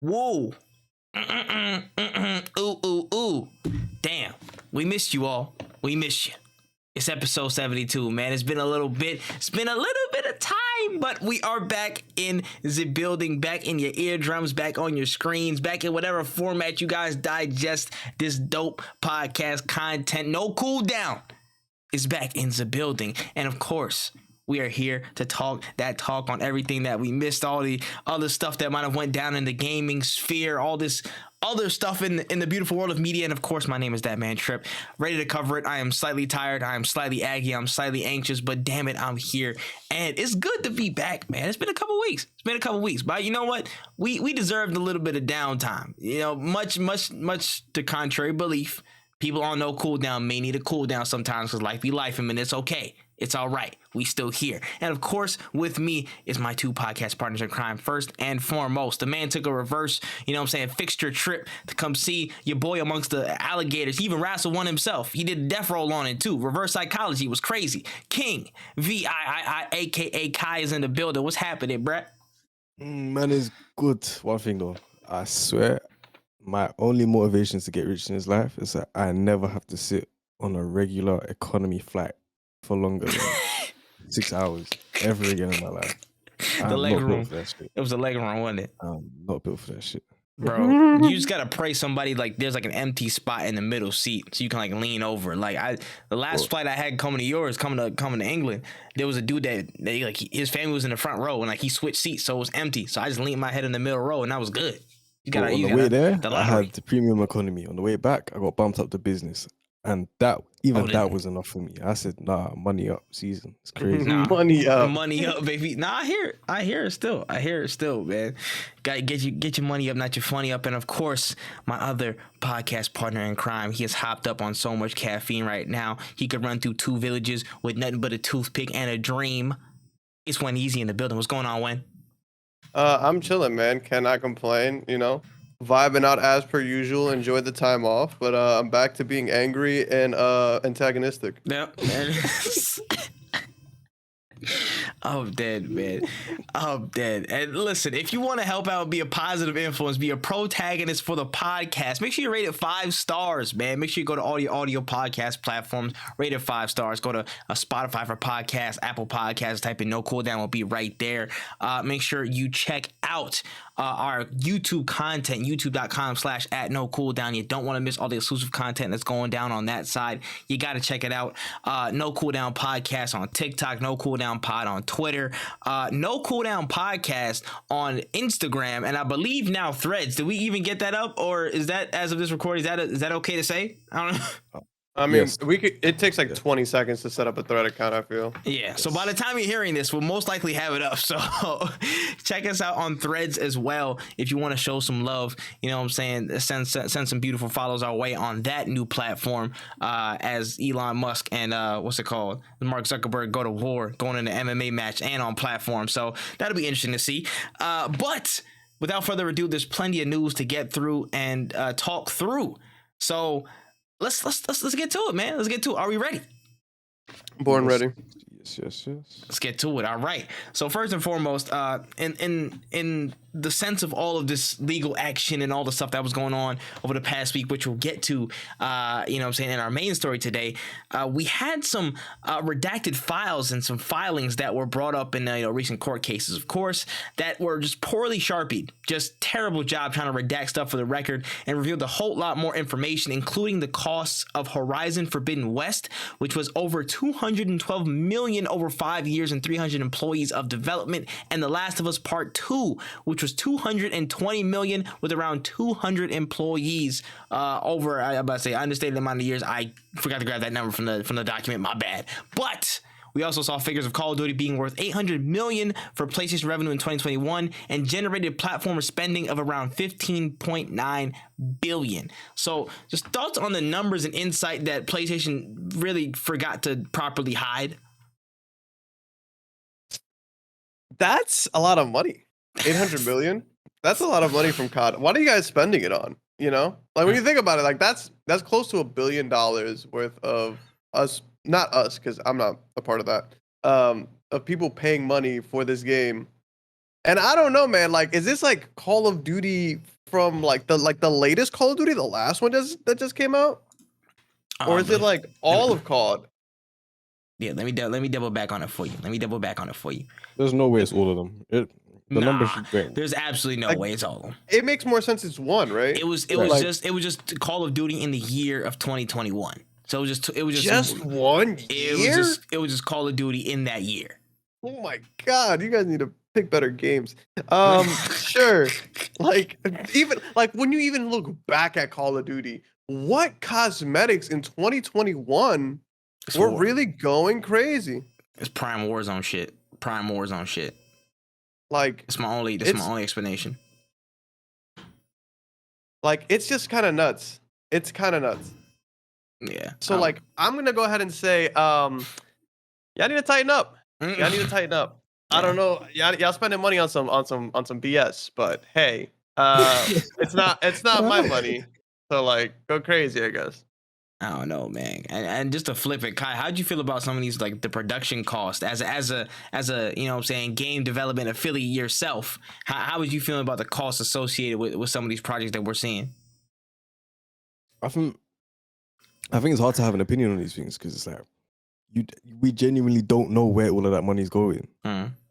Whoa. Ooh, ooh, ooh. Damn. We missed you all. We missed you. It's episode 72, man. It's been a little bit of time, but we are back in the building, back in your eardrums, back on your screens, back in whatever format you guys digest this dope podcast content. No Cooldown is back in the building. And of course, we are here to talk on everything that we missed, all the other stuff that might have went down in the gaming sphere, all this other stuff in the beautiful world of media. And of course, my name is ThatManTripp, ready to cover it. I am slightly tired, I am slightly aggy, I'm slightly anxious, but damn it, I'm here. And it's good to be back, man. It's been a couple weeks. But you know what? We deserved a little bit of downtime. You know, much to contrary belief, people on no cooldown may need a cooldown sometimes because life be life, and it's okay. It's all right. We still here. And of course, with me is my two podcast partners in crime. First and foremost, the man took a reverse, fixture trip to come see your boy amongst the alligators. He even wrestled one himself. He did a death roll on it too. Reverse psychology was crazy. Kxngviii, aka Kai, is in the building. What's happening, Brett? Man is good. One thing though, I swear, my only motivation to get rich in his life is that I never have to sit on a regular economy flight for longer than 6 hours ever again in my life. The leg room. It was the leg room, wasn't it? I'm not built for that shit. Bro, you just gotta pray somebody there's an empty spot in the middle seat so you can lean over. The last flight I had coming to England, there was a dude that his family was in the front row and he switched seats so it was empty. So I just leaned my head in the middle row and that was good. On the way there, I had the premium economy. On the way back, I got bumped up to business. And that was enough for me. I said, nah, money up season. It's crazy. Nah, money up, baby. Nah, I hear it still, man. Gotta get your money up, not your funny up. And of course, my other podcast partner in crime, he is hopped up on so much caffeine right now. He could run through 2 villages with nothing but a toothpick and a dream. It's WenEazy in the building. What's going on, Wen? I'm chilling, man. Cannot complain, vibing out as per usual. Enjoyed the time off, but I'm back to being angry and antagonistic. Yep. I'm dead, man. I'm dead. And listen, if you want to help out, be a positive influence, be a protagonist for the podcast, make sure you rate it 5 stars, man. Make sure you go to all your audio podcast platforms, rate it 5 stars. Go to Spotify for podcasts, Apple Podcasts, type in No Cooldown, will be right there. Make sure you check out our YouTube content, youtube.com/@NoCooldown. You don't want to miss all the exclusive content that's going down on that side. You got to check it out. No Cooldown Podcast on TikTok, No Cooldown Pod on Twitter, No Cooldown Podcast on Instagram, and I believe now Threads. Did we even get that up, or is that, as of this recording, is that okay to say? I don't know. I mean, yes. It takes 20 seconds to set up a thread account, I feel. Yeah, yes. So by the time you're hearing this, we'll most likely have it up. So check us out on Threads as well if you want to show some love. You know what I'm saying? Send some beautiful follows our way on that new platform as Elon Musk and Mark Zuckerberg go to war, going in an MMA match and on platform. So that'll be interesting to see. But without further ado, there's plenty of news to get through and talk through. So Let's get to it, man. Let's get to it. Are we ready? Born ready. Yes. Let's get to it. All right. So first and foremost, in the sense of all of this legal action and all the stuff that was going on over the past week, which we'll get to, in our main story today, we had some redacted files and some filings that were brought up in recent court cases, of course, that were just poorly sharpied. Just terrible job trying to redact stuff for the record, and revealed a whole lot more information, including the costs of Horizon Forbidden West, which was over $212 million over 5 years and 300 employees of development, and The Last of Us Part 2, which was $220 million with around 200 employees over. I understated the amount of years. I forgot to grab that number from the document. My bad. But we also saw figures of Call of Duty being worth $800 million for PlayStation revenue in 2021 and generated platform spending of around $15.9 billion. So just thoughts on the numbers and insight that PlayStation really forgot to properly hide. That's a lot of money. 800 million. That's a lot of money from COD. What are you guys spending it on? When you think about it, that's close to $1 billion worth of us. Not us, because I'm not a part of that. Of people paying money for this game, And I don't know, man. Like, is this like Call of Duty from like the latest Call of Duty, the last one that just came out, or is it like all of COD? Yeah, let me double back on it for you. There's no way it's all of them. The numbers should be. There's absolutely no way it's all of them. It makes more sense it's one, right? It was just Call of Duty in the year of 2021. So it was just 1 year. It was just Call of Duty in that year. Oh my god, you guys need to pick better games. Sure. Like even like when you even look back at Call of Duty, what cosmetics in 2021 were really going crazy? It's Prime Warzone shit. Like it's my only explanation. Like it's just kind of nuts. It's kind of nuts. Yeah. So like I'm gonna go ahead and say, y'all need to tighten up. Y'all need to tighten up. I don't know. Y'all spending money on some BS, but hey, it's not my money. So like go crazy, I guess. I don't know, man. And just to flip it, Kai, how'd you feel about some of these, like the production cost as a you know what I'm saying, game development affiliate yourself? How was you feeling about the costs associated with some of these projects that we're seeing? I think it's hard to have an opinion on these things because it's like we genuinely don't know where all of that money's going.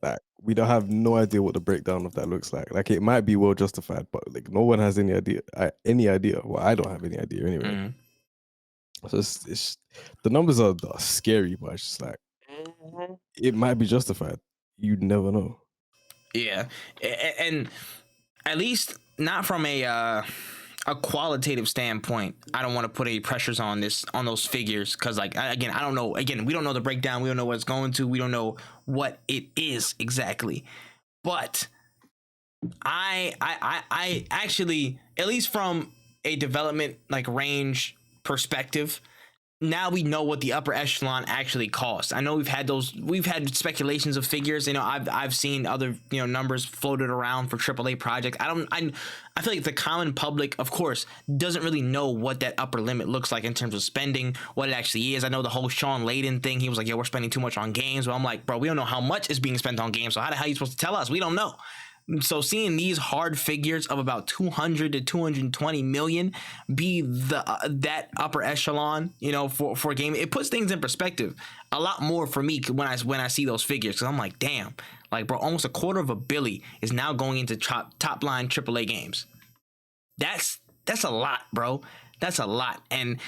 Like we don't have no idea what the breakdown of that looks like. Like it might be well justified, but like no one has any idea. Well, I don't have any idea anyway. So it's the numbers are scary, but it's just like it might be justified. You'd never know. Yeah, and at least not from a qualitative standpoint. I don't want to put any pressures on those figures because, like, again, I don't know. Again, we don't know the breakdown. We don't know what it's going to. We don't know what it is exactly. But I actually, at least from a development like range perspective, now we know what the upper echelon actually costs. I know we've had speculations of figures. You know, I've seen other, you know, numbers floated around for AAA projects. I feel like the common public, of course, doesn't really know what that upper limit looks like in terms of spending, what it actually is. I know the whole Sean Layden thing. He was like, "Yeah, we're spending too much on games." Well, I'm like, bro, we don't know how much is being spent on games. So how are you supposed to tell us? We don't know. So seeing these hard figures of about 200 to 220 million be that upper echelon, you know, for a game, it puts things in perspective a lot more for me when I see those figures, because I'm like, damn, like, bro, almost $250 million is now going into top line AAA games. That's a lot, bro. That's a lot. And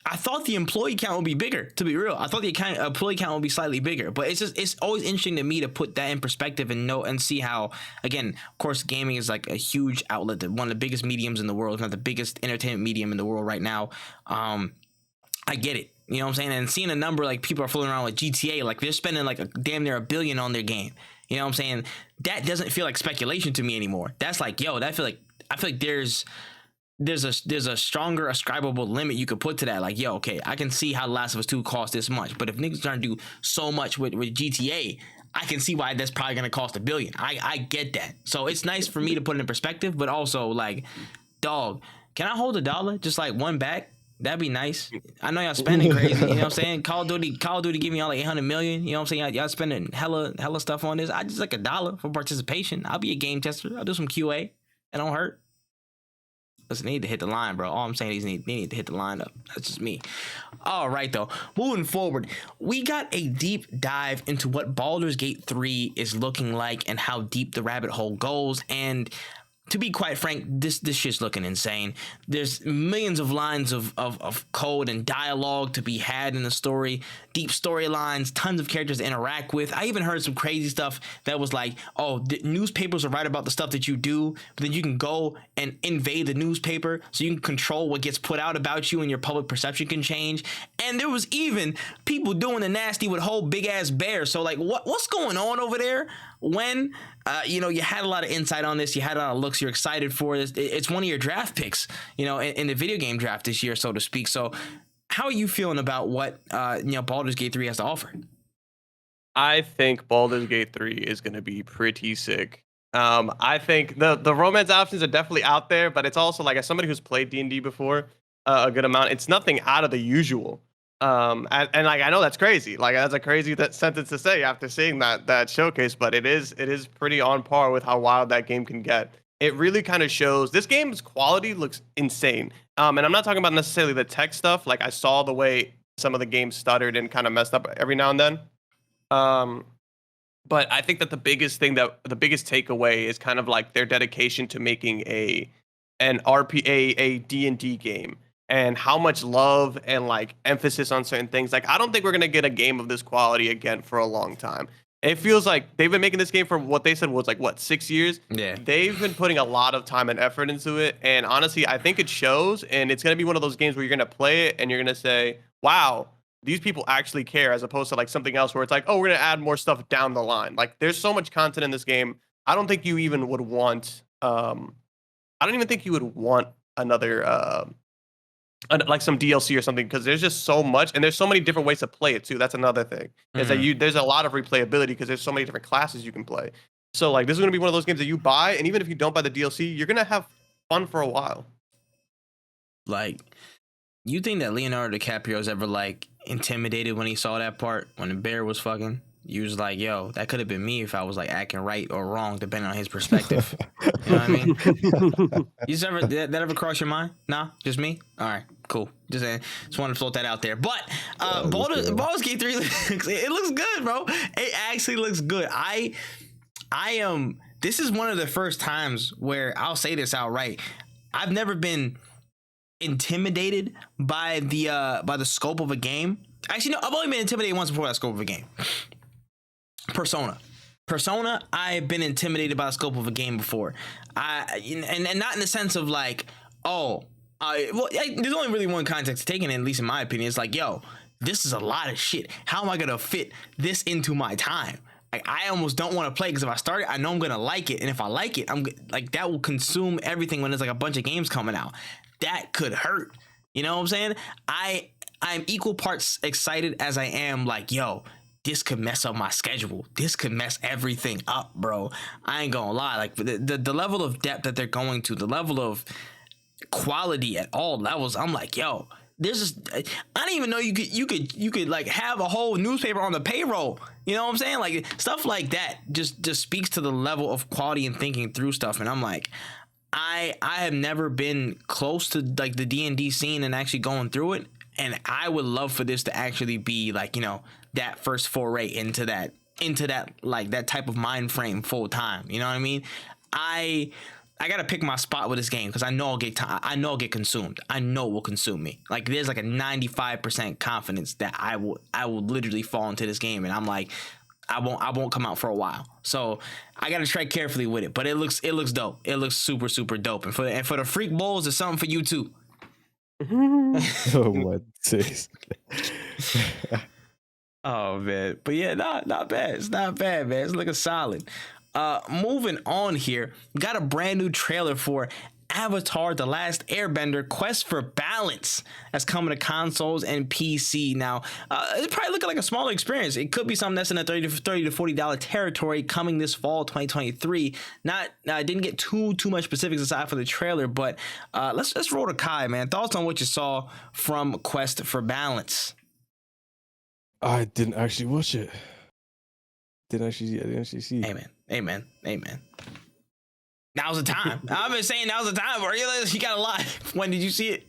I thought the employee count would be bigger, to be real. I thought the employee count would be slightly bigger, but it's always interesting to me to put that in perspective and know and see how, again, of course, gaming is like a huge outlet, one of the biggest mediums in the world, if not the biggest entertainment medium in the world right now. I get it. You know what I'm saying? And seeing a number like people are fooling around with GTA, like they're spending like damn near $1 billion on their game. You know what I'm saying? That doesn't feel like speculation to me anymore. That's like, yo, I feel like there's a stronger ascribable limit you could put to that. Like, yo, okay, I can see how Last of Us 2 cost this much, but if niggas trying to do so much with GTA, I can see why that's probably gonna cost $1 billion. I get that. So it's nice for me to put it in perspective, but also like, dog, can I hold $1? Just like one back? That'd be nice. I know y'all spending crazy, you know what I'm saying? Call of Duty give me y'all like 800 million, you know what I'm saying? Y'all spending hella stuff on this. I just like $1 for participation. I'll be a game tester. I'll do some QA. It don't hurt. Listen, they need to hit the line, bro. All I'm saying is they need to hit the line up. That's just me. All right, though. Moving forward, we got a deep dive into what Baldur's Gate 3 is looking like and how deep the rabbit hole goes. And to be quite frank, this shit's looking insane. There's millions of lines of code and dialogue to be had in the story, deep storylines, tons of characters to interact with. I even heard some crazy stuff that was like, oh, the newspapers will write about the stuff that you do, but then you can go and invade the newspaper so you can control what gets put out about you and your public perception can change. And there was even people doing the nasty with whole big ass bears. So like, what's going on over there? When you know, you had a lot of insight on this, you had a lot of looks, you're excited for this. It's one of your draft picks, you know, in the video game draft this year, so to speak. So how are you feeling about what you know, Baldur's Gate 3 has to offer? I think Baldur's Gate 3 is going to be pretty sick. I think the romance options are definitely out there, but it's also like, as somebody who's played D&D before a good amount, it's nothing out of the usual. And like I know that's crazy. Like that's a crazy sentence to say after seeing that showcase, but it is pretty on par with how wild that game can get. It really kind of shows this game's quality looks insane. And I'm not talking about necessarily the tech stuff. Like I saw the way some of the games stuttered and kind of messed up every now and then. But I think that the biggest takeaway is kind of like their dedication to making an a D&D game, and how much love and like emphasis on certain things. Like I don't think we're gonna get a game of this quality again for a long time. It feels like they've been making this game for what they said was like 6 years. Yeah, they've been putting a lot of time and effort into it, and honestly, I think it shows. And it's gonna be one of those games where you're gonna play it and you're gonna say, "Wow, these people actually care," as opposed to like something else where it's like, "Oh, we're gonna add more stuff down the line." Like there's so much content in this game. I don't think you even would want. I don't even think you would want another. Like some DLC or something, because there's just so much, and there's so many different ways to play it too. That's another thing. Is that there's a lot of replayability because there's so many different classes you can play. So like this is gonna be one of those games that you buy, and even if you don't buy the DLC, you're gonna have fun for a while. Like, you think that Leonardo DiCaprio's ever like intimidated when he saw that part when the bear was fucking? You was like, yo, that could have been me if I was like acting right or wrong, depending on his perspective. You know what I mean? You just ever that ever cross your mind? Nah, just me. All right, cool. Just want to float that out there. But Baldur's Gate 3, it looks good, bro. It actually looks good. I am. This is one of the first times where I'll say this outright. I've never been intimidated by the scope of a game. Actually, no, I've only been intimidated once before that scope of a game. Persona, I've been intimidated by the scope of a game before. And not in the sense of like, there's only really one context to take in it, at least in my opinion. It's like, yo, this is a lot of shit. How am I gonna fit this into my time? Like, I almost don't want to play, because if I start it, I know I'm gonna like it, and if I like it, I'm like, that will consume everything when there's like a bunch of games coming out. That could hurt. You know what I'm saying? I'm equal parts excited as I am like, yo, this could mess up my schedule. This could mess everything up, bro. I ain't gonna lie. Like the level of depth that they're going to, the level of quality at all levels, I'm like, yo, there's just, I didn't even know you could like have a whole newspaper on the payroll. You know what I'm saying? Like stuff like that just speaks to the level of quality and thinking through stuff. And I'm like, I have never been close to like the D&D scene and actually going through it. And I would love for this to actually be like, you know, that first foray into that like that type of mind frame full time. You know what I mean? I gotta pick my spot with this game, because I know I'll get consumed. I know it will consume me. Like there's like a 95% confidence that I will literally fall into this game, and I'm like, I won't come out for a while. So I gotta tread carefully with it. But it looks dope. It looks super, super dope. And for the freak bulls, there's something for you too. Oh my days. Oh man, but yeah, not bad. It's not bad, man. It's looking solid. Moving on here, we got a brand new trailer for Avatar: The Last Airbender: Quest for Balance that's coming to consoles and PC. Now, it's probably looking like a smaller experience. It could be something that's in the $30 to $40 territory, coming this fall 2023. I didn't get too much specifics aside for the trailer, but let's roll to Kai, man. Thoughts on what you saw from Quest for Balance? I didn't actually watch it. I didn't actually see. Amen. Now's the time. I've been saying now's the time. You got a lot. When did you see it?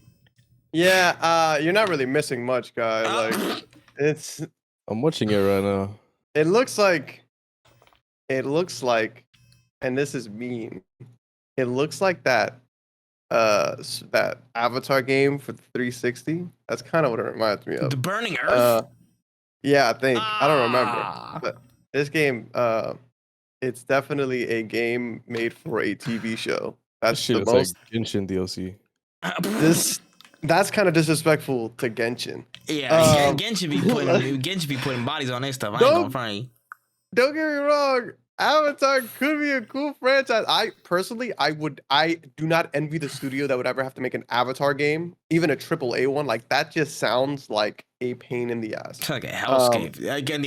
Yeah, you're not really missing much, guy. Like, I'm watching it right now. It looks like, and this is mean. It looks like that Avatar game for the 360. That's kind of what it reminds me of. The Burning Earth. Yeah, I think. I don't remember. But this game, it's definitely a game made for a TV show. That's the most like Genshin DLC. That's kind of disrespectful to Genshin. Yeah, Genshin be putting bodies on their stuff. I ain't gonna front you. Don't get me wrong. Avatar could be a cool franchise. I do not envy the studio that would ever have to make an Avatar game, even a AAA one. Like that just sounds like a pain in the ass. It's like a hellscape. Again,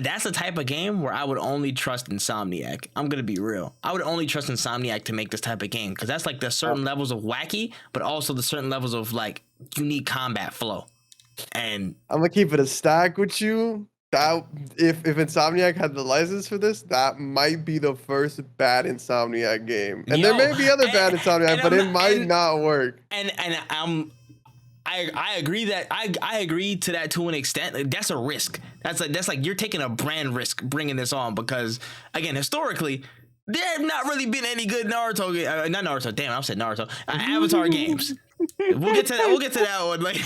that's the type of game where I would only trust Insomniac. I'm gonna be real. I would only trust Insomniac to make this type of game, because that's like the certain levels of wacky, but also the certain levels of like unique combat flow. And I'm gonna keep it a stack with you. That if Insomniac had the license for this, that might be the first bad Insomniac game. And there may be other bad Insomniac, but it might not work. And I agree that I agree to that to an extent. That's a risk. That's like you're taking a brand risk bringing this on, because again, historically, there have not really been any good Naruto, not Naruto. Damn, I said Naruto. Avatar games. We'll get to that. We'll get to that one. Like,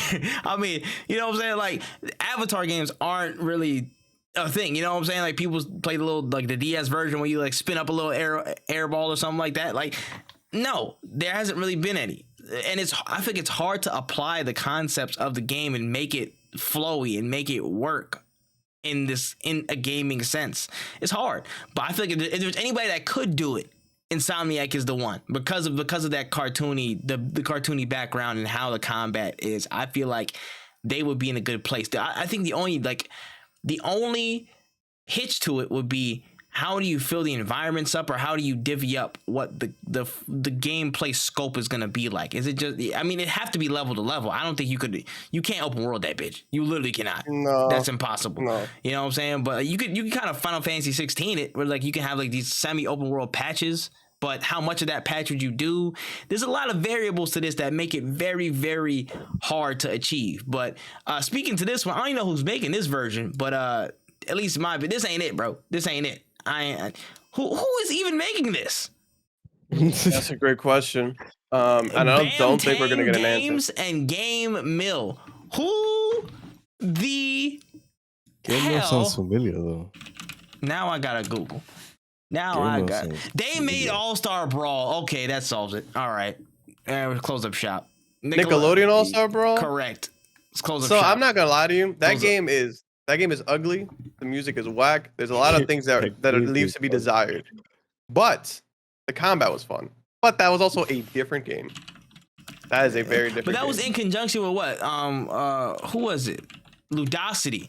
I mean, you know what I'm saying? Like, Avatar games aren't really a thing. You know what I'm saying? Like, people play the little, like, the DS version where you like spin up a little air ball or something like that. Like, no, there hasn't really been any. And I think it's hard to apply the concepts of the game and make it flowy and make it work in a gaming sense. It's hard, but I feel like if there's anybody that could do it, Insomniac is the one, because of that cartoony, the cartoony background and how the combat is. I feel like they would be in a good place. I think the only hitch to it would be, how do you fill the environments up, or how do you divvy up what the gameplay scope is gonna be like? Is it just? I mean, it have to be level to level. I don't think you can't open world that bitch. You literally cannot. No, that's impossible. No. You know what I'm saying? But you can kind of Final Fantasy 16 it, where like you can have like these semi open world patches. But how much of that patch would you do? There's a lot of variables to this that make it very, very hard to achieve. But speaking to this one, I don't even know who's making this version, but at least this ain't it, bro. This ain't it. Who is even making this? That's a great question. And I don't think we're gonna get an answer. Games and Game Mill. Who the Game Mill sounds familiar though. Now I gotta Google. They made All-Star Brawl. Okay, that solves it. All right. We'll close up shop. Nickelodeon All-Star Brawl? Correct. Let's close up shop. So I'm not gonna lie to you. That game is ugly. The music is whack. There's a lot of things that leaves to be desired. But the combat was fun. But that was also a different game. That is a very different game. But that was in conjunction with what? Who was it? Ludosity.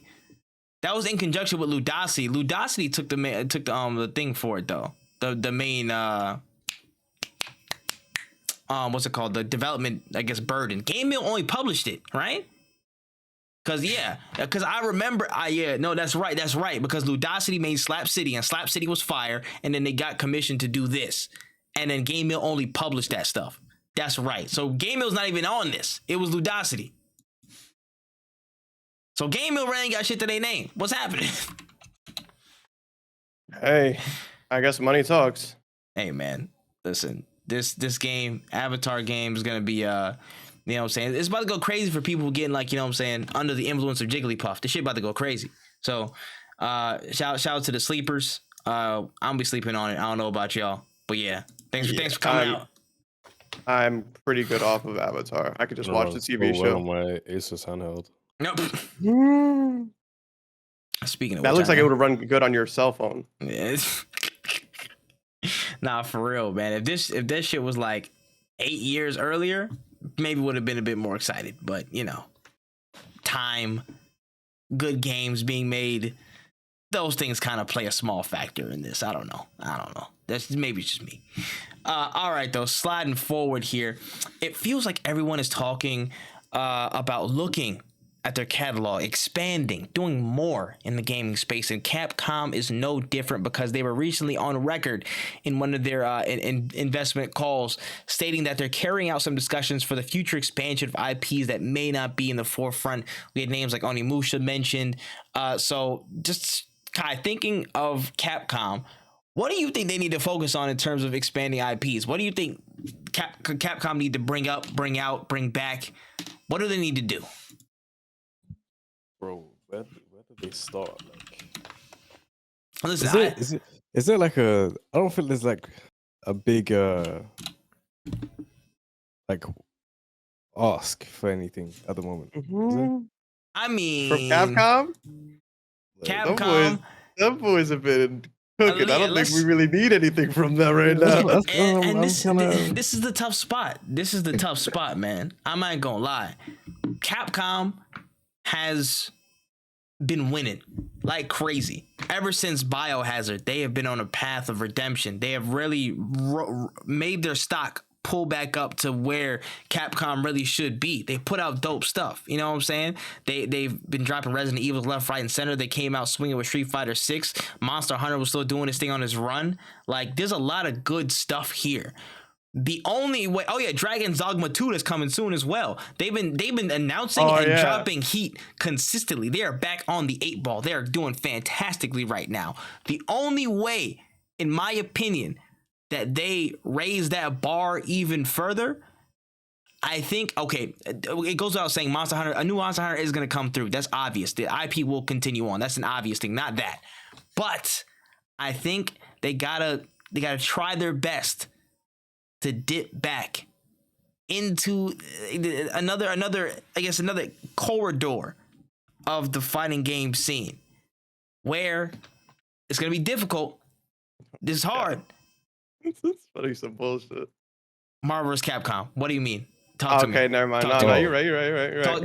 That was in conjunction with Ludosity. Ludosity took the thing for it though. The main what's it called? The development, I guess, burden. Game Mill only published it, right? Cause I remember. That's right. Because Ludosity made Slap City, and Slap City was fire, and then they got commissioned to do this, and then Game Mill only published that stuff. That's right. So Game Mill's not even on this. It was Ludosity. So Game Mill ain't got shit to their name. What's happening? Hey, I guess money talks. Hey man, listen. This game, Avatar game, is gonna be you know what I'm saying? It's about to go crazy for people getting, like, you know what I'm saying, under the influence of Jigglypuff. This shit about to go crazy. So shout out to the sleepers. I'm gonna be sleeping on it. I don't know about y'all, but yeah. Thanks for coming out. I'm pretty good off of Avatar. I could just watch the TV show. My Asus handheld. Nope. Speaking of that, looks like it would run good on your cell phone. Yeah, nah, for real, man. If this shit was like 8 years earlier, maybe would have been a bit more excited. But you know, time, good games being made, those things kind of play a small factor in this. I don't know. That's maybe just me. All right, though, sliding forward here, it feels like everyone is talking about looking at their catalog, expanding, doing more in the gaming space, and Capcom is no different, because they were recently on record in one of their investment calls stating that they're carrying out some discussions for the future expansion of IPs that may not be in the forefront. We had names like Onimusha mentioned. So just kind of thinking of Capcom, what do you think they need to focus on in terms of expanding IPs? What do you think Capcom need to bring up, bring out, bring back? What do they need to do? Bro, where do they start? Like, listen, is there like I don't feel there's like a big like ask for anything at the moment. I mean, from Capcom. Them boys have been cooking. I don't think we really need anything from them right now. This is the tough spot. This is the tough spot, man. I'm not gonna lie. Capcom has been winning like crazy ever since Biohazard. They have been on a path of redemption. They have really made their stock pull back up to where Capcom really should be. They put out dope stuff. You know what I'm saying? They've been dropping Resident Evil left, right, and center. They came out swinging with Street Fighter 6. Monster Hunter was still doing his thing on his run. Like, there's a lot of good stuff here. The only way, Dragon's Dogma 2 is coming soon as well. They've been announcing dropping heat consistently. They are back on the 8 ball. They are doing fantastically right now. The only way, in my opinion, that they raise that bar even further, I think, it goes without saying, a new Monster Hunter is going to come through. That's obvious. The IP will continue on. That's an obvious thing, not that. But I think they gotta try their best to dip back into another corridor of the fighting game scene where it's gonna be difficult. This is hard. It's funny, some bullshit. Marvel vs. Capcom. What do you mean? Talk to me. Okay, never mind. No, you're right. You got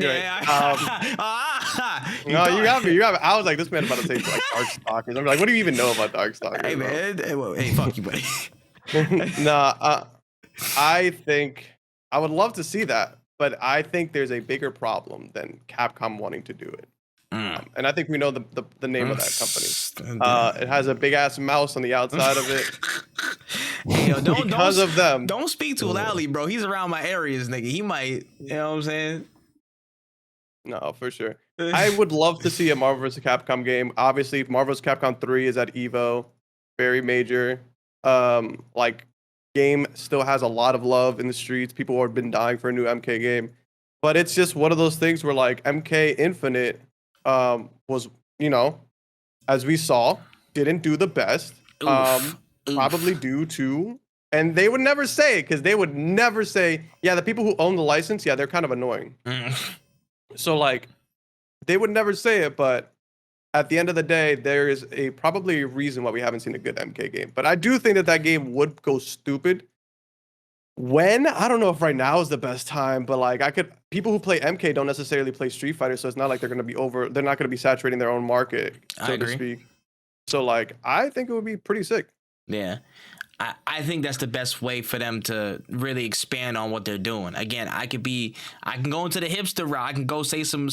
me. I was like, this man about to say like Darkstalkers. I'm like, what do you even know about Darkstalkers? Hey man, hey, fuck you, buddy. I think I would love to see that, but I think there's a bigger problem than Capcom wanting to do it. And I think we know the name of that company. It has a big ass mouse on the outside of it. Hey, yo, because of them. Don't speak too loudly, bro. He's around my areas, nigga. He might, you know what I'm saying? No, for sure. I would love to see a Marvel vs. Capcom game. Obviously, Marvel vs. Capcom 3 is at EVO. Very major. Game still has a lot of love in the streets. People have been dying for a new MK game, but it's just one of those things where like MK Infinite was, as we saw, didn't do the best. Probably due to, and they would never say it because they would never say, yeah, the people who own the license, yeah, they're kind of annoying. So like, they would never say it, but at the end of the day, there is probably a reason why we haven't seen a good MK game. But I do think that game would go stupid. I don't know if right now is the best time, but like people who play MK don't necessarily play Street Fighter, so it's not like they're not going to be saturating their own market, so to speak. So like, I think it would be pretty sick. Yeah. I think that's the best way for them to really expand on what they're doing. Again, I can go into the hipster route. I can go say some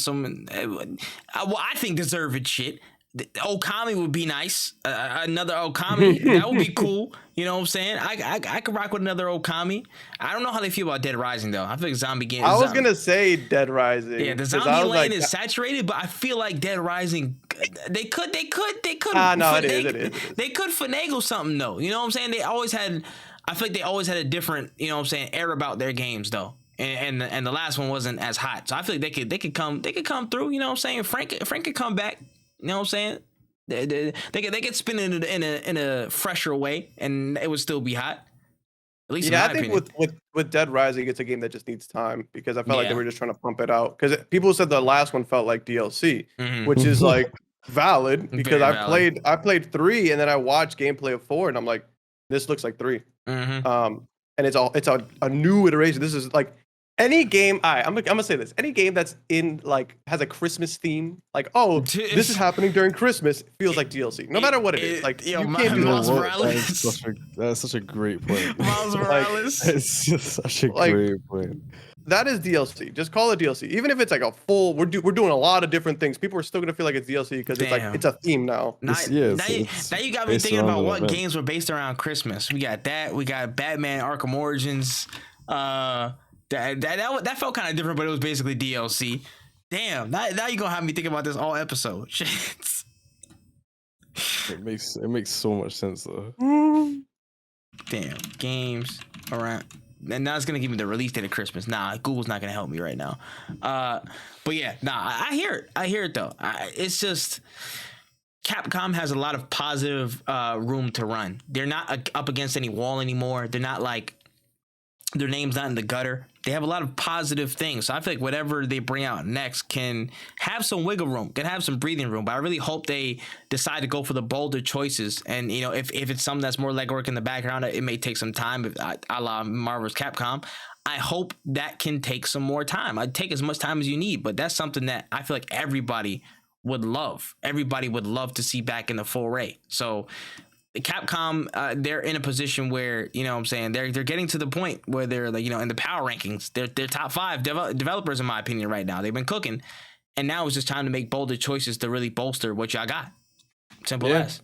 I think deserved shit. Okami would be nice. Another Okami, that would be cool. You know what I'm saying? I could rock with another Okami. I don't know how they feel about Dead Rising though. I feel like zombie games. I was gonna say Dead Rising. Yeah, the zombie lane is saturated, but I feel like Dead Rising. They could. It is. They could finagle something though. You know what I'm saying? I feel like they always had a different, you know what I'm saying, air about their games though. And the last one wasn't as hot. So I feel like they could come through, you know what I'm saying? Frank could come back. You know what I'm saying? They could spin it in a fresher way, and it would still be hot. At least, I think with Dead Rising, it's a game that just needs time because I felt like they were just trying to pump it out. Because people said the last one felt like DLC, which is like valid because I played 3 and then I watched gameplay of 4 and I'm like, this looks like 3. And it's a new iteration. This is like. Any game, I'm gonna say this. Any game that's in like has a Christmas theme, like this is happening during Christmas, feels like DLC. No matter what it is, like you can't do Miles Morales. That's such a great point. Miles Morales. It's just such a great point. That is DLC. Just call it DLC. Even if it's like a full, we're doing a lot of different things. People are still gonna feel like it's DLC because it's like it's a theme now. Now you got me thinking about what games were based around Christmas. We got that. We got Batman: Arkham Origins. That felt kind of different, but it was basically DLC. Damn, now you're gonna have me think about this all episode. Shit. It makes so much sense though. Damn, games around. And now it's gonna give me the release date of Christmas. Nah, Google's not gonna help me right now. But yeah, I hear it though. It's just Capcom has a lot of positive room to run. They're not up against any wall anymore. They're not like their name's not in the gutter. They have a lot of positive things. So I feel like whatever they bring out next can have some wiggle room, can have some breathing room. But I really hope they decide to go for the bolder choices. And, you know, if it's something that's more legwork in the background, it may take some time, a la Marvel vs. Capcom. I hope that can take some more time. I'd take as much time as you need. But that's something that I feel like everybody would love. Everybody would love to see back in the full array. So Capcom, they're in a position where, you know what I'm saying, they're getting to the point where they're like, you know, in the power rankings, they're top 5 developers in my opinion right now. They've been cooking, and now it's just time to make bolder choices to really bolster what y'all got. Simple as.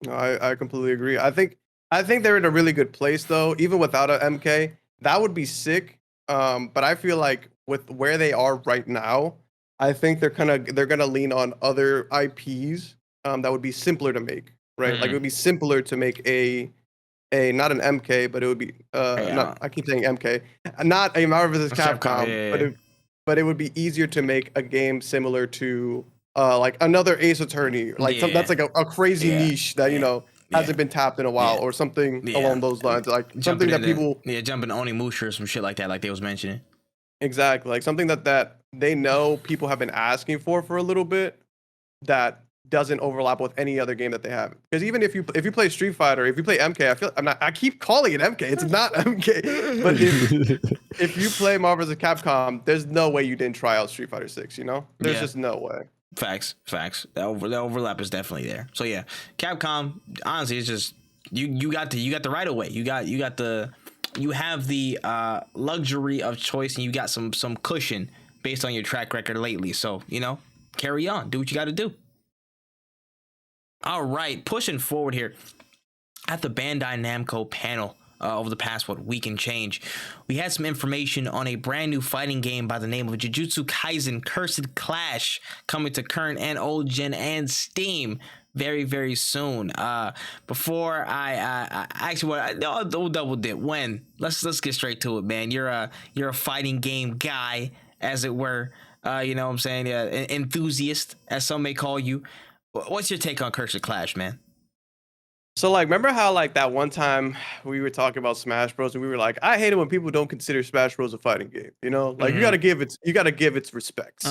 No, I completely agree. I think they're in a really good place though. Even without a MK, that would be sick. But I feel like with where they are right now, I think they're gonna lean on other IPs that would be simpler to make, right? Like it would be simpler to make a not an MK, but it would be I keep saying MK, not a Marvel vs. Capcom, but it would be easier to make a game similar to like another Ace Attorney, like that's like a crazy niche that you know hasn't been tapped in a while, or something along those lines, like something that people jumping Onimusha or some shit like that, like they was mentioning. Exactly, like something that they know people have been asking for a little bit, that doesn't overlap with any other game that they have. Because even if you play Street Fighter, if you play MK, I keep calling it MK. It's not MK. But if you play Marvel vs. Capcom, there's no way you didn't try out Street Fighter 6. You know, there's just no way. Facts. The overlap is definitely there. So yeah, Capcom. Honestly, it's just you got the right of way. You have the luxury of choice, and you got some cushion based on your track record lately. So you know, carry on. Do what you got to do. All right, pushing forward here at the Bandai Namco panel over the past week and change, we had some information on a brand new fighting game by the name of Jujutsu Kaisen Cursed Clash, coming to current and old gen and Steam very, very soon. Before I actually, I'll double dip. Let's get straight to it, man. You're a fighting game guy, as it were. You know what I'm saying? An enthusiast, as some may call you. What's your take on Cursed Clash, man? So, like, remember how, like, that one time we were talking about Smash Bros. And we were like, I hate it when people don't consider Smash Bros. A fighting game. You know, like you gotta give its respects.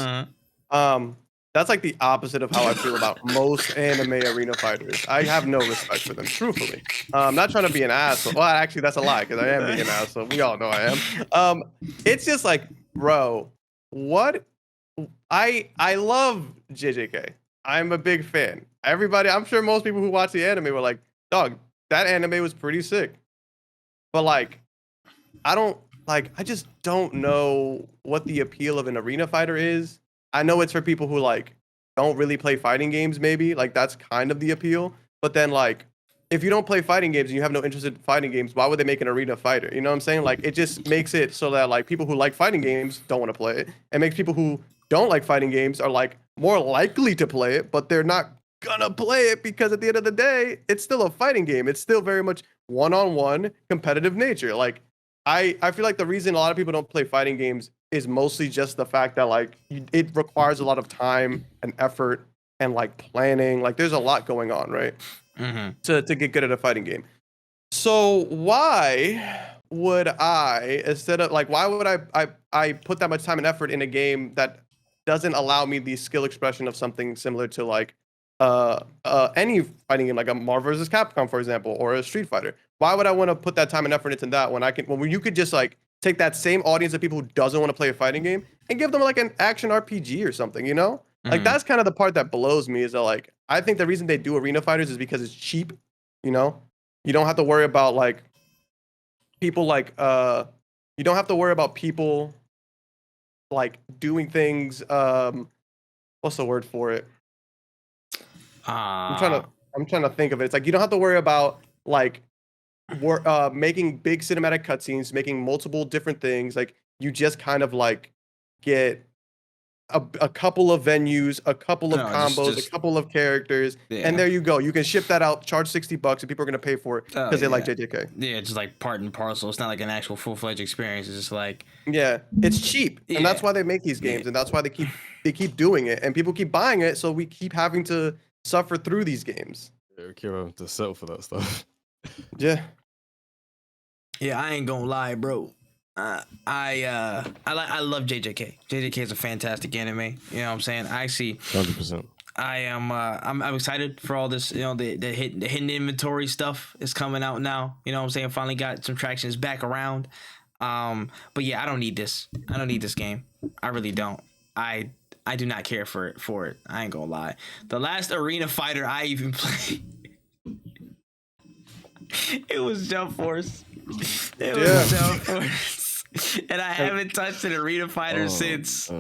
That's like the opposite of how I feel about most anime arena fighters. I have no respect for them, truthfully. I'm not trying to be an asshole. Well, actually, that's a lie, because I am being an asshole. We all know I am. It's just like, bro, what? I love JJK. I'm a big fan. Everybody, I'm sure most people who watch the anime were like, dog, that anime was pretty sick. But like, I just don't know what the appeal of an arena fighter is. I know it's for people who like don't really play fighting games, maybe. Like that's kind of the appeal. But then like, if you don't play fighting games and you have no interest in fighting games, why would they make an arena fighter? You know what I'm saying? Like it just makes it so that like people who like fighting games don't want to play it. It makes people who don't like fighting games are like more likely to play it, but they're not gonna play it because at the end of the day, it's still a fighting game. It's still very much one-on-one competitive nature. Like I feel like the reason a lot of people don't play fighting games is mostly just the fact that like it requires a lot of time and effort and like planning. Like there's a lot going on, right? To get good at a fighting game. So why would I, instead of like, why would I put that much time and effort in a game that doesn't allow me the skill expression of something similar to like any fighting game, like a Marvel vs. Capcom, for example, or a Street Fighter? Why would I want to put that time and effort into that when you could just like take that same audience of people who doesn't want to play a fighting game and give them like an action RPG or something, you know? Like that's kind of the part that blows me, is that like I think the reason they do arena fighters is because it's cheap, you know? You don't have to worry about like people like you don't have to worry about people like doing things what's the word for it? I'm trying to think of it. It's like you don't have to worry about like making big cinematic cutscenes, making multiple different things. Like you just kind of like get a couple of venues, a couple of combos, a couple of characters, and there you go. You can ship that out, charge $60, and people are gonna pay for it because they like JJK. Yeah, just like part and parcel. It's not like an actual full-fledged experience. It's just like it's cheap, and that's why they make these games, and that's why they keep doing it, and people keep buying it, so we keep having to suffer through these games. Yeah, we keep having to settle for that stuff. Yeah, I ain't gonna lie, bro. I love JJK. JJK is a fantastic anime. You know what I'm saying? I see. 100%. I'm excited for all this. You know, the hidden inventory stuff is coming out now. You know what I'm saying? Finally got some traction. It's back around. But yeah, I don't need this. I don't need this game. I really don't. I do not care for it. I ain't gonna lie. The last arena fighter I even played It was Jump Force. It was Jump Force. And I haven't touched an arena fighter since.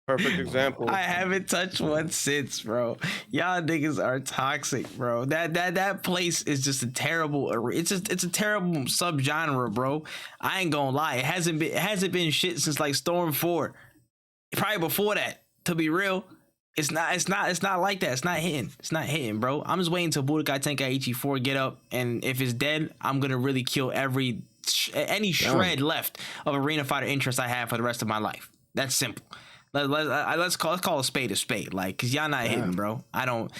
Perfect example. I haven't touched one since, bro. Y'all niggas are toxic, bro. That place is just a terrible. It's a terrible subgenre, bro. I ain't gonna lie. It hasn't been shit since like Storm 4. Probably before that. To be real, it's not like that. It's not hitting, bro. I'm just waiting till Budokai Tenkaichi 4 get up, and if it's dead, I'm gonna really kill any shred left of arena fighter interest I have for the rest of my life. That's simple. Let's call a spade a spade, like, cause y'all not hitting, bro. I don't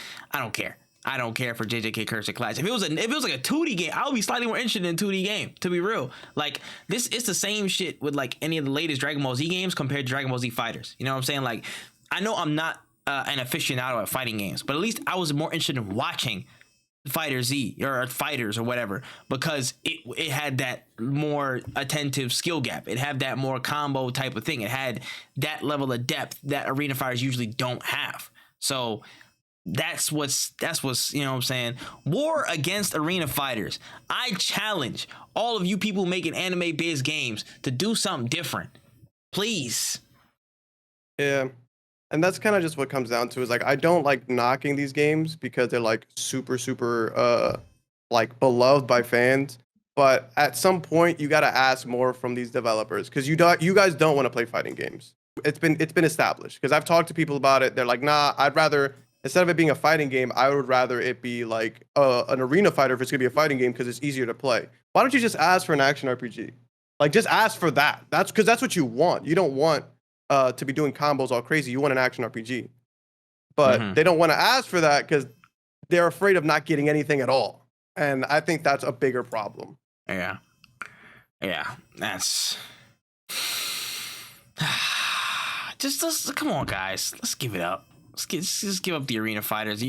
care. I don't care for JJK Cursed Clash. If it was like a 2D game, I would be slightly more interested in a 2D game. To be real, like this, it's the same shit with like any of the latest Dragon Ball Z games compared to Dragon Ball Z Fighters. You know what I'm saying? Like, I know I'm not an aficionado at fighting games, but at least I was more interested in watching Fighter Z or Fighters or whatever, because it had that more attentive skill gap. It had that more combo type of thing. It had that level of depth that arena fighters usually don't have. So that's what's you know what I'm saying. War against arena fighters. I challenge all of you people making anime based games to do something different, please. Yeah. And that's kind of just what comes down to is like, I don't like knocking these games because they're like super like beloved by fans. But at some point you got to ask more from these developers, because you guys don't want to play fighting games. It's been established, because I've talked to people about it. They're like, nah, I'd rather, instead of it being a fighting game, I would rather it be like an arena fighter if it's gonna be a fighting game, because it's easier to play. Why don't you just ask for an action RPG? Like, just ask for that. That's because that's what you want. You don't want to be doing combos all crazy. You want an action RPG, but they don't want to ask for that because they're afraid of not getting anything at all. And I think that's a bigger problem. Yeah, that's just come on, guys. Let's give it up. Just give up the arena fighters.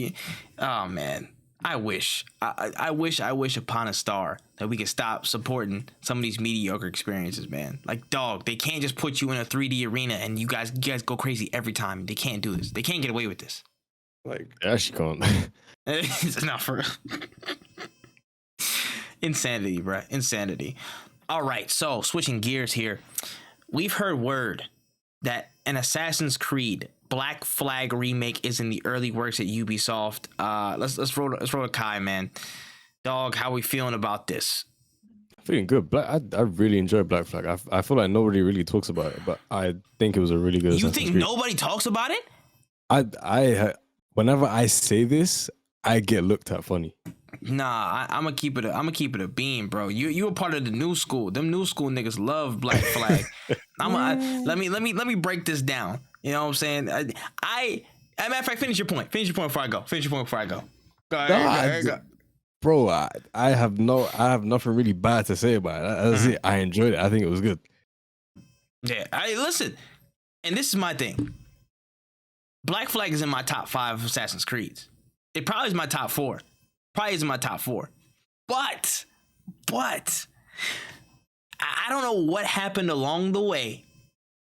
Oh man, I wish upon a star that we could stop supporting some of these mediocre experiences, man. Like, dog, they can't just put you in a 3D arena and you guys go crazy every time. They can't do this. They can't get away with this. Like, yeah, she can't. It's not for insanity, bro. Insanity. All right, so switching gears here, we've heard word that an Assassin's Creed Black Flag remake is in the early works at Ubisoft. Let's roll to Kai, man. Dog, how we feeling about this? Feeling good. I really enjoy Black Flag. I feel like nobody really talks about it, but I think it was a really good. You think nobody talks about it? I whenever I say this, I get looked at funny. Nah, I'm gonna keep it a beam, bro. You a part of the new school. Them new school niggas love Black Flag. Let me break this down. You know what I'm saying? As a matter of fact, finish your point before I go. Go ahead. Bro, I have nothing really bad to say about it. That's it. I enjoyed it. I think it was good. Yeah, listen, and this is my thing. Black Flag is in my top 5 of Assassin's Creeds. It probably is my top 4. But I don't know what happened along the way.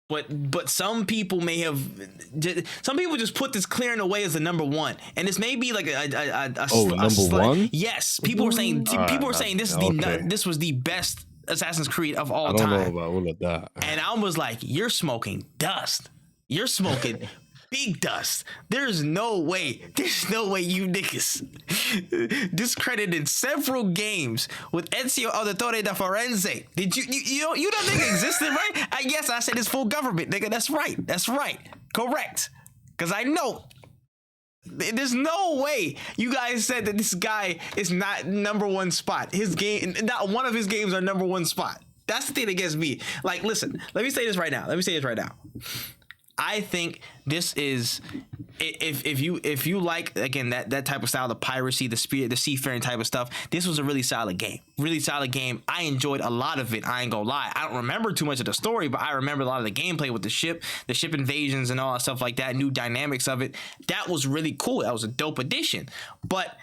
But some people just put this clearing away as the number 1, and this may be like number 1. Yes, people were saying this was the best Assassin's Creed of all time. I don't know about all of that. And I was like, you're smoking dust. You're smoking big dust. There's no way you niggas discredited several games with Ezio Auditore da Firenze. Did you know that nigga existed, right? Yes, I said it's full government, nigga. That's right. Correct. Because I know there's no way you guys said that this guy is not number 1 spot. His game, not one of his games are number 1 spot. That's the thing that gets me. Like, listen, let me say this right now. I think this is, if you like, again, that type of style, the piracy, the seafaring type of stuff, this was a really solid game. I enjoyed a lot of it. I ain't gonna lie. I don't remember too much of the story, but I remember a lot of the gameplay with the ship invasions and all that stuff like that, new dynamics of it. That was really cool. That was a dope addition. But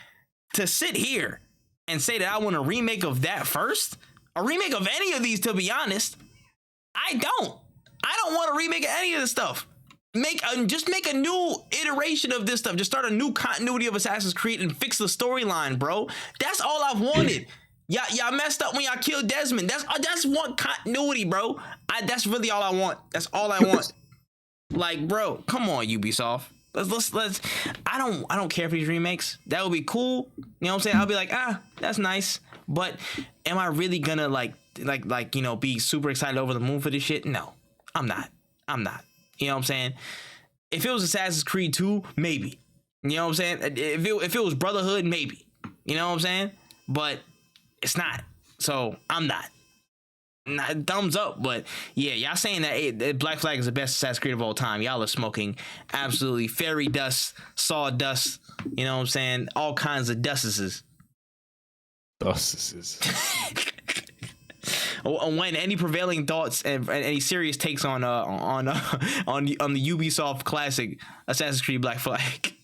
to sit here and say that I want a remake of that first, a remake of any of these, to be honest, I don't want to remake any of this stuff. Just make a new iteration of this stuff. Just start a new continuity of Assassin's Creed and fix the storyline, bro. That's all I've wanted. Y'all messed up when y'all killed Desmond. That's one continuity, bro. That's really all I want. That's all I want. Like, bro, come on, Ubisoft. Let's. I don't care for these remakes. That would be cool. You know what I'm saying? I'll be like, that's nice. But am I really gonna like be super excited over the moon for this shit? No, I'm not. You know what I'm saying? If it was Assassin's Creed 2, maybe. You know what I'm saying? If it was Brotherhood, maybe. You know what I'm saying? But it's not. So I'm not. Thumbs up, but yeah, y'all saying that Black Flag is the best Assassin's Creed of all time. Y'all are smoking absolutely fairy dust, sawdust, you know what I'm saying? All kinds of dustices. When any prevailing thoughts and any serious takes on the Ubisoft classic Assassin's Creed Black Flag?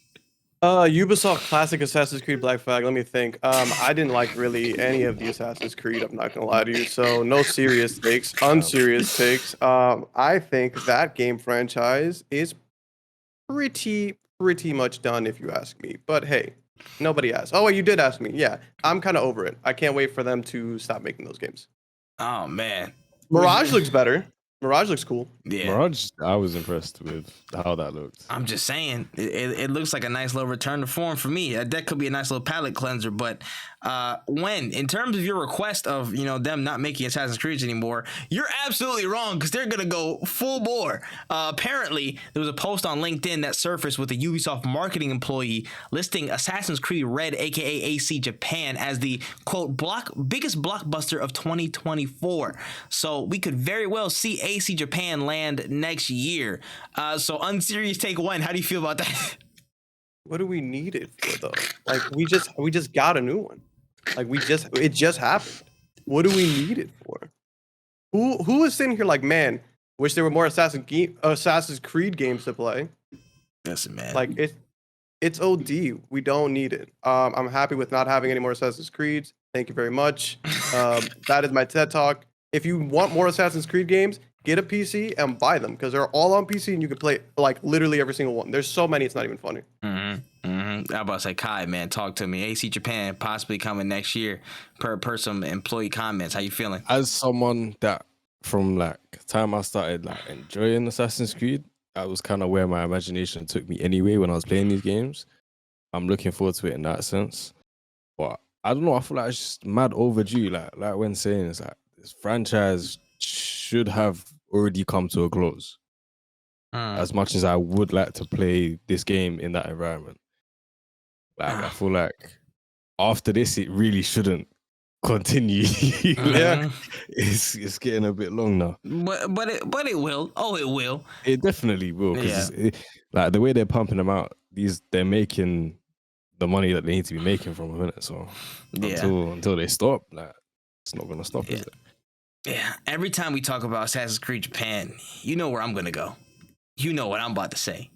Ubisoft classic Assassin's Creed Black Flag. Let me think. I didn't like really any of the Assassin's Creed. I'm not gonna lie to you. So no serious takes, unserious takes. I think that game franchise is pretty much done, if you ask me. But hey, nobody asked. Oh, wait, you did ask me. Yeah, I'm kind of over it. I can't wait for them to stop making those games. Oh man, Mirage looks better. Mirage looks cool. Yeah, Mirage, I was impressed with how that looked. I'm just saying, it looks like a nice little return to form for me. That could be a nice little palate cleanser. But in terms of your request of them not making Assassin's Creed anymore, you're absolutely wrong because they're gonna go full bore. Apparently, there was a post on LinkedIn that surfaced with a Ubisoft marketing employee listing Assassin's Creed Red, aka AC Japan, as the quote biggest blockbuster of 2024. So we could very well see AC Japan land next year. So unserious take one. How do you feel about that? What do we need it for though? Like we just got a new one. Like it just happened. What do we need it for? Who is sitting here like, man, wish there were more Assassin's Creed games to play? Listen, man. Like it's OD. We don't need it. I'm happy with not having any more Assassin's Creeds. Thank you very much. That is my TED Talk. If you want more Assassin's Creed games, get a PC and buy them because they're all on PC and you can play like literally every single one. There's so many, it's not even funny. I'm about to say, Kai, man, talk to me. AC Japan possibly coming next year per some employee comments. How you feeling? As someone that from like time I started like enjoying Assassin's Creed, that was kind of where my imagination took me anyway when I was playing these games. I'm looking forward to it in that sense. But I don't know, I feel like it's just mad overdue. Like when saying it's like this franchise should have already come to a close. As much as I would like to play this game in that environment. Like I feel like after this it really shouldn't continue. Yeah. It's getting a bit long now. But it will. Oh, it will. It definitely will. Because like the way they're pumping them out, they're making the money that they need to be making from a minute. So until they stop, like it's not gonna stop, is it? Yeah. Every time we talk about Assassin's Creed Japan, you know where I'm gonna go. You know what I'm about to say.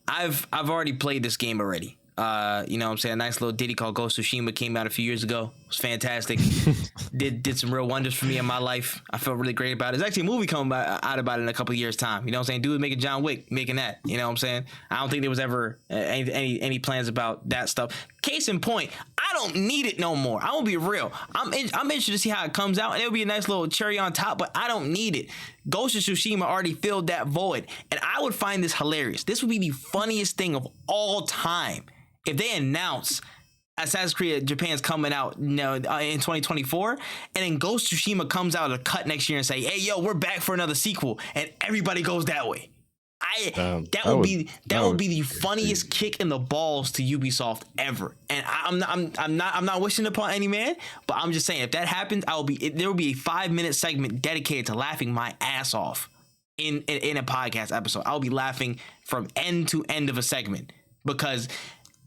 I've already played this game already. You know what I'm saying? A nice little ditty called Ghost of Tsushima came out a few years ago. It was fantastic. did some real wonders for me in my life. I felt really great about it. There's actually a movie coming out about it in a couple of years' time. You know what I'm saying? Dude making John Wick, making that. You know what I'm saying? I don't think there was ever any plans about that stuff. Case in point, I don't need it no more. I'm gonna be real. I'm interested to see how it comes out, and it'll be a nice little cherry on top, but I don't need it. Ghost of Tsushima already filled that void, and I would find this hilarious. This would be the funniest thing of all time if they announce Assassin's Creed Japan's coming out in 2024, and then Ghost of Tsushima comes out a cut next year and say, "Hey, yo, we're back for another sequel," and everybody goes that way. That would be the funniest kick in the balls to Ubisoft ever. And I'm not wishing upon any man, but I'm just saying if that happens, there will be a 5-minute segment dedicated to laughing my ass off in a podcast episode. I'll be laughing from end to end of a segment because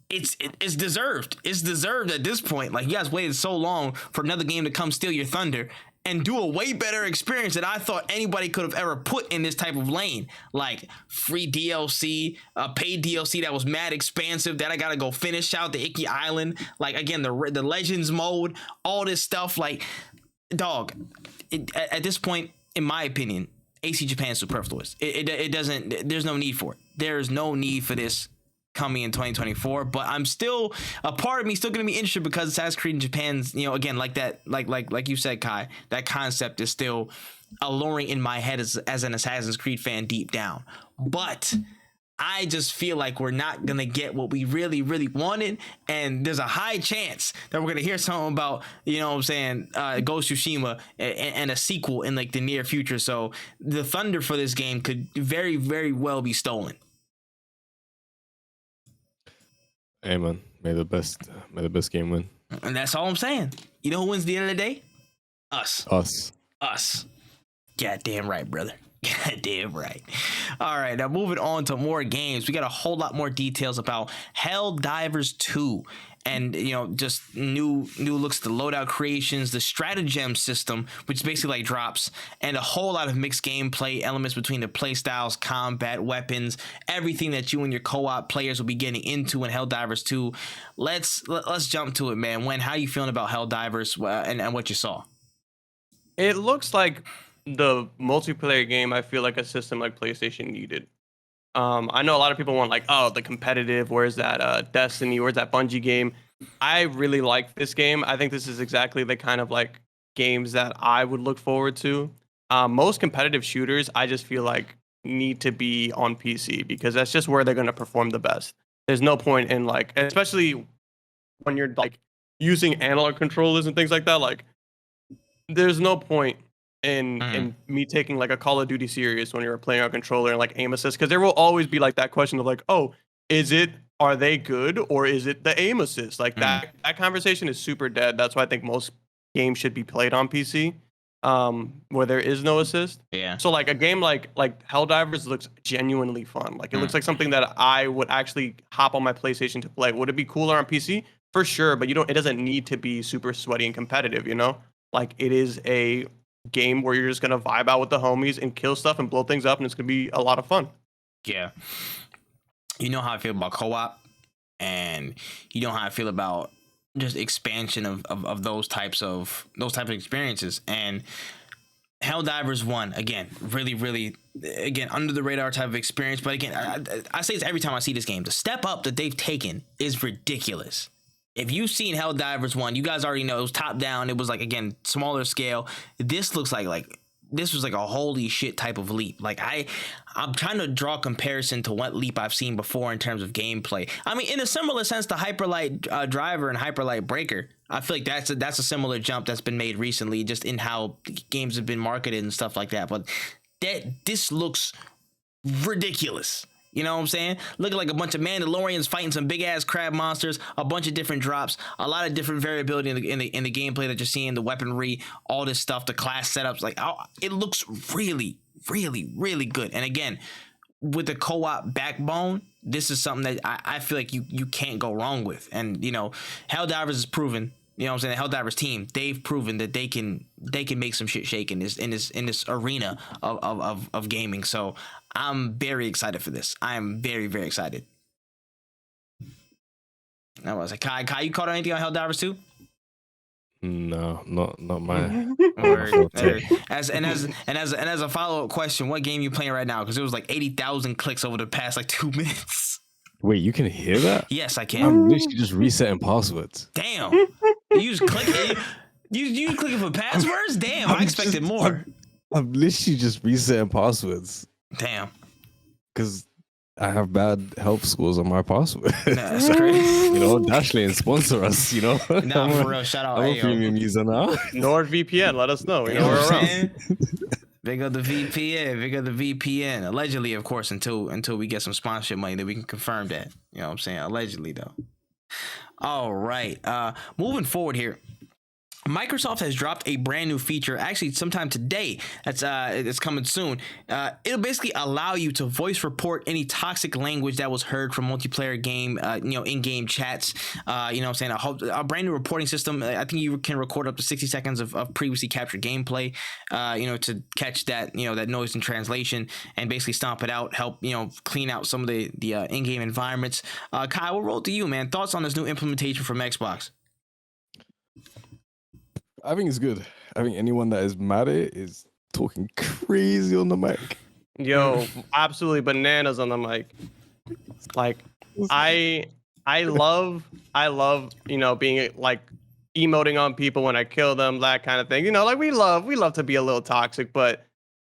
it's deserved. It's deserved at this point. Like, you guys waited so long for another game to come steal your thunder and do a way better experience that I thought anybody could have ever put in this type of lane. Like free DLC, paid DLC that was mad expansive that I gotta go finish out the Icky Island. Like, again, the Legends mode, all this stuff. Like, dog, at this point, in my opinion, AC Japan is superfluous. It doesn't, there's no need for it. There's no need for this coming in 2024. But I'm still, a part of me still going to be interested because Assassin's Creed in Japan's, again, like that, like you said, Kai, that concept is still alluring in my head as an Assassin's Creed fan deep down. But I just feel like we're not going to get what we really, really wanted. And there's a high chance that we're going to hear something about, Ghost Tsushima and a sequel in like the near future. So the thunder for this game could very, very well be stolen. Hey man, may the best game win. And that's all I'm saying. You know who wins at the end of the day? Us. God damn right, brother. God damn right. All right, now moving on to more games. We got a whole lot more details about Helldivers 2. And, just new looks at the loadout creations, the stratagem system, which basically like drops, and a whole lot of mixed gameplay elements between the playstyles, combat, weapons, everything that you and your co-op players will be getting into in Helldivers 2. Let's jump to it, man. How are you feeling about Helldivers and what you saw? It looks like the multiplayer game I feel like a system like PlayStation needed. I know a lot of people want like, oh, the competitive, where's that Destiny, where's that Bungie game? I really like this game. I think this is exactly the kind of like games that I would look forward to. Most competitive shooters, I just feel like need to be on PC because that's just where they're going to perform the best. There's no point in like, especially when you're like using analog controllers and things like that, like there's no point in me taking like a Call of Duty serious when you're playing on a controller and like aim assist, because there will always be like that question of like, oh, are they good or is it the aim assist? Like that conversation is super dead. That's why I think most games should be played on PC, where there is no assist. Yeah. So like a game like Helldivers looks genuinely fun. Like it looks like something that I would actually hop on my PlayStation to play. Would it be cooler on PC? For sure, but it doesn't need to be super sweaty and competitive, Like it is a game where you're just gonna vibe out with the homies and kill stuff and blow things up, and it's gonna be a lot of fun. Yeah. You know how I feel about co-op, and you know how I feel about just expansion of those types of experiences. And Helldivers 1, again, really, really, again, under the radar type of experience. But again, I say this every time I see this game. The step up that they've taken is ridiculous. If you've seen Helldivers 1, you guys already know it was top down. It was like, again, smaller scale. This looks like this was like a holy shit type of leap. Like I'm trying to draw a comparison to what leap I've seen before in terms of gameplay. I mean, in a similar sense to Hyperlight Driver and Hyperlight Breaker. I feel like that's a similar jump that's been made recently, just in how games have been marketed and stuff like that. But this looks ridiculous. You know what I'm saying? Looking like a bunch of Mandalorians fighting some big ass crab monsters, a bunch of different drops, a lot of different variability in the gameplay that you're seeing, the weaponry, all this stuff, the class setups. Like, it looks really, really, really good. And again, with the co-op backbone, this is something that I feel like you can't go wrong with. And Helldivers is proven. You know what I'm saying? The Helldivers team, they've proven that they can make some shit shake in this arena of gaming. So I'm very excited for this. I am very, very excited. I was like, Kai, you caught anything on Helldivers 2? No, not my. As a follow-up question, what game you playing right now? Because it was like 80,000 clicks over the past like 2 minutes. Wait, you can hear that? Yes, I can. I'm literally just resetting passwords. Damn. You just click it. You clicking for passwords? Damn, I expected more. I'm literally just resetting passwords. Damn. Because I have bad health scores on my password. Nah, that's crazy. Dashlane sponsor us, Nah, for real. Shout out. I'm a premium user now. NordVPN, let us know. You know what I'm saying? Big up the VPN. Allegedly, of course, until we get some sponsorship money that we can confirm that. You know what I'm saying? Allegedly, though. All right. Moving forward here. Microsoft has dropped a brand new feature, actually sometime today. It's coming soon. It'll basically allow you to voice report any toxic language that was heard from multiplayer game, in-game chats. You know what I'm saying? A brand new reporting system. I think you can record up to 60 seconds of previously captured gameplay, to catch that, that noise in translation and basically stomp it out, help, clean out some of the in-game environments. Kyle, we'll roll to you, man. Thoughts on this new implementation from Xbox? I think it's good. I think anyone that is mad at it is talking crazy on the mic. Yo, absolutely bananas on the mic. Like, I love being like emoting on people when I kill them, that kind of thing. Like we love to be a little toxic, but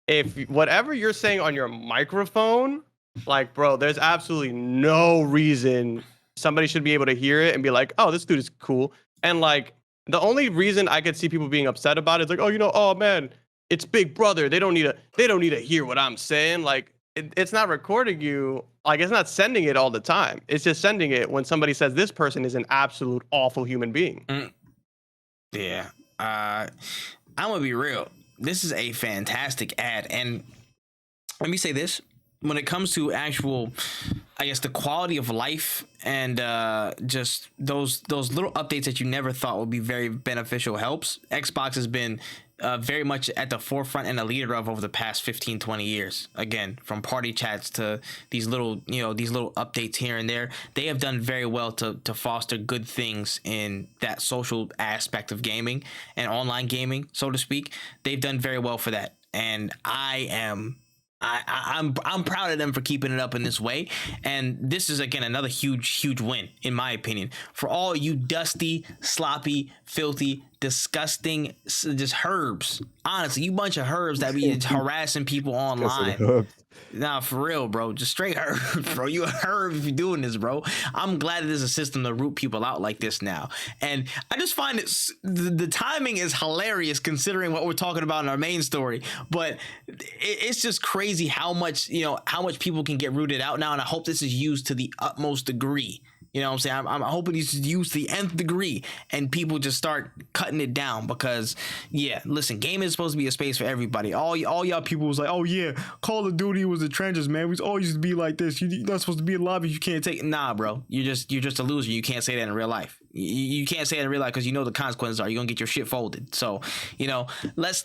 if whatever you're saying on your microphone, like, bro, there's absolutely no reason somebody should be able to hear it and be like, oh, this dude is cool. And like, the only reason I could see people being upset about it is like, oh man, it's Big Brother. They don't need to hear what I'm saying. Like, it's not recording you. Like, it's not sending it all the time. It's just sending it when somebody says this person is an absolute awful human being. Yeah. I'm gonna be real. This is a fantastic ad, and let me say this: when it comes to actual, I guess, the quality of life and just those little updates that you never thought would be very beneficial helps, Xbox has been very much at the forefront and a leader of over the past 15, 20 years. Again, from party chats to these little updates here and there, they have done very well to foster good things in that social aspect of gaming and online gaming, so to speak. They've done very well for that, and I'm proud of them for keeping it up in this way. And this is, again, another huge win, in my opinion, for all you dusty, sloppy, filthy, disgusting, just herbs. Honestly, you bunch of herbs that be harassing people online. Nah, for real, bro. Just straight herbs, bro. You a herb if you're doing this, bro. I'm glad that there's a system to root people out like this now. And I just find the timing is hilarious considering what we're talking about in our main story. But it's just crazy how much people can get rooted out now. And I hope this is used to the utmost degree. You know what I'm saying? I'm hoping it's used to the nth degree and people just start cutting it down because, yeah, listen, gaming is supposed to be a space for everybody. All y'all people was like, oh, yeah, Call of Duty was the trenches, man. We all used to be like this. You're not supposed to be in lobbies. You can't take it. Nah, bro. You're just a loser. You can't say that in real life. You can't say that in real life because you know the consequences are you're going to get your shit folded. So, let's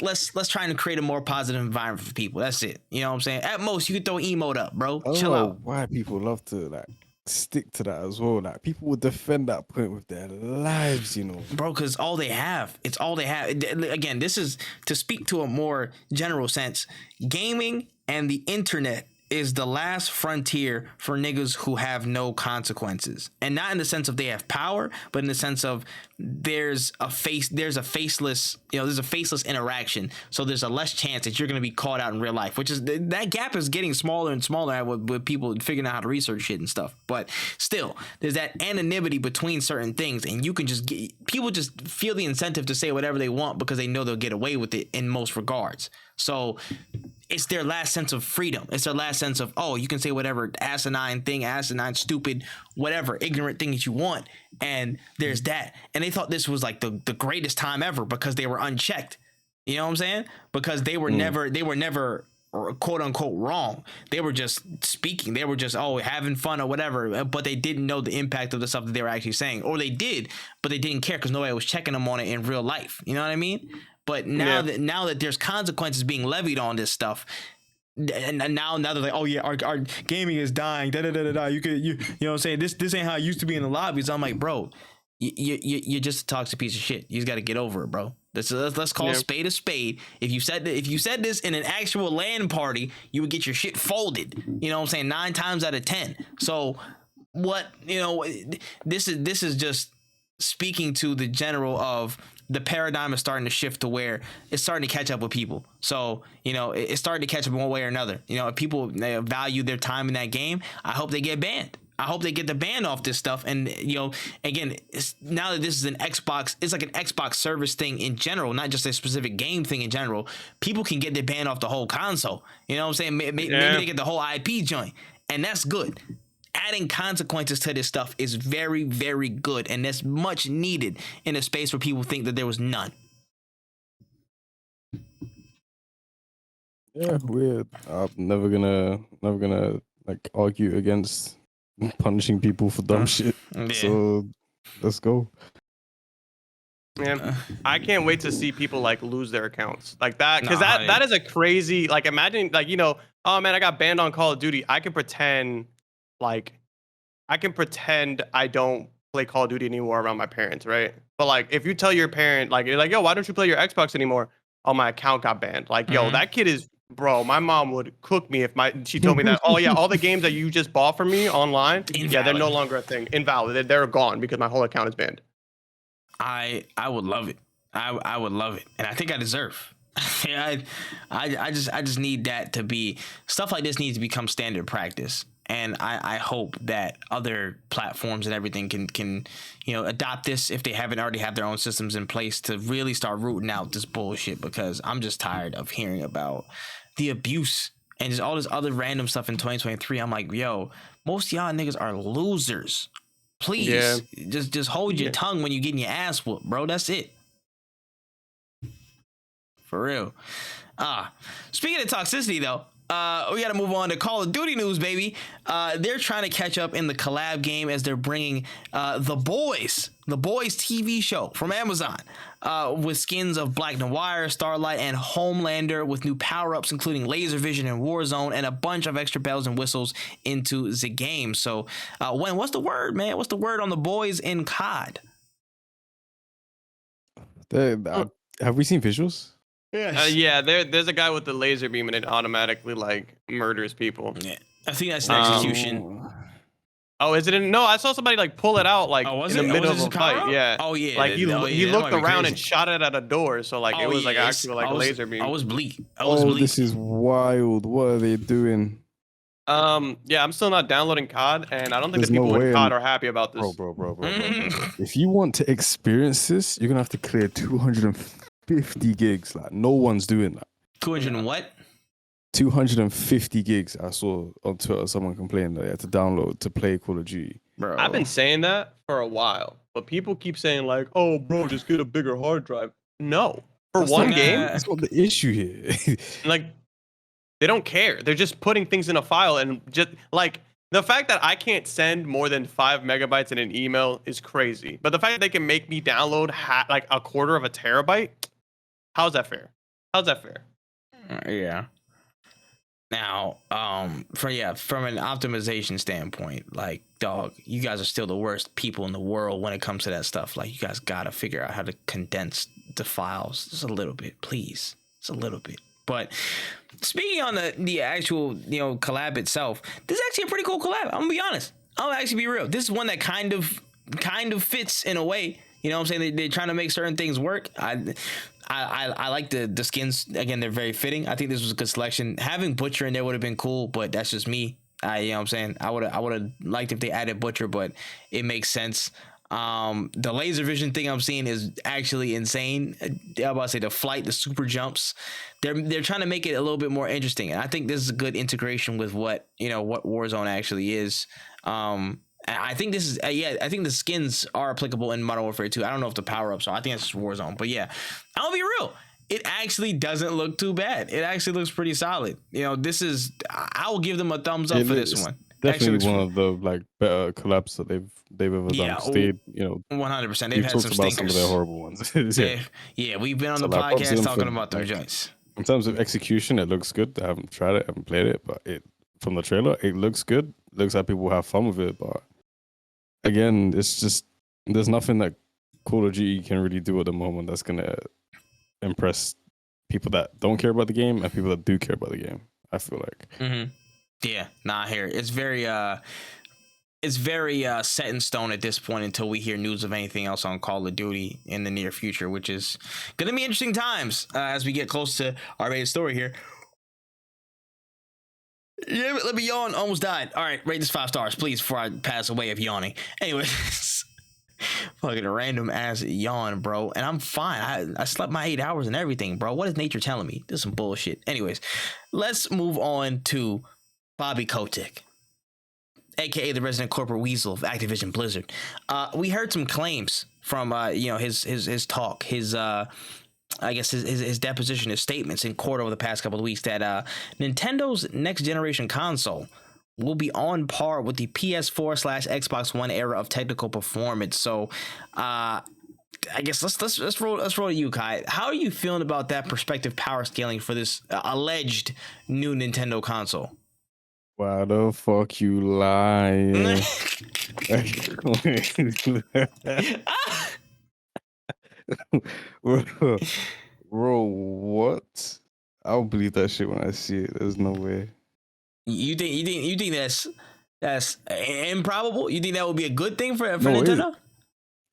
try and create a more positive environment for people. That's it. You know what I'm saying? At most, you can throw emote up, bro. Chill out. Why people love to, stick to that as well. Like, people will defend that point with their lives, bro, because all they have. It's all they have. Again, this is to speak to a more general sense. Gaming and the internet is the last frontier for niggas who have no consequences, and not in the sense of they have power, but in the sense of there's a faceless interaction. So there's a less chance that you're going to be caught out in real life, which is that gap is getting smaller and smaller with people figuring out how to research shit and stuff. But still, there's that anonymity between certain things, and you can people just feel the incentive to say whatever they want because they know they'll get away with it in most regards. So it's their last sense of freedom. It's their last sense of, oh, you can say whatever asinine, stupid, whatever, ignorant thing that you want. And there's that. And they thought this was like the greatest time ever because they were unchecked. You know what I'm saying? Because they were never quote unquote wrong. They were just speaking. They were just, having fun or whatever. But they didn't know the impact of the stuff that they were actually saying. Or they did, but they didn't care because nobody was checking them on it in real life. You know what I mean? But now that there's consequences being levied on this stuff, and now they're like, oh yeah, our gaming is dying. You know what I'm saying? This ain't how it used to be in the lobbies. I'm like, bro, you're just a toxic piece of shit. You just got to get over it, bro. Let's call a spade a spade. If you said this in an actual LAN party, you would get your shit folded. You know what I'm saying? 9 times out of 10. So what? This is just speaking to the general of the paradigm is starting to shift to where it's starting to catch up with people. So, it's starting to catch up in one way or another. If people value their time in that game, I hope they get banned. I hope they get the ban off this stuff. And, again, now that this is an Xbox, it's like an Xbox service thing in general, not just a specific game thing in general. People can get their ban off the whole console. You know what I'm saying? Maybe they get the whole IP joint. And that's good. Adding consequences to this stuff is very, very good, and that's much needed in a space where people think that there was none. Yeah, weird. I'm never gonna argue against punishing people for dumb shit. Yeah. So let's go. Man, I can't wait to see people lose their accounts like that, because that is a crazy, imagine oh man, I got banned on Call of Duty. I can pretend I don't play Call of Duty anymore around my parents, right? But if you tell your parent, you're like, yo, why don't you play your Xbox anymore? Oh, my account got banned. Yo, that kid is Bro, my mom would cook me if she told me that. Oh yeah, all the games that you just bought from me online, yeah, they're no Invalid. longer a thing. Invalid. They're gone because my whole account is banned. I would love it. I would love it, and I think I deserve. I just need that to be stuff like this needs to become standard practice, and I hope that other platforms and everything can adopt this if they haven't already have their own systems in place to really start rooting out this bullshit, because I'm just tired of hearing about the abuse and just all this other random stuff in 2023. I'm like, yo, most of y'all niggas are losers. Please, just hold your tongue when you getting your ass whooped, bro. That's it. For real. Speaking of toxicity, though, we got to move on to Call of Duty news, baby. They're trying to catch up in the collab game as they're bringing The Boys TV show from Amazon with skins of Black Noir, Starlight, and Homelander with new power-ups, including laser vision and Warzone, and a bunch of extra bells and whistles into the game. So, what's the word, man? What's the word on The Boys in COD? Have we seen visuals? Yeah, there's a guy with the laser beam and it automatically like murders people. Yeah, I think that's an execution. Oh, is it? No, I saw somebody like pull it out like in the middle of a fight. Yeah. Oh yeah. Like he looked around and shot it at a door, so like it was like actually like a laser beam. I was bleak. This is wild. What are they doing? Yeah, I'm still not downloading COD, and I don't think the people in COD are happy about this. Bro. If you want to experience this, you're gonna have to clear 250 gigs. Like no one's doing that. 200 and what? 250 gigs. I saw on Twitter someone complaining that they had to download to play Call of Duty. Bro. I've been saying that for a while, but people keep saying like, "Oh, bro, just get a bigger hard drive." No, for That's one not- game, That's not the issue here. like they don't care. They're just putting things in a file, and just like the fact that I can't send more than 5 megabytes in an email is crazy. But the fact that they can make me download like a quarter of a terabyte, how's that fair? How's that fair? Yeah. Now, from an optimization standpoint, like, dog, you guys are still the worst people in the world when it comes to that stuff. Like, you guys gotta figure out how to condense the files just a little bit, please. Just a little bit. But speaking on the actual, collab itself, this is actually a pretty cool collab. I'm gonna be honest. I'll actually be real. This is one that kind of fits in a way. You know what I'm saying? They're trying to make certain things work. I like the skins. Again, they're very fitting. I think this was a good selection. Having Butcher in there would have been cool, but that's just me. You know what I'm saying? I would have liked if they added Butcher, but it makes sense. The laser vision thing I'm seeing is actually insane. I'm about to say the flight, the super jumps. They're trying to make it a little bit more interesting, and I think this is a good integration with what Warzone actually is. I think this is I think the skins are applicable in Modern Warfare 2. I don't know if the power-ups are. I think it's just Warzone. But yeah, I'll be real. It actually doesn't look too bad. It actually looks pretty solid. I will give them a thumbs up for this one. Definitely one of the better collabs that they've ever done. 100%. They've had some about stinkers. some of their horrible ones. Yeah, we've been on the podcast talking about their joints. In terms of execution, it looks good. I haven't tried it, haven't played it, but from the trailer, it looks good. Looks like people have fun with it, but again, it's just there's nothing that Call of Duty can really do at the moment that's gonna impress people that don't care about the game and people that do care about the game. I feel like. Mm-hmm. Yeah, I hear it. It's very set in stone at this point until we hear news of anything else on Call of Duty in the near future, which is gonna be interesting times as we get close to our main story here. Yeah, let me yawn. Almost died. All right, rate this 5 stars, please, before I pass away of yawning. Anyways, fucking a random ass yawn, bro. And I'm fine. I slept my 8 hours and everything, bro. What is nature telling me? This is some bullshit. Anyways, let's move on to Bobby Kotick, aka the resident corporate weasel of Activision-Blizzard. We heard some claims from his talk, his deposition, his statements in court over the past couple of weeks that Nintendo's next generation console will be on par with the PS4/Xbox One era of technical performance. So I guess let's roll to you, Kai. How are you feeling about that perspective power scaling for this alleged new Nintendo console? Why the fuck you lying? Bro, what? I'll believe that shit when I see it. There's no way. You think that's improbable? You think that would be a good thing for No, Nintendo?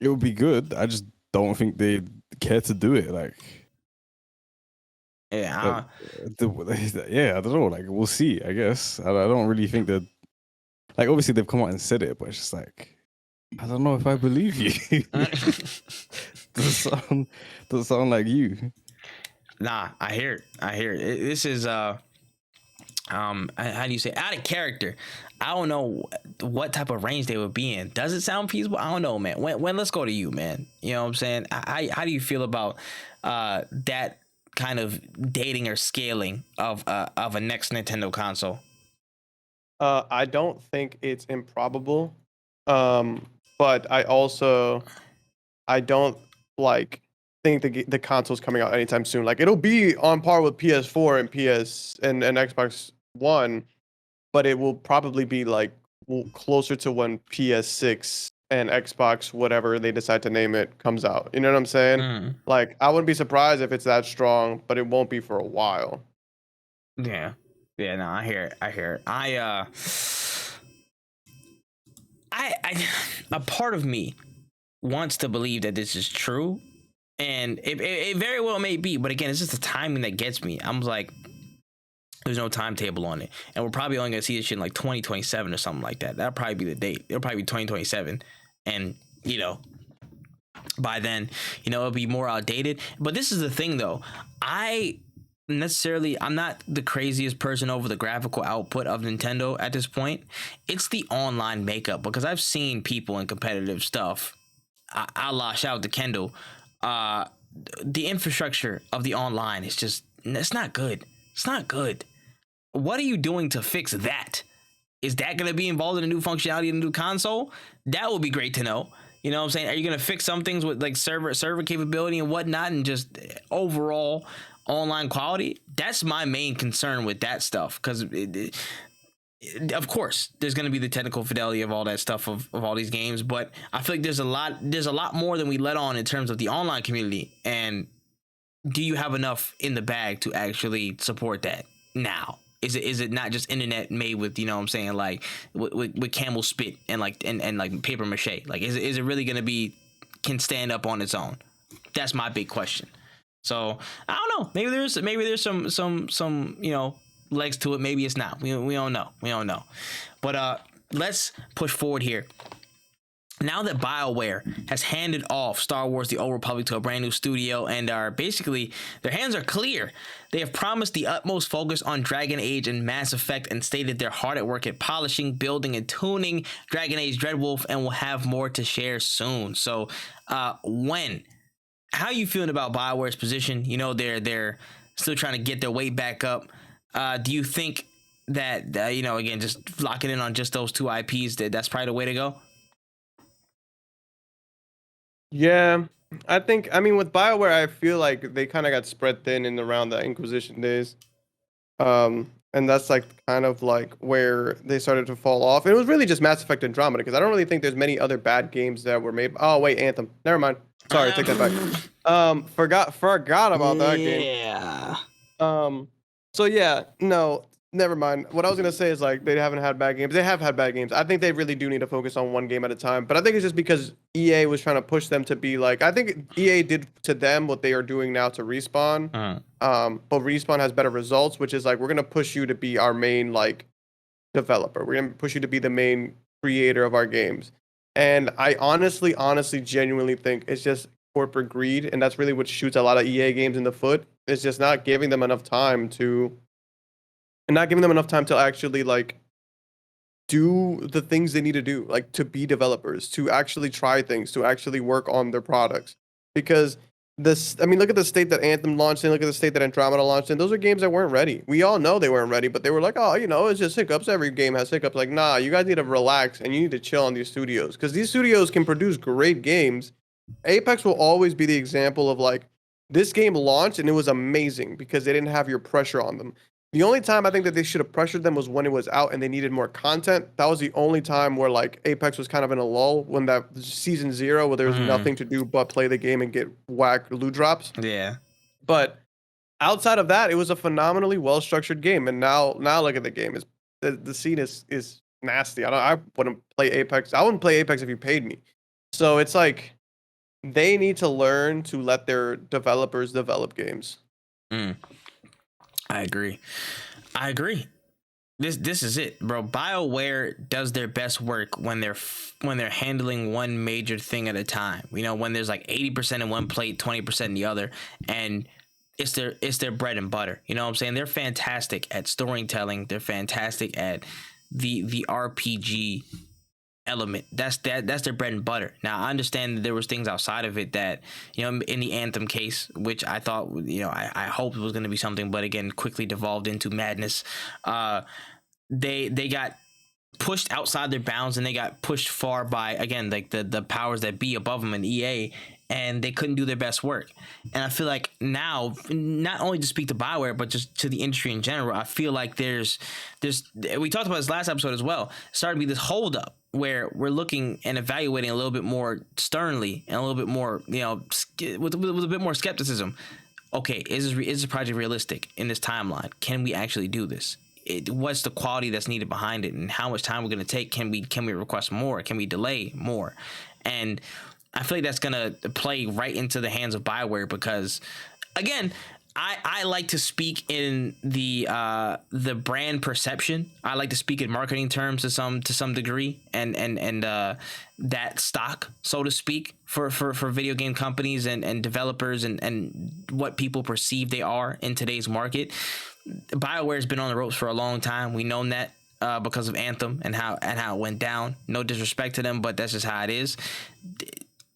It would be good. I just don't think they care to do it. Like, Yeah, yeah, I don't know. Like, we'll see. I guess I don't really think that. Like, obviously they've come out and said it, but it's just like, I don't know if I believe you. doesn't sound like you. Nah, I hear it. This is how do you say, out of character? I don't know what type of range they would be in. Does it sound feasible? I don't know, man. When let's go to you, man. You know what I'm saying? How do you feel about that kind of dating or scaling of a next Nintendo console? I don't think it's improbable, but I don't like think the console's coming out anytime soon. Like, it'll be on par with PS4 and and Xbox One, but it will probably be like closer to when PS6 and Xbox, whatever they decide to name it, comes out. You know what I'm saying? Like, I wouldn't be surprised if it's that strong, but it won't be for a while. Yeah. Yeah, no, I hear it. A part of me wants to believe that this is true, and it very well may be, but again, it's just the timing that gets me. I'm like, there's no timetable on it, and we're probably only gonna see this shit in like 2027 or something like that. That'll probably be the date. It'll probably be 2027, and by then, it'll be more outdated. But this is the thing, though. I'm not the craziest person over the graphical output of Nintendo at this point. It's the online makeup, because I've seen people in competitive stuff, a la shout out to Kendall. The infrastructure of the online is just, it's not good. It's not good. What are you doing to fix that? Is that going to be involved in a new functionality in the new console? That would be great to know. You know what I'm saying? Are you going to fix some things with like server capability and whatnot, and just overall online quality? That's my main concern with that stuff, because of course there's going to be the technical fidelity of all that stuff of all these games, but I feel like there's a lot more than we let on in terms of the online community. And do you have enough in the bag to actually support that now? Is it not just internet made with, like with camel spit and like paper mache? Like, is it really going to can stand up on its own? That's my big question. So I don't know. Maybe there's some legs to it. Maybe it's not. We don't know. But let's push forward here. Now that BioWare has handed off Star Wars: The Old Republic to a brand new studio, and are basically, their hands are clear, they have promised the utmost focus on Dragon Age and Mass Effect, and stated they're hard at work at polishing, building, and tuning Dragon Age Dreadwolf, and will have more to share soon. So, how are you feeling about BioWare's position? They're still trying to get their weight back up. Do you think that again, just locking in on just those two IPs, that's probably the way to go? Yeah, I mean, with BioWare, I feel like they kind of got spread thin in around the Inquisition days. And that's like kind of like where they started to fall off. And it was really just Mass Effect Andromeda, because I don't really think there's many other bad games that were made. Oh, wait, Anthem. Never mind. Sorry, take that back. Forgot about that game. Yeah. So yeah, no, never mind. What I was gonna say is, like, they haven't had bad games. They have had bad games. I think they really do need to focus on one game at a time. But I think it's just because EA was trying to push them to be like, I think EA did to them what they are doing now to Respawn. But Respawn has better results, which is like, we're gonna push you to be our main like developer. We're gonna push you to be the main creator of our games. And I honestly, genuinely think it's just corporate greed, and that's really what shoots a lot of EA games in the foot. It's just not giving them enough time to actually like do the things they need to do, like to be developers, to actually try things, to actually work on their products. Because look at the state that Anthem launched in, look at the state that Andromeda launched in. Those are games that weren't ready. We all know they weren't ready, but they were like, oh, it's just hiccups. Every game has hiccups. Like, nah, you guys need to relax and you need to chill on these studios, because these studios can produce great games. Apex will always be the example of like, this game launched and it was amazing because they didn't have your pressure on them. The only time I think that they should have pressured them was when it was out and they needed more content. That was the only time where like Apex was kind of in a lull, when that season 0 where there was nothing to do but play the game and get whack loot drops. Yeah. But outside of that, it was a phenomenally well structured game. And now look at the game. Is the scene is nasty. I wouldn't play Apex. I wouldn't play Apex if you paid me. So it's like they need to learn to let their developers develop games. I agree. This is it, bro. BioWare does their best work when they're handling one major thing at a time. You know, when there's like 80% in one plate, 20% in the other, and it's their bread and butter. You know what I'm saying? They're fantastic at storytelling. They're fantastic at the RPG element. That's their bread and butter. Now I understand that there was things outside of it that, you know, in the Anthem case, which I thought, you know, I hoped was going to be something, but again quickly devolved into madness. They got pushed outside their bounds, and they got pushed far by, again, like the powers that be above them in EA, and they couldn't do their best work. And I feel like now, not only to speak to BioWare, but just to the industry in general, I feel like there's we talked about this last episode as well, starting to be this holdup where we're looking and evaluating a little bit more sternly and a little bit more, you know, with a bit more skepticism. Okay, is this project realistic in this timeline? Can we actually do this? What's the quality that's needed behind it, and how much time we're going to take? Can we request more? Can we delay more? And I feel like that's going to play right into the hands of BioWare, because, again, I like to speak in the brand perception. I like to speak in marketing terms to some degree, and that stock, so to speak, for video game companies and developers and what people perceive they are in today's market. BioWare has been on the ropes for a long time. We know that because of Anthem and how it went down. No disrespect to them, but that's just how it is.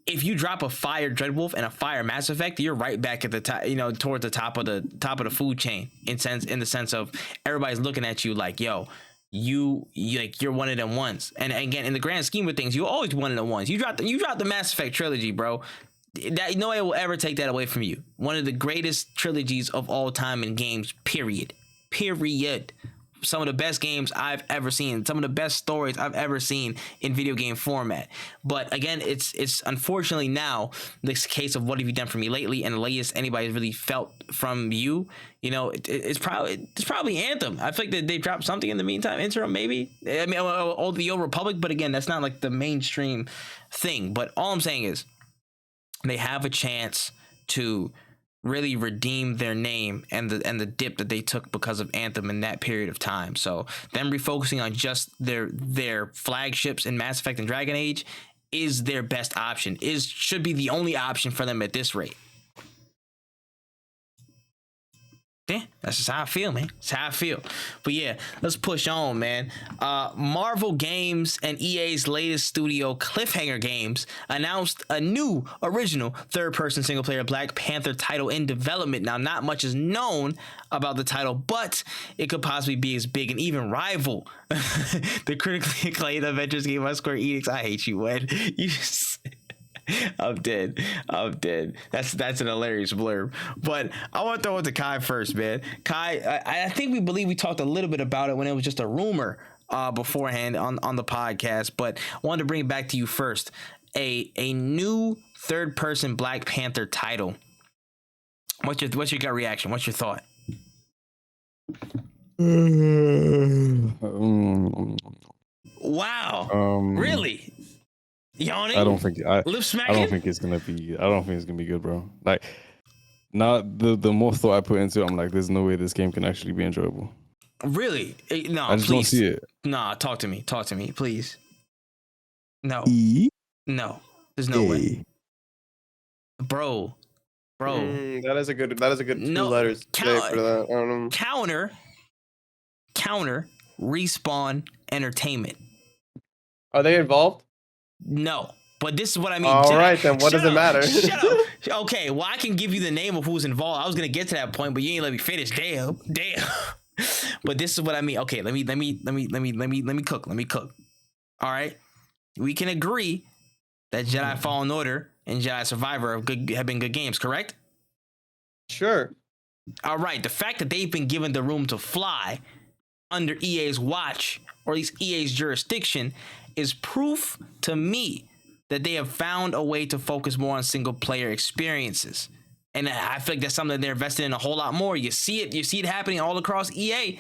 If you drop a fire Dreadwolf and a fire Mass Effect, you're right back at the top, you know, towards the top of the food chain, in the sense of everybody's looking at you like, yo, you're one of them ones. And again, in the grand scheme of things, you're always one of them ones. You dropped the Mass Effect trilogy, bro. That nobody will ever take that away from you. One of the greatest trilogies of all time in games, period. Some of the best games I've ever seen, some of the best stories I've ever seen in video game format. But again, it's unfortunately now this case of what have you done for me lately, and the latest anybody's really felt from you, you know, it's probably Anthem. I feel like that they dropped something in the meantime, interim maybe. I mean, Old the Old Republic, but again, that's not like the mainstream thing. But all I'm saying is, they have a chance to really redeem their name and the dip that they took because of Anthem in that period of time. So them refocusing on just their flagships in Mass Effect and Dragon Age is their best option. Should be the only option for them at this rate. Yeah, that's just how I feel, man. That's how I feel. But yeah, let's push on, man. Marvel Games and EA's latest studio, Cliffhanger Games, announced a new original third-person single-player Black Panther title in development. Now, not much is known about the title, but it could possibly be as big and even rival the critically acclaimed Avengers game by Square Enix. I hate you, Wen. You just... I'm dead. That's an hilarious blurb. But I want to throw it to Kai first, man. Kai, I think we talked a little bit about it when it was just a rumor beforehand on the podcast, but I wanted to bring it back to you first. A new third-person Black Panther title. What's your gut reaction? What's your thought? Wow. Really? Yawning? I don't think Lip smacking? I don't think it's gonna be good, bro. Like, now the more thought I put into it, I'm like, there's no way this game can actually be enjoyable. Really? No, I just please. don't see it. Nah, talk to me, please. No. E? No. There's no way. Bro. That is a good two letters for that. I don't know. Counter Respawn Entertainment. Are they involved? No, but this is what I mean. All right, then what does it matter? Shut up. Okay, well, I can give you the name of who's involved. I was gonna get to that point, but you ain't let me finish. Damn. But this is what I mean. Okay, let me cook. All right, we can agree that Jedi Fallen Order and Jedi Survivor have been good games, correct? Sure. All right. The fact that they've been given the room to fly under EA's watch, or at least EA's jurisdiction, is proof to me that they have found a way to focus more on single player experiences. And I feel like that's something that they're invested in a whole lot more. You see it happening all across EA.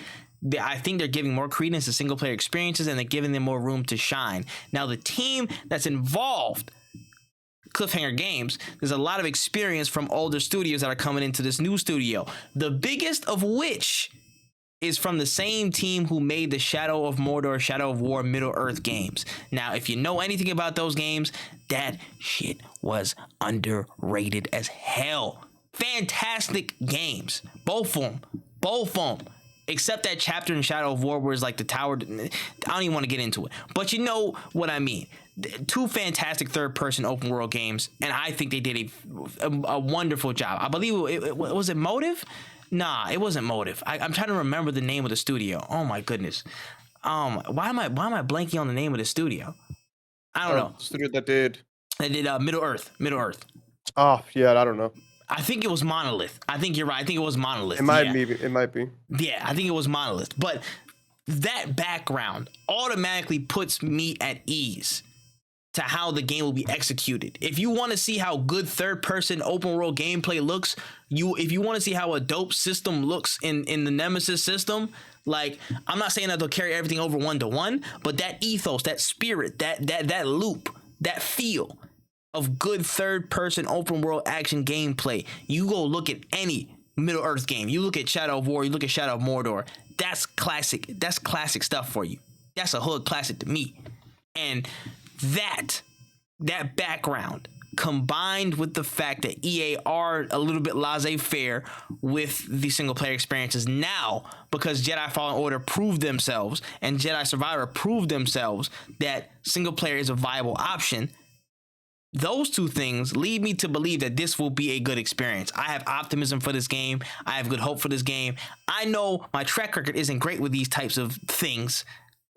I think they're giving more credence to single player experiences, and they're giving them more room to shine. Now, the team that's involved, Cliffhanger Games, there's a lot of experience from older studios that are coming into this new studio. The biggest of which is from the same team who made the Shadow of Mordor, Shadow of War, Middle-earth games. Now, if you know anything about those games, that shit was underrated as hell. Fantastic games. Both of them. Except that chapter in Shadow of War where it's like the tower. I don't even want to get into it. But you know what I mean. Two fantastic third-person open-world games, and I think they did a wonderful job. I believe was it Motive? Nah, it wasn't Motive. I'm trying to remember the name of the studio. Oh my goodness. Why am I blanking on the name of the studio? I don't know. The studio that did Middle-earth. Oh yeah, I don't know. I think it was Monolith. I think you're right. I think it was Monolith. It might be. Yeah, I think it was Monolith. But that background automatically puts me at ease to how the game will be executed. If you want to see how good third-person open-world gameplay looks, if you want to see how a dope system looks in the Nemesis system, like, I'm not saying that they'll carry everything over 1-to-1, but that ethos, that spirit, that loop, that feel of good third-person open-world action gameplay, you go look at any Middle-earth game. You look at Shadow of War, you look at Shadow of Mordor. That's classic. That's classic stuff for you. That's a hood classic to me. And that background combined with the fact that EA are a little bit laissez-faire with the single player experiences now, because Jedi Fallen Order proved themselves and Jedi Survivor proved themselves that single player is a viable option. Those two things lead me to believe that this will be a good experience. I have optimism for this game. I have good hope for this game. I know my track record isn't great with these types of things,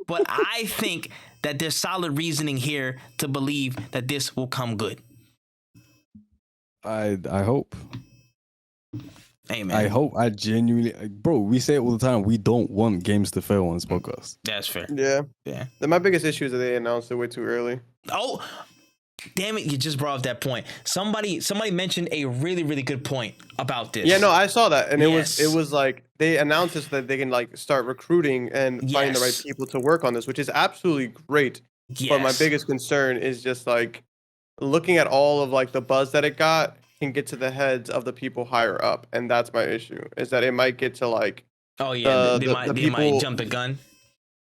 but I think that there's solid reasoning here to believe that this will come good. I hope. Amen. I hope. I genuinely, bro. We say it all the time. We don't want games to fail on this podcast. That's fair. Yeah. My biggest issue is that they announced it way too early. Oh, damn it! You just brought up that point. Somebody mentioned a really, really good point about this. Yeah, no, I saw that, and Yes. it was like they announced this so that they can like start recruiting and finding the right Yes. people to work on this, which is absolutely great. Yes. But my biggest concern is just like looking at all of like the buzz that it got can get to the heads of the people higher up, and that's my issue. Is that it might get to like Oh yeah, they the might people- jump the gun.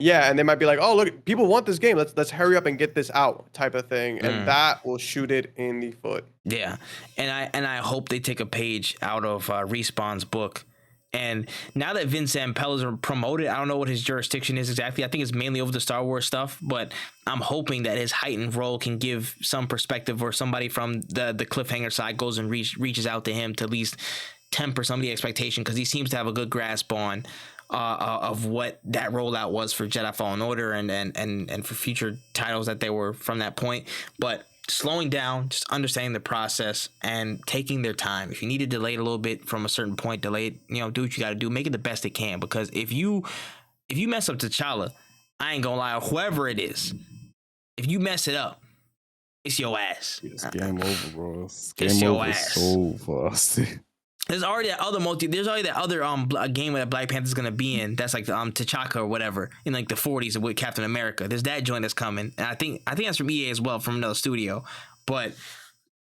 yeah, and they might be like, oh look, people want this game. Let's hurry up and get this out, type of thing, and that will shoot it in the foot. Yeah, and I hope they take a page out of Respawn's book. And now that Vince Zampella is promoted, I don't know what his jurisdiction is exactly. I think it's mainly over the Star Wars stuff, but I'm hoping that his heightened role can give some perspective, or somebody from the Cliffhanger side goes and reaches out to him to at least temper some of the expectation, because he seems to have a good grasp on of what that rollout was for Jedi Fallen Order and for future titles that they were from that point. But slowing down, just understanding the process and taking their time. If you need to delay it a little bit from a certain point, delay it, do what you got to do. Make it the best it can, because if you mess up T'Challa, I ain't gonna lie, whoever it is, if you mess it up, it's your ass. It's game over, bro. It's It's game your over ass. so fast. There's already that other game that Black Panther's gonna be in. That's like the T'Chaka or whatever in like the 40s with Captain America. There's that joint that's coming, and I think that's from EA as well, from another studio. But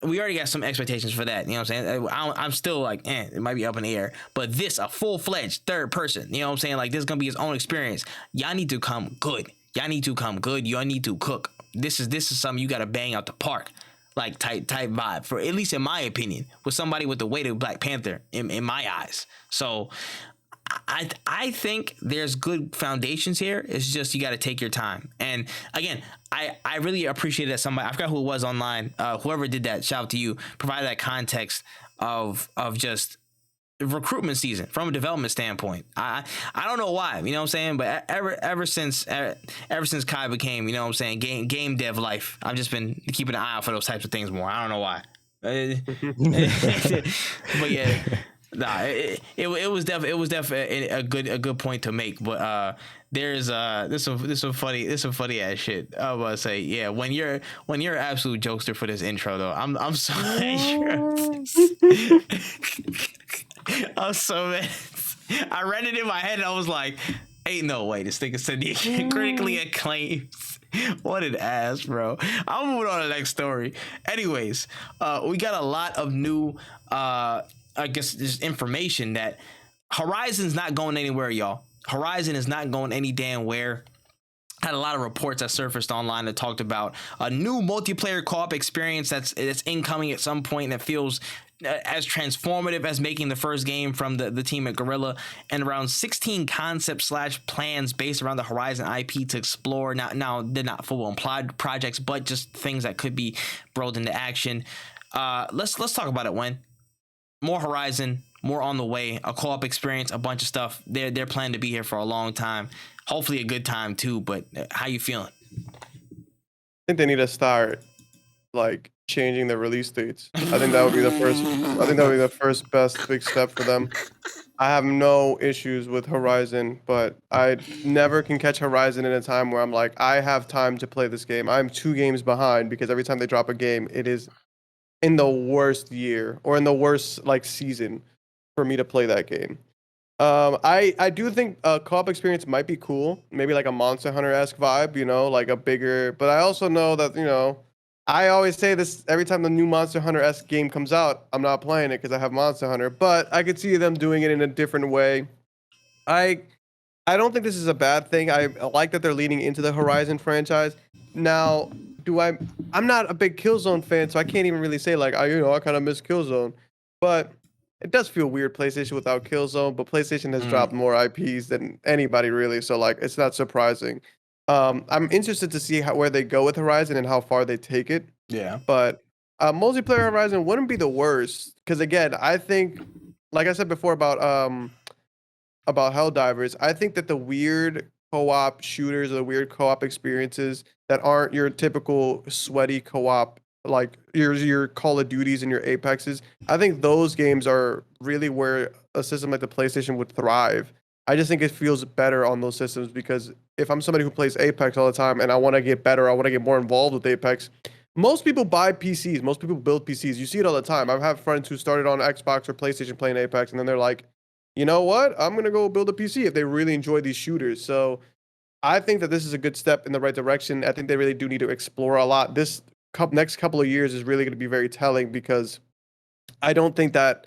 we already got some expectations for that. You know what I'm saying? I'm still like, it might be up in the air. But this, a full-fledged third person. You know what I'm saying? Like, this is gonna be his own experience. Y'all need to come good. Y'all need to cook. This is something you gotta bang out the park. Like type vibe, for at least in my opinion, with somebody with the weight of Black Panther in my eyes. So I think there's good foundations here. It's just you got to take your time. And again, I really appreciate that somebody, I forgot who it was online, whoever did that, shout out to you, provided that context of just recruitment season from a development standpoint. I don't know why, you know what I'm saying, but ever since Kai became, you know what I'm saying, game dev life, I've just been keeping an eye out for those types of things more. I don't know why. But yeah, Nah, it was definitely a good point to make, but there's some funny ass shit. I was about to say, yeah, when you're an absolute jokester for this intro though, I'm so I'm so mad. I read it in my head and I was like, ain't no way this thing is critically acclaimed. What an ass, bro. I'm moving on to the next story. Anyways, we got a lot of new I guess there's information that Horizon's not going anywhere, y'all. Horizon is not going any damn where. Had a lot of reports that surfaced online that talked about a new multiplayer co-op experience that's incoming at some point that feels as transformative as making the first game from the team at Guerrilla, and around 16 concepts / plans based around the Horizon IP to explore. Now they're not full-blown projects, but just things that could be rolled into action. Let's talk about it, Wen. More Horizon, more on the way, a co-op experience, a bunch of stuff. They're planning to be here for a long time. Hopefully a good time too, but how you feeling? I think they need to start like changing the release dates. I think that would be the first. I think that would be the first best big step for them. I have no issues with Horizon, but I never can catch Horizon in a time where I'm like, I have time to play this game. I'm 2 games behind because every time they drop a game, it is in the worst year or in the worst like season for me to play that game. I do think a co-op experience might be cool. Maybe like a Monster Hunter-esque vibe, you know, like a bigger, but I also know that, you know, I always say this every time the new Monster Hunter-esque game comes out, I'm not playing it because I have Monster Hunter, but I could see them doing it in a different way. I don't think this is a bad thing. I like that they're leaning into the Horizon franchise. Now, I'm not a big Killzone fan, so I can't even really say like I kind of miss Killzone, but it does feel weird PlayStation without Killzone. But PlayStation has dropped more IPs than anybody really, so like it's not surprising. I'm interested to see where they go with Horizon and how far they take it. Yeah, but multiplayer Horizon wouldn't be the worst because again, I think, like I said before about Helldivers, I think that the weird co-op shooters or the weird co-op experiences that aren't your typical sweaty co-op, like your Call of Duties and your Apexes, I think those games are really where a system like the PlayStation would thrive. I just think it feels better on those systems because if I'm somebody who plays Apex all the time and I want to get better, I want to get more involved with Apex. Most people buy PCs. Most people build PCs. You see it all the time. I have friends who started on Xbox or PlayStation playing Apex, and then they're like, you know what? I'm going to go build a PC if they really enjoy these shooters. So I think that this is a good step in the right direction. I think they really do need to explore a lot. This next couple of years is really going to be very telling because I don't think that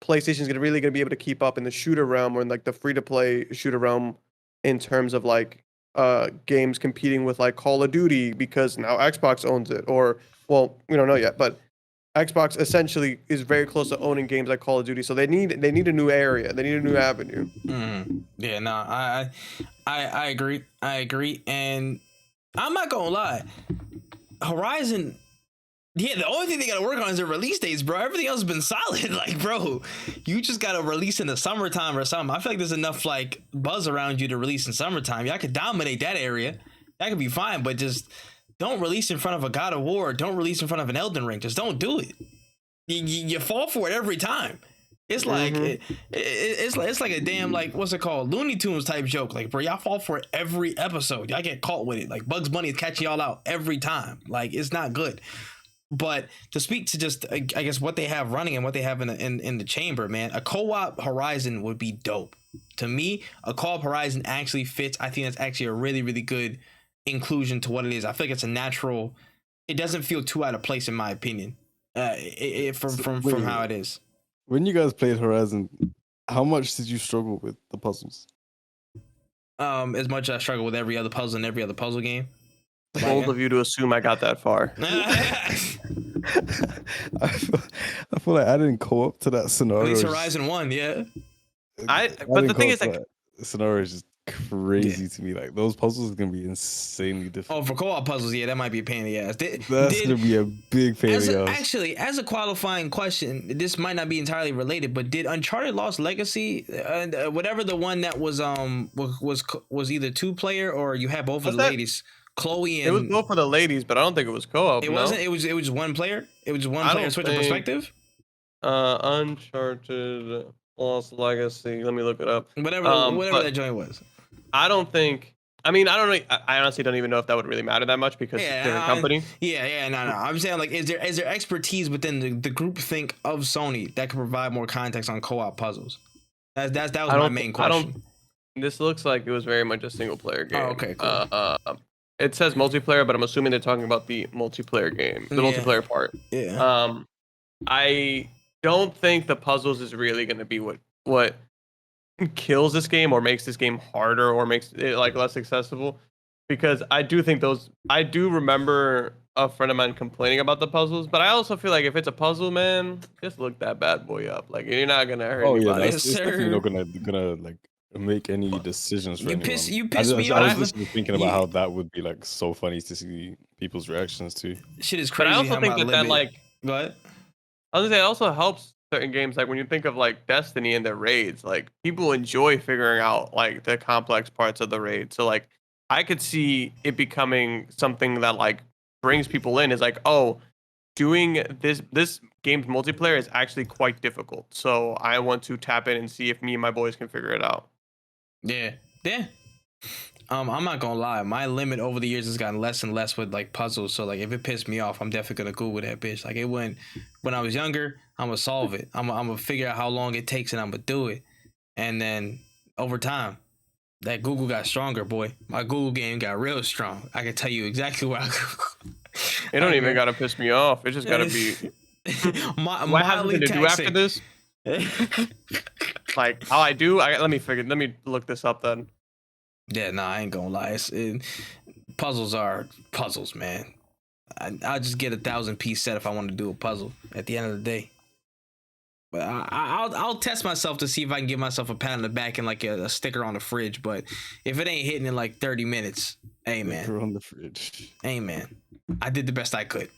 PlayStation is really going to be able to keep up in the shooter realm or in like the free-to-play shooter realm in terms of like games competing with like Call of Duty because now Xbox owns it. Or, well, we don't know yet, but Xbox essentially is very close to owning games like Call of Duty, so they need a new area, they need a new avenue. Yeah, no, I agree, and I'm not gonna lie, Horizon. Yeah, the only thing they gotta work on is their release dates, bro. Everything else has been solid. Like, bro, you just gotta release in the summertime or something. I feel like there's enough like buzz around you to release in summertime. Y'all could dominate that area. That could be fine, but just don't release in front of a God of War. Don't release in front of an Elden Ring. Just don't do it. You fall for it every time. It's like it's like a damn, like, what's it called, Looney Tunes type joke. Like, bro, y'all fall for it every episode. Y'all get caught with it. Like Bugs Bunny is catching y'all out every time. Like, it's not good. But to speak to just I guess what they have running and what they have in the chamber, man, a co-op Horizon would be dope. To me, a co-op Horizon actually fits. I think that's actually a really, really good inclusion to what it is. I feel like it's a natural. It doesn't feel too out of place in my opinion. From how it is. When you guys played Horizon, how much did you struggle with the puzzles? As much as I struggle with every other puzzle in every other puzzle game. Bold of you to assume I got that far. I feel like I didn't co-op to that scenario. At least Horizon 1, yeah. But the thing is, like, scenario is just crazy to me. Like, those puzzles are gonna be insanely difficult. Oh, for co-op puzzles, yeah, that might be a pain in the ass. That's gonna be a big pain in the ass. Actually, as a qualifying question, this might not be entirely related, but did Uncharted Lost Legacy, whatever the one that was either 2-player or you had both of the ladies, Chloe and... It was both for the ladies, but I don't think it was co-op. It wasn't. It was just one player. It was just one player switching perspective. Uncharted. Lost Legacy. Let me look it up. Whatever But that joint was. I don't think. I mean, I don't know. I honestly don't even know if that would really matter that much because it's a different company. No. I'm saying like, is there expertise within the group think of Sony that could provide more context on co-op puzzles? That was my main question. This looks like it was very much a single player game. Oh, okay, cool. It says multiplayer, but I'm assuming they're talking about the multiplayer game, the multiplayer part. Yeah. I don't think the puzzles is really going to be what kills this game or makes this game harder or makes it like less accessible, because I do remember a friend of mine complaining about the puzzles, but I also feel like if it's a puzzle, man, just look that bad boy up. Like, you're not gonna hurt anybody. It's definitely not gonna like make any decisions for anyone. You piss me off. I was literally thinking about how that would be like so funny to see people's reactions to. Shit is crazy. But I also think that like, what? I was gonna say, it also helps certain games, like when you think of like Destiny and their raids, like people enjoy figuring out like the complex parts of the raid. So like I could see it becoming something that like brings people in, is like, oh, doing this game's multiplayer is actually quite difficult. So I want to tap in and see if me and my boys can figure it out. Yeah. I'm not gonna lie, my limit over the years has gotten less and less with like puzzles. So like if it pissed me off, I'm definitely gonna Google that bitch. Like it went when I was younger, I'm gonna solve it. I'm gonna figure out how long it takes and I'm gonna do it. And then over time, that Google got stronger, boy. My Google game got real strong. I can tell you exactly where I go. It don't even gotta piss me off. It just gotta be. What has to do after this? Like how I do. Let me look this up then. Yeah, nah, I ain't gonna lie. Puzzles are puzzles, man. I'll just get a 1,000-piece set if I want to do a puzzle at the end of the day. But I'll test myself to see if I can give myself a pat on the back and like a sticker on the fridge. But if it ain't hitting in like 30 minutes, hey man, sticker on the fridge. Hey man, I did the best I could.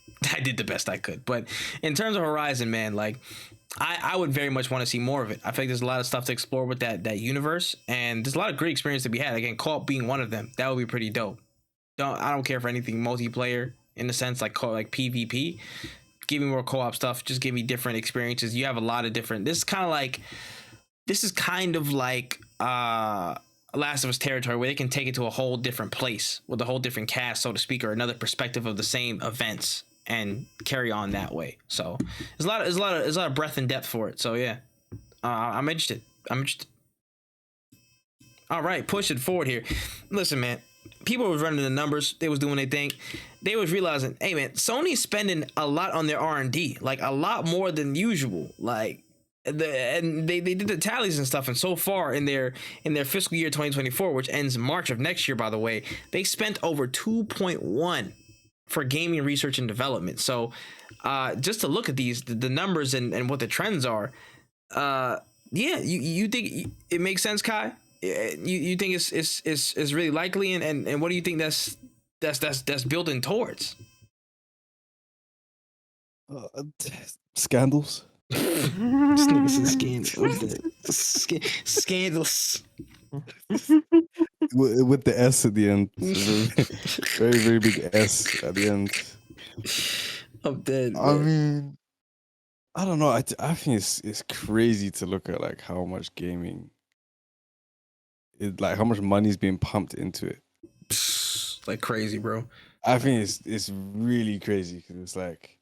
But in terms of Horizon, man, like I would very much want to see more of it. I feel like there's a lot of stuff to explore with that universe, and there's a lot of great experience to be had. Again, co-op being one of them, that would be pretty dope. I don't care for anything multiplayer in the sense like PvP. Give me more co-op stuff. Just give me different experiences. You have a lot of different. This is kind of like Last of Us territory, where they can take it to a whole different place with a whole different cast, so to speak, or another perspective of the same events, and carry on that way. So there's a lot of breadth and depth for it. So yeah, I'm interested. All right, push it forward here. Listen, man, people was running the numbers. They was doing their thing. They was realizing, hey man, Sony's spending a lot on their R&D, like a lot more than usual. Like and they did the tallies and stuff, and so far in their fiscal year 2024, which ends March of next year, by the way, they spent over 2.1 for gaming research and development. So just to look at these the numbers and what the trends are, you think it makes sense, Kai? You think it's really likely, and what do you think that's building towards? Scandals. This nigga's scandals. With the S at the end. Very, very big S at the end. I'm dead. I mean, I don't know. I think it's crazy to look at like how much gaming, how much money's being pumped into it. Like crazy, bro. I think it's really crazy because it's like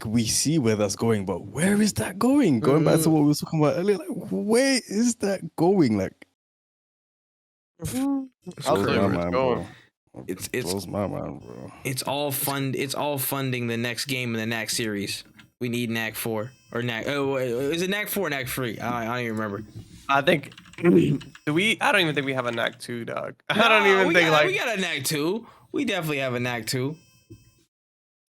we see where that's going, but where is that going? Going back to what we were talking about earlier, like where is that going? Like, I'll tell you where it's going. It blows my mind, bro. It's all funding the next game in the NAC series. We need NAC 4 or NAC. Oh, is it NAC 4 or NAC 3? I don't even remember. I think I don't even think we have a NAC 2, dog. I don't even think we got a NAC 2. We definitely have a NAC 2.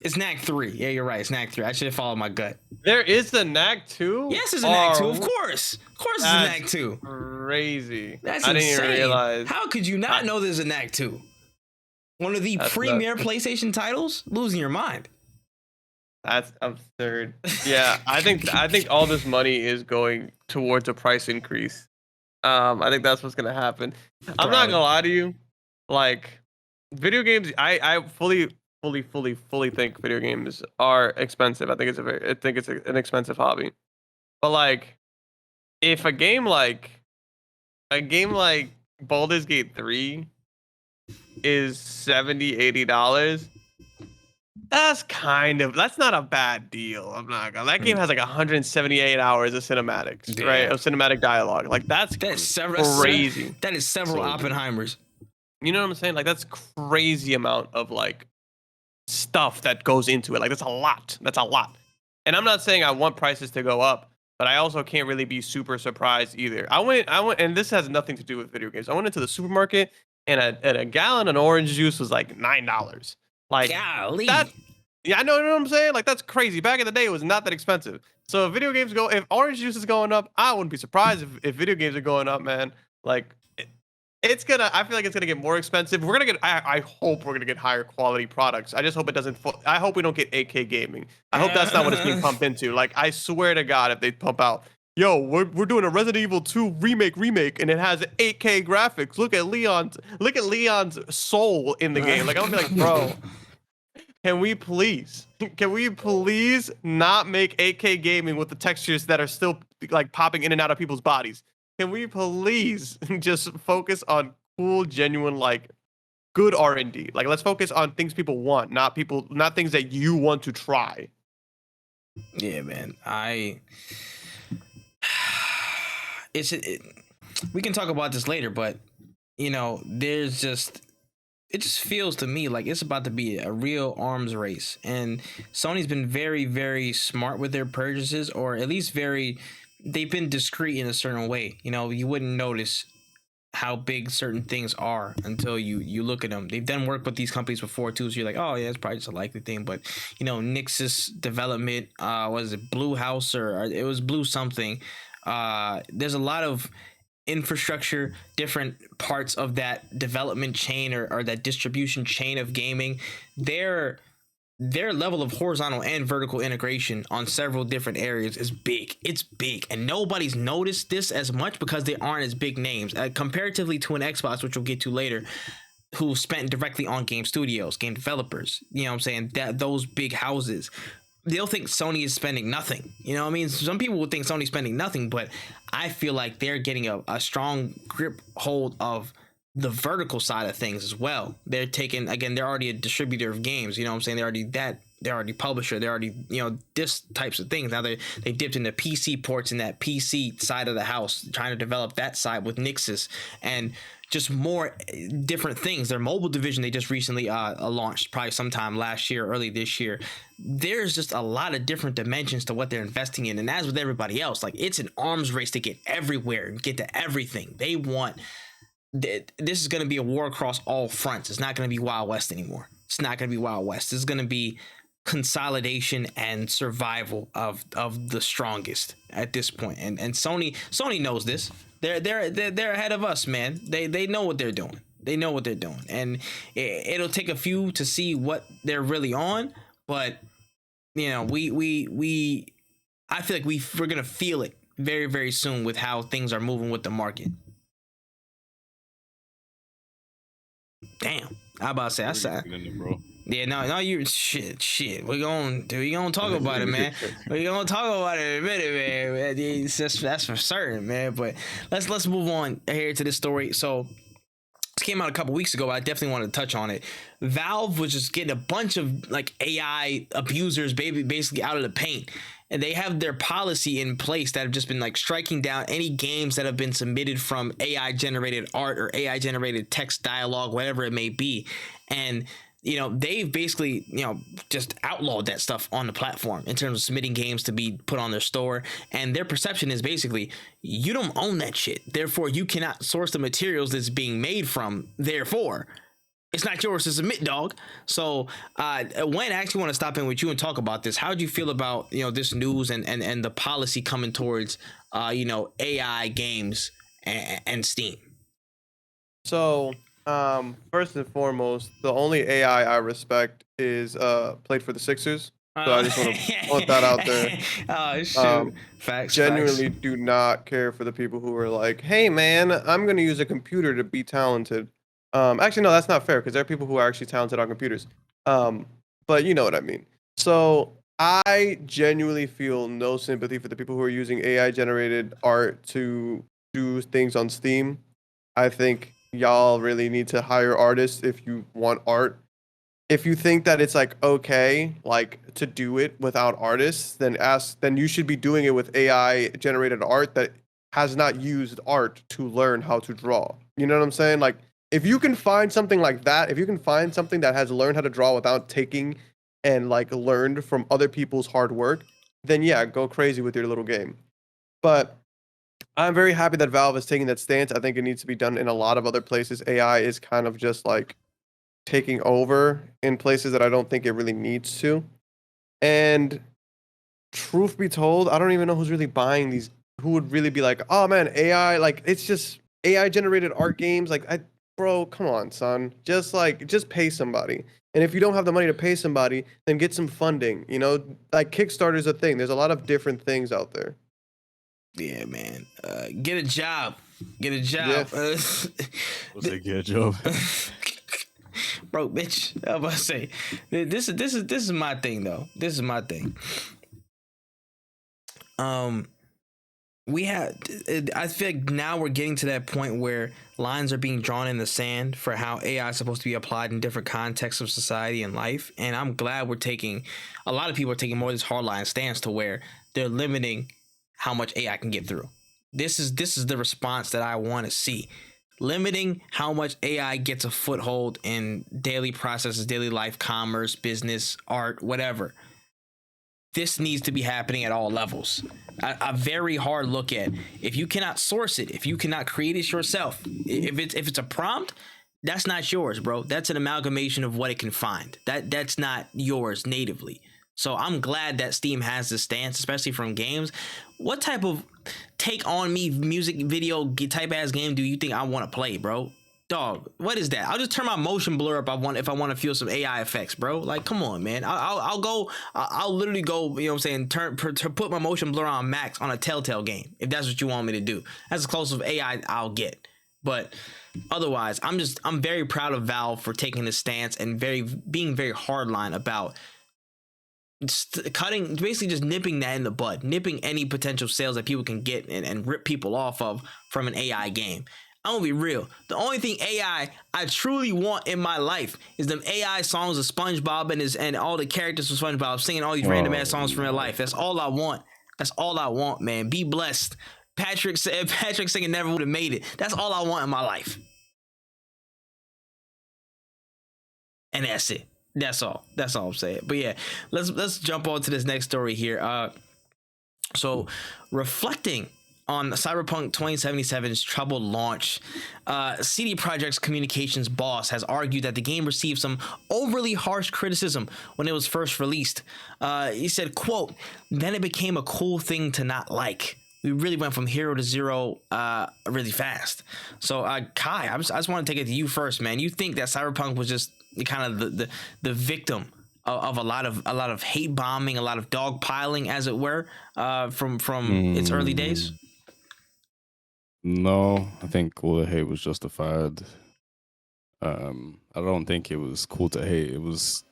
It's NAC 3. Yeah, you're right. It's NAC 3. I should have followed my gut. There is the NAC 2? Yes, there's a NAC 2. Of course. Of course it's a NAC 2. Crazy. That's I insane. didn't even realize. How could you not know there's a NAC 2? One of the premier PlayStation titles? Losing your mind. That's absurd. Yeah, I think all this money is going towards a price increase. I think that's what's gonna happen. I'm not gonna lie to you. Like, video games, I fully think video games are expensive. I think it's an expensive hobby. But like, if a game like Baldur's Gate 3 is $70-$80, that's not a bad deal. I'm not gonna. That game has like 178 hours of cinematics, right? Yeah. Of cinematic dialogue. Like that's crazy. That is several So- Oppenheimers. You know what I'm saying? Like that's crazy amount of like stuff that goes into it. Like that's a lot. That's a lot. And I'm not saying I want prices to go up, but I also can't really be super surprised either. I went, and this has nothing to do with video games. I went into the supermarket and a gallon of orange juice was like $9. Like Golly. that. Yeah, I know what I'm saying. Like that's crazy. Back in the day, it was not that expensive. So if orange juice is going up, I wouldn't be surprised if video games are going up, man. Like it's gonna. I feel like it's gonna get more expensive. We're gonna get. I hope we're gonna get higher quality products. I just hope it doesn't. I hope we don't get 8K gaming. I hope that's not what it's being pumped into. Like I swear to God, if they pump out, yo, we're doing a Resident Evil 2 remake, and it has 8K graphics. Look at Leon's soul in the game. Like I'm gonna be like, bro. Can we please not make 8K gaming with the textures that are still like popping in and out of people's bodies? Can we please just focus on cool, genuine, like good R&D? Like let's focus on things people want, not things that you want to try. Yeah, man. We can talk about this later, but you know, it just feels to me like it's about to be a real arms race, and Sony's been very, very smart with their purchases, or at least they've been discreet in a certain way. You know, you wouldn't notice how big certain things are until you look at them. They've done work with these companies before too, so you're like, oh yeah, it's probably just a likely thing. But you know, Nix's development, was it Blue House or it was Blue something? There's a lot of infrastructure, different parts of that development chain or that distribution chain of gaming. Their level of horizontal and vertical integration on several different areas is big. It's big, and nobody's noticed this as much because they aren't as big names comparatively to an Xbox, which we'll get to later, who spent directly on game studios, game developers. You know what I'm saying? That those big houses, they'll think Sony is spending nothing. You know what I mean? Some people would think Sony's spending nothing, but I feel like they're getting a strong grip hold of the vertical side of things as well. They're taking, again, they're already a distributor of games. You know what I'm saying? They're already publisher. They're already, you know, this types of things. Now they dipped into PC ports in that PC side of the house, trying to develop that side with Nixus and just more different things. Their mobile division, they just recently launched probably sometime last year, early this year. There's just a lot of different dimensions to what they're investing in. And as with everybody else, like it's an arms race to get everywhere and get to everything. They want, this is going to be a war across all fronts. It's not going to be Wild West anymore. It's not going to be Wild West. It's going to be consolidation and survival of the strongest at this point. And Sony knows this. They're ahead of us, man. They know what they're doing. They know what they're doing, and it'll take a few to see what they're really on. But you know, I feel like we're gonna feel it very, very soon with how things are moving with the market. Damn, I about to say, I said, bro. yeah, no, you shit. We gonna talk about it, man. We gonna talk about it in a minute, man. That's for certain, man. But let's move on here to this story. So this came out a couple weeks ago, but I definitely wanted to touch on it. Valve was just getting a bunch of like AI abusers, basically out of the paint. And they have their policy in place that have just been like striking down any games that have been submitted from AI generated art or AI generated text dialogue, whatever it may be. And, you know, they've basically, you know, just outlawed that stuff on the platform in terms of submitting games to be put on their store. And their perception is basically, you don't own that shit. Therefore, you cannot source the materials that's being made from. Therefore, it's not yours to submit, dog. So, Wen, I actually want to stop in with you and talk about this. How do you feel about, you know, this news and the policy coming towards, you know, AI games and Steam? So, first and foremost, the only AI I respect is played for the Sixers. So I just want to put that out there. Oh, shoot. Facts. Genuinely do not care for the people who are like, hey, man, I'm going to use a computer to be talented. Actually, no, that's not fair because there are people who are actually talented on computers. But you know what I mean. So I genuinely feel no sympathy for the people who are using AI generated art to do things on Steam. I think y'all really need to hire artists if you want art. If you think that it's like okay, like to do it without artists, then you should be doing it with AI generated art that has not used art to learn how to draw. You know what I'm saying? Like if you can find something like that, if you can find something that has learned how to draw without taking and like learned from other people's hard work, then yeah, go crazy with your little game. But I'm very happy that Valve is taking that stance. I think it needs to be done in a lot of other places. AI is kind of just like taking over in places that I don't think it really needs to. And truth be told, I don't even know who's really buying these. Who would really be like, oh man, AI, like it's just AI generated art games. Like, bro, come on, son. Just pay somebody. And if you don't have the money to pay somebody, then get some funding. You know, like Kickstarter's a thing. There's a lot of different things out there. Yeah, man. Get a job. Get a job. Yeah. What's a good job? Bro, bitch. I was about to say, this is my thing though. This is my thing. I feel like now we're getting to that point where lines are being drawn in the sand for how AI is supposed to be applied in different contexts of society and life. And I'm glad a lot of people are taking more of this hardline stance to where they're limiting how much AI can get through. This is the response that I want to see. Limiting how much AI gets a foothold in daily processes, daily life, commerce, business, art, whatever. This needs to be happening at all levels. A very hard look at if you cannot source it, if you cannot create it yourself, if it's a prompt, that's not yours, bro. That's an amalgamation of what it can find. That's not yours natively. So I'm glad that Steam has this stance, especially from games. What type of take on me music video type ass game do you think I want to play, bro? Dog, what is that? I'll just turn my motion blur up if I want to feel some AI effects, bro. Like, come on, man. I'll literally go, you know what I'm saying, put my motion blur on max on a Telltale game, if that's what you want me to do. That's as close of AI I'll get. But otherwise, I'm very proud of Valve for taking this stance and being very hardline about cutting, basically just nipping that in the bud, nipping any potential sales that people can get and rip people off of from an AI game. I'm gonna be real. The only thing AI I truly want in my life is them AI songs of SpongeBob and all the characters from SpongeBob singing all these random ass songs from real life. That's all I want. That's all I want, man. Be blessed. Patrick singing never would have made it. That's all I want in my life. And that's it. That's all. That's all I'm saying. But yeah, let's jump on to this next story here. So reflecting on Cyberpunk 2077's troubled launch, CD Projekt's communications boss has argued that the game received some overly harsh criticism when it was first released. He said, quote, "Then it became a cool thing to not like. We really went from hero to zero really fast." So Kai, I just want to take it to you first, man. You think that Cyberpunk was just kind of the victim of a lot of hate bombing, a lot of dogpiling, as it were, from its early days? No, I think all the hate was justified. I don't think it was cool to hate. It was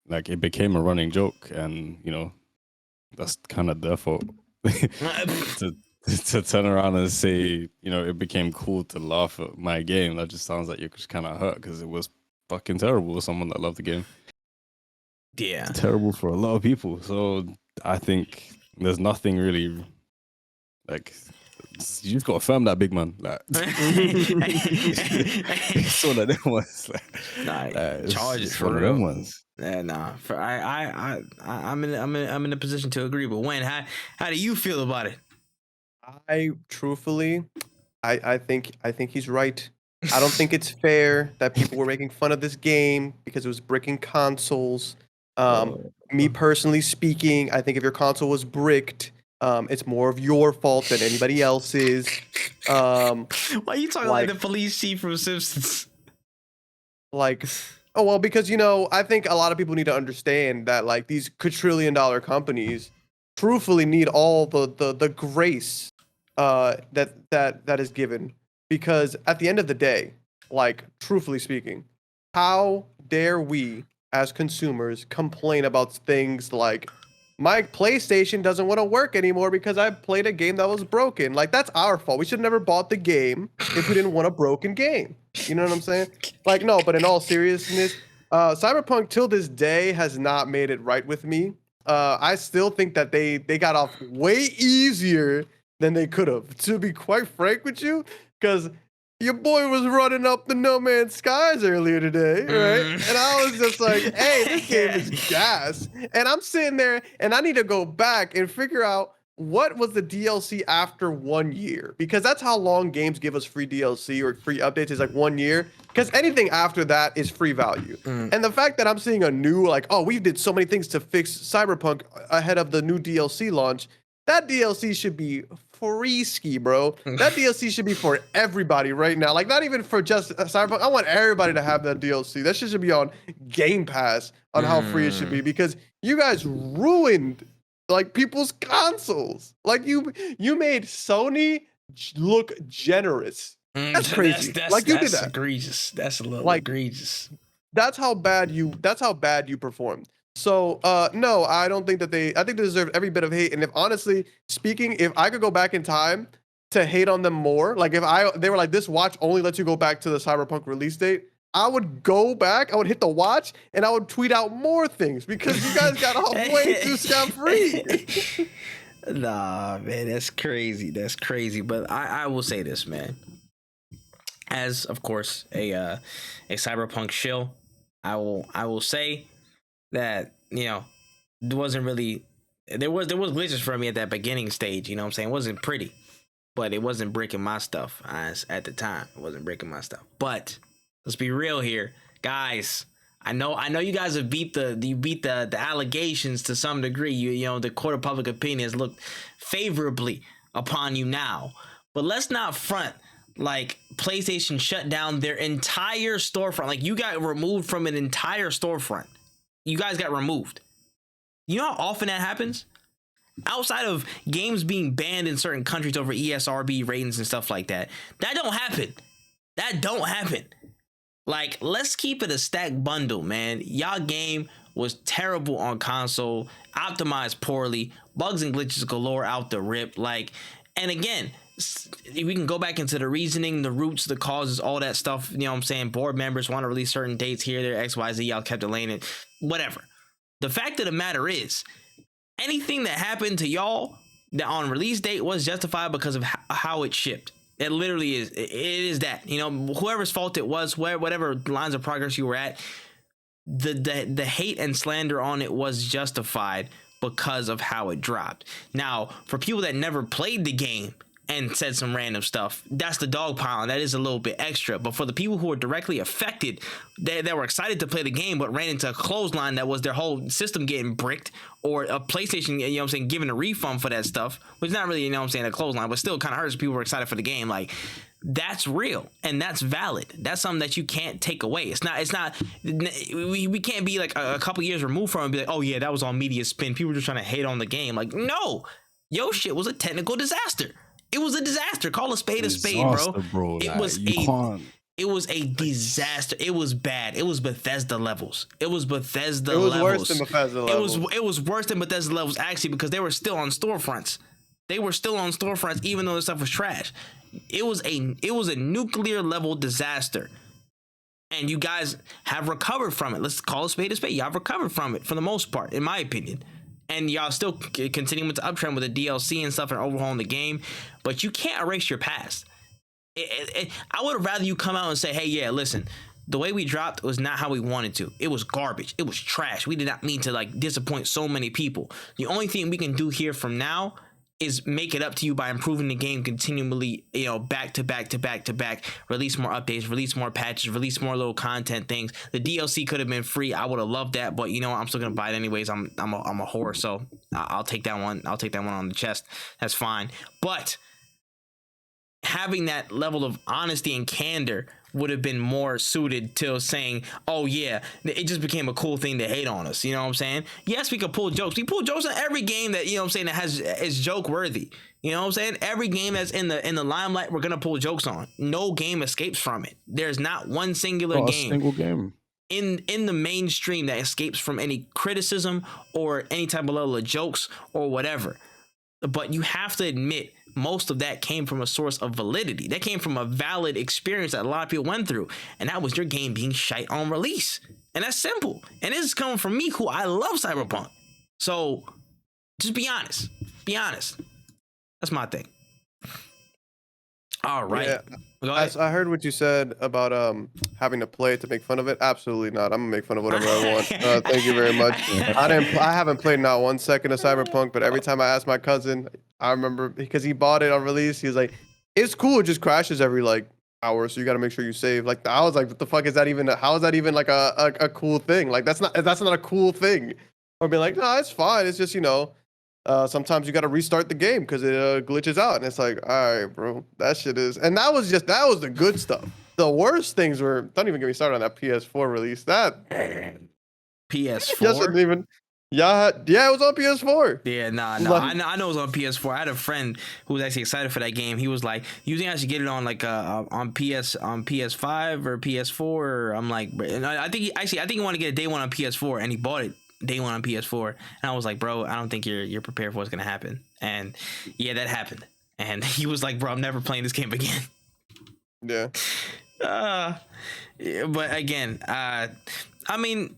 like it became a running joke, and you know that's kind of their fault. to turn around and say, you know, it became cool to laugh at my game. That just sounds like you're just kind of hurt because it was fucking terrible for someone that loved the game. Yeah, it's terrible for a lot of people. So I think there's nothing really like. You just gotta firm that big man. Like, it's one of them ones. Charge it for one of them ones. Nah. I'm in a position to agree. But Wen, how do you feel about it? I truthfully, I think he's right. I don't think it's fair that people were making fun of this game because it was bricking consoles. Me personally speaking, I think if your console was bricked, it's more of your fault than anybody else's. Why are you talking like the police chief from Simpsons? Like, oh well, because you know, I think a lot of people need to understand that like these quadrillion-dollar companies, truthfully, need all the grace that is given, because at the end of the day, like truthfully speaking, how dare we as consumers complain about things like my PlayStation doesn't want to work anymore because I played a game that was broken. Like, that's our fault. We should have never bought the game if we didn't want a broken game. You know what I'm saying? Like, no, but in all seriousness, Cyberpunk till this day has not made it right with me. I still think that they got off way easier than they could have, to be quite frank with you, because your boy was running up the No Man's Skies earlier today, right? And I was just like, hey, this game is gas. And I'm sitting there and I need to go back and figure out what was the DLC after 1 year, because that's how long games give us free DLC or free updates, is like 1 year, because anything after that is free value. And the fact that I'm seeing a new, like, oh, we did so many things to fix Cyberpunk ahead of the new DLC launch, that DLC should be free ski, bro. That DLC should be for everybody right now. Like, not even for just Cyberpunk. I want everybody to have that DLC. That shit should be on Game Pass on how free it should be, because you guys ruined like people's consoles. Like, you made Sony look generous. That's crazy. Like, you did that. Egregious. That's a little like, egregious. That's how bad you performed. So no, I don't think that I think they deserve every bit of hate. And if, honestly speaking, if I could go back in time to hate on them more, like if they were like, this watch only lets you go back to the Cyberpunk release date, I would go back, I would hit the watch, and I would tweet out more things, because you guys got off way too scot-free. Nah, man, that's crazy. That's crazy. But I will say this, man. As, of course, a Cyberpunk shill, I will say that, you know, there wasn't really, there was glitches for me at that beginning stage, you know what I'm saying? It wasn't pretty, but it wasn't breaking my stuff at the time. It wasn't breaking my stuff. But let's be real here, guys. I know you guys have beat the allegations to some degree. You know, the court of public opinion has looked favorably upon you now. But let's not front like PlayStation shut down their entire storefront. Like, you got removed from an entire storefront. You guys got removed. You know how often that happens? Outside of games being banned in certain countries over ESRB ratings and stuff like that, that don't happen. That don't happen. Like, let's keep it a stacked bundle, man. Y'all game was terrible on console, optimized poorly, bugs and glitches galore out the rip. Like, and again, we can go back into the reasoning, the roots, the causes, all that stuff. You know what I'm saying? Board members want to release certain dates here, there, XYZ. Y'all kept delaying it. Whatever. The fact of the matter is, anything that happened to y'all that on release date was justified because of how it shipped. It literally is. It is that. You know, whoever's fault it was, whatever lines of progress you were at, the hate and slander on it was justified because of how it dropped. Now, for people that never played the game and said some random stuff, that's the dog pile. That is a little bit extra. But for the people who were directly affected, that were excited to play the game but ran into a clothesline that was their whole system getting bricked, or a PlayStation, you know what I'm saying, giving a refund for that stuff, which is not really, you know what I'm saying, a clothesline, but still kind of hurts. People were excited for the game. Like, that's real and that's valid. That's something that you can't take away. It's not we can't be like a couple years removed from it and be like, oh yeah, that was all media spin. People were just trying to hate on the game. Like, no, yo, shit was a technical disaster. It was a disaster. Call a spade, bro. It was a disaster. It was bad. It was Bethesda levels. It was worse than Bethesda levels. It was worse than Bethesda levels, actually, because they were still on storefronts. Even though the stuff was trash. It was a nuclear level disaster. And you guys have recovered from it. Let's call a spade. Y'all have recovered from it for the most part, in my opinion. And y'all still continuing with the uptrend with the DLC and stuff and overhauling the game. But you can't erase your past. I would rather you come out and say, hey, yeah, listen, the way we dropped was not how we wanted to. It was garbage. It was trash. We did not mean to like disappoint so many people. The only thing we can do here from now is make it up to you by improving the game continually, you know, back to back, release more updates, release more patches, release more little content things. The DLC could have been free. I would have loved that, but you know, I'm still gonna buy it anyways. I'm a whore, so I'll take that one. I'll take that one on the chest. That's fine. But having that level of honesty and candor would have been more suited to saying, oh yeah, it just became a cool thing to hate on us. You know what I'm saying? Yes, we could pull jokes. We pull jokes on every game that, you know what I'm saying, that is joke worthy. You know what I'm saying? Every game that's in the limelight, we're gonna pull jokes on. No game escapes from it. There's not one single game. in the mainstream that escapes from any criticism or any type of level of jokes or whatever. But you have to admit, most of that came from a source of validity. That came from a valid experience that a lot of people went through. And that was your game being shite on release. And that's simple. And this is coming from me, who I love Cyberpunk. So just be honest. Be honest. That's my thing. All right. Yeah. Go ahead. I heard what you said about having to play it to make fun of it. Absolutely not. I'm gonna make fun of whatever I want. Thank you very much. I haven't played not 1 second of Cyberpunk, but every time I ask my cousin, I remember because he bought it on release. He was like, "It's cool. It just crashes every like hour, so you got to make sure you save." Like I was like, "What the fuck is that even? How is that even like a cool thing? Like that's not a cool thing." Or be like, "No, it's fine. It's just sometimes you got to restart the game because it glitches out." And it's like, all right, bro, that shit is. And that was the good stuff. The worst things were, don't even get me started on that PS4 release. That PS4? doesn't even, yeah, it was on PS4. Yeah, nah. I know it was on PS4. I had a friend who was actually excited for that game. He was like, "You think I should get it on like on PS5 or PS4?" I'm like, and I think he wanted to get a day one on PS4, and he bought it day one on PS4. And I was like, "Bro, I don't think you're prepared for what's gonna happen." And yeah, that happened. And he was like, "Bro, I'm never playing this game again." Yeah. But again, I mean,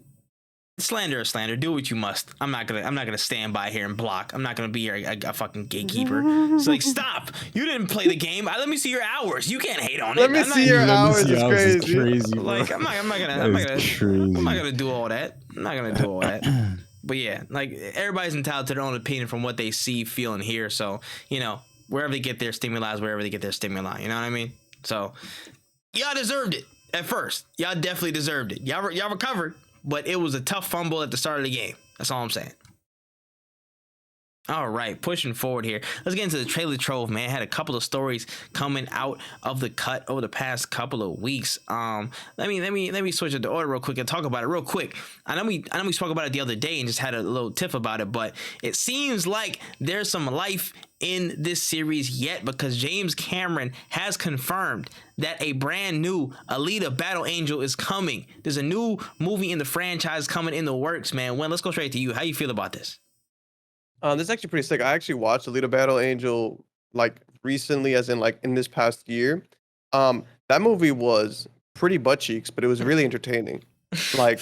slander is slander. Do what you must. I'm not gonna stand by here and block. I'm not gonna be a fucking gatekeeper. It's like, stop. You didn't play the game. Let me see your hours. You can't hate on it. Let me see your hours. It's crazy. Like I'm not gonna do all that. I'm not gonna do all that. But yeah, like everybody's entitled to their own opinion from what they see, feel, and hear. So wherever they get their stimuli is wherever they get their stimuli. You know what I mean? So y'all deserved it at first. Y'all definitely deserved it. Y'all recovered. But it was a tough fumble at the start of the game. That's all I'm saying. All right, pushing forward here. Let's get into the trailer trove, man. Had a couple of stories coming out of the cut over the past couple of weeks. Let me switch it to order real quick and talk about it real quick. I know we spoke about it the other day and just had a little tiff about it, but it seems like there's some life in this series yet, because James Cameron has confirmed that a brand new Alita Battle Angel is coming. There's a new movie in the franchise coming in the works, man. Let's go straight to you. How you feel about this? This is actually pretty sick. I actually watched Alita Battle Angel like recently, as in like in this past year. That movie was pretty butt cheeks, but it was really entertaining. Like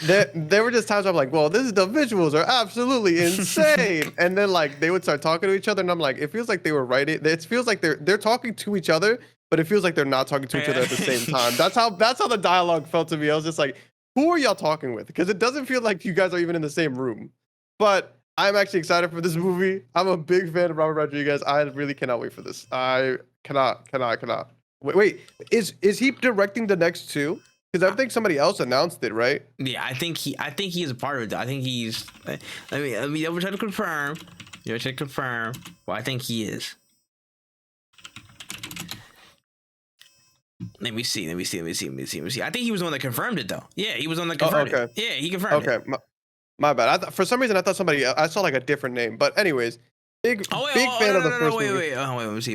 there were just times I'm like, well, the visuals are absolutely insane. And then like they would start talking to each other, and I'm like, it feels like they were writing. It feels like they're talking to each other, but it feels like they're not talking to each other at the same time. That's how the dialogue felt to me. I was just like, who are y'all talking with? Because it doesn't feel like you guys are even in the same room. But I'm actually excited for this movie. I'm a big fan of Robert Rodriguez. I really cannot wait for this. I cannot. Wait, is he directing the next two? Because I think somebody else announced it, right? Yeah, I think he is a part of it. I think he's. Let me double check to confirm. Well, I think he is. Let me see. I think he was the one that confirmed it, though. Yeah, he was the one that confirmed it. Yeah, he confirmed it. Okay. My bad. For some reason, I thought I saw like a different name. But anyways, big fan of the first movie. Wait, let me see.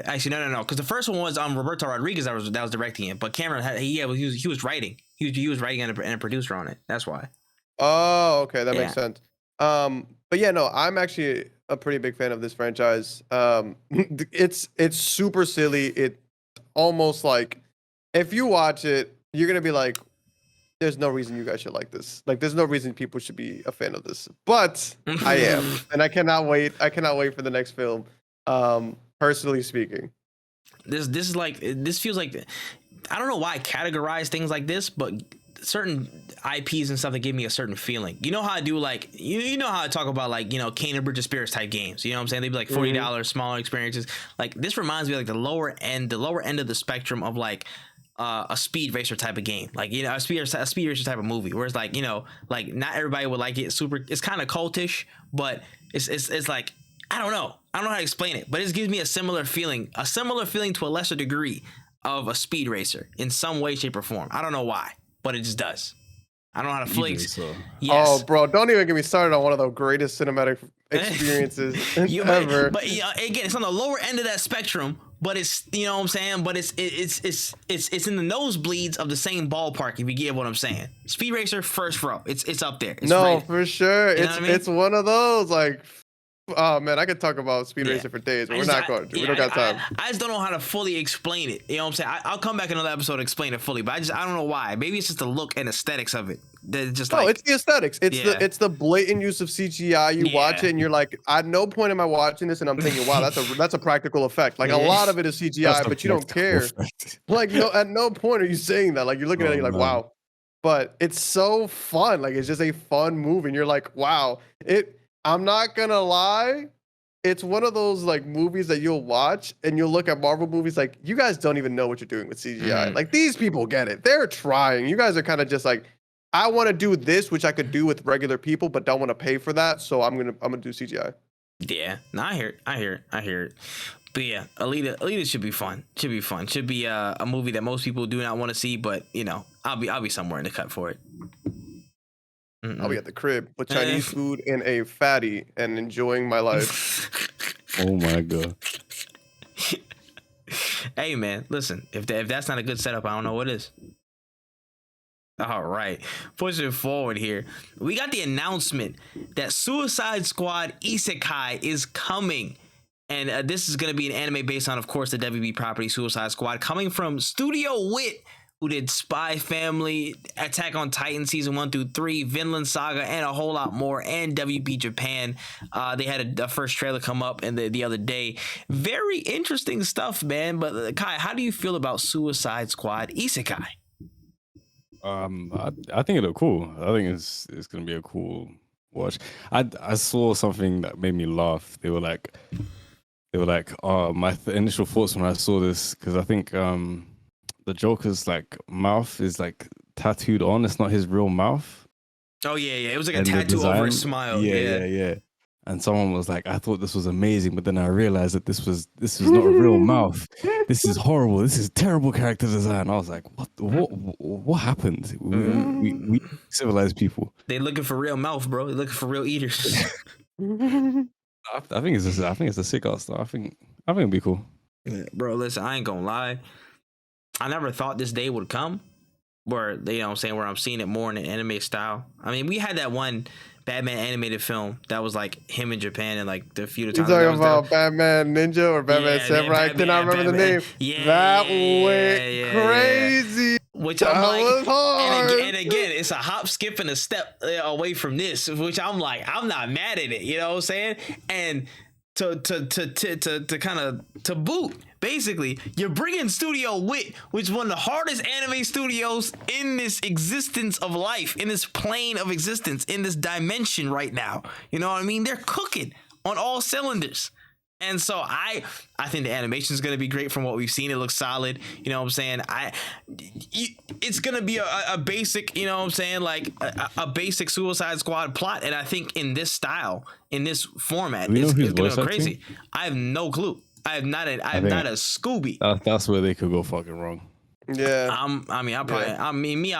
Actually, no. Because the first one was Roberto Rodriguez that was directing it, but Cameron he was writing. He was writing and a producer on it. That's why. Oh, okay, that makes sense. But yeah, no, I'm actually a pretty big fan of this franchise. It's super silly. It almost like if you watch it, you're gonna be like, there's no reason you guys should like this. Like, there's no reason people should be a fan of this. But I am, and I cannot wait. I cannot wait for the next film. Personally speaking, this feels like, I don't know why I categorize things like this, but certain IPs and stuff that give me a certain feeling. You know how I do, like, you know how I talk about, like, Kane and Bridge of Spirits type games. You know what I'm saying? They'd be like $40 smaller experiences. Like, this reminds me of like the lower end of the spectrum of like a speed racer type of game, like a speed racer type of movie, where it's like like not everybody would like it. It's kind of cultish, but it's like I don't know how to explain it, but it gives me a similar feeling to a lesser degree of a speed racer in some way, shape, or form. I don't know why, but it just does. I don't know how to flick. So. Yes. Oh, bro, don't even get me started on one of the greatest cinematic experiences You- ever. but again, it's on the lower end of that spectrum. But it's, you know what I'm saying. But it's in the nosebleeds of the same ballpark. If you get what I'm saying. Speed Racer, first row. It's up there. It's No, right. for sure. You know It's what I mean? it's one of those like, oh man, I could talk about Speed Yeah. Racer for days, but I we're just- not going to. We yeah, don't got time. I just don't know how to fully explain it. You know what I'm saying? I'll come back in another episode to explain it fully, but I don't know why. Maybe it's just the look and aesthetics of it. That just No, like, it's the aesthetics. It's Yeah. it's the blatant use of CGI. You watch Yeah. it and you're like, at no point am I watching this and I'm thinking, wow, that's a practical effect. Like Yeah. a lot of it is CGI, That's a but you don't practical care. effect. Like no, at no point are you saying that. Like you're looking at it, Oh, you're like, man. wow. But it's so fun. Like it's just a fun movie, and you're like, wow. I'm not gonna lie. It's one of those like movies that you'll watch and you'll look at Marvel movies like, you guys don't even know what you're doing with CGI. Like these people get it. They're trying. You guys are kind of just like, I want to do this, which I could do with regular people, but don't want to pay for that. So I'm gonna do CGI. yeah. No, I hear it. But yeah, Alita should be fun. Should be a movie that most people do not want to see, but you know, I'll be somewhere in the cut for it. I'll be at the crib with Chinese food and a fatty and enjoying my life. Oh my god. Hey man, listen, if that's not a good setup, I don't know what is. All right, pushing forward here, we got the announcement that Suicide Squad Isekai is coming, and this is going to be an anime based on, of course, the WB property Suicide Squad, coming from Studio Wit, who did Spy Family, Attack on Titan season 1 through 3, Vinland Saga, and a whole lot more, and WB Japan. They had a first trailer come up the other day. Very interesting stuff, man. But Kai, how do you feel about Suicide Squad Isekai? I think it looked cool. I think it's gonna be a cool watch. I saw something that made me laugh. They were like, my initial thoughts when I saw this, because I think the Joker's like mouth is like tattooed on. It's not his real mouth. Oh yeah, it was like a And the tattoo over a design- smile. Yeah. And someone was like, I thought this was amazing, but then I realized that this was not a real mouth. This is horrible. This is terrible character design. I was like, what happened? We civilized people. They looking for real mouth, bro. They looking for real eaters. I think it's a sick art style. I think it'd be cool. Bro, listen, I ain't gonna lie. I never thought this day would come where, you know what I'm saying, where I'm seeing it more in an anime style. I mean, we had that one Batman animated film that was like him in Japan and like the few You times. that talking was there. about Batman Ninja or Batman Yeah, Samurai? I cannot remember the name. Yeah, That yeah, went yeah. crazy. Which That I'm like, was hard. and again, it's a hop, skip, and a step away from this, which I'm like, I'm not mad at it. You know what I'm saying? And to kind of to boot, basically, you're bringing Studio Wit, which is one of the hardest anime studios in this existence of life, in this plane of existence, in this dimension right now. You know what I mean? They're cooking on all cylinders. And so I think the animation is going to be great from what we've seen. It looks solid. You know what I'm saying? It's going to be a basic, you know what I'm saying? Like a basic Suicide Squad plot. And I think in this style, in this format, it's going to go crazy. I have no clue. I have not a Scooby. That's where they could go fucking wrong. Yeah. I'll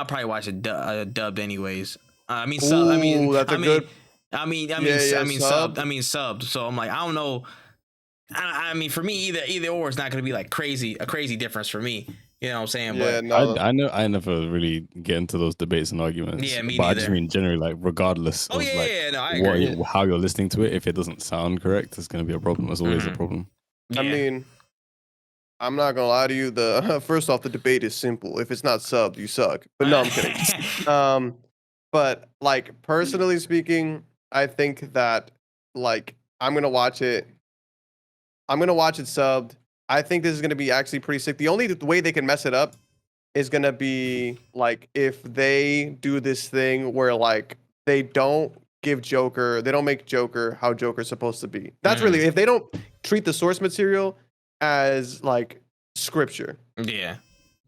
probably watch a dubbed anyways. Subbed. Subbed. So I'm like, I don't know. I mean, for me, either or, it's not going to be like a crazy difference for me. You know what I'm saying? Yeah, But no. I never really get into those debates and arguments. Yeah, me but I just neither. mean generally, like regardless of I agree. how you're listening to it, if it doesn't sound correct, it's going to be a problem. It's always a problem. Yeah. I mean, I'm not gonna lie to you. First off, the debate is simple. If it's not subbed, you suck. But no, I'm kidding. But like personally speaking, I think that like I'm gonna watch it subbed. I think this is gonna be actually pretty sick. The only way they can mess it up is gonna be like if they do this thing where like they don't make Joker how Joker's supposed to be. That's really, if they don't treat the source material as like scripture. Yeah.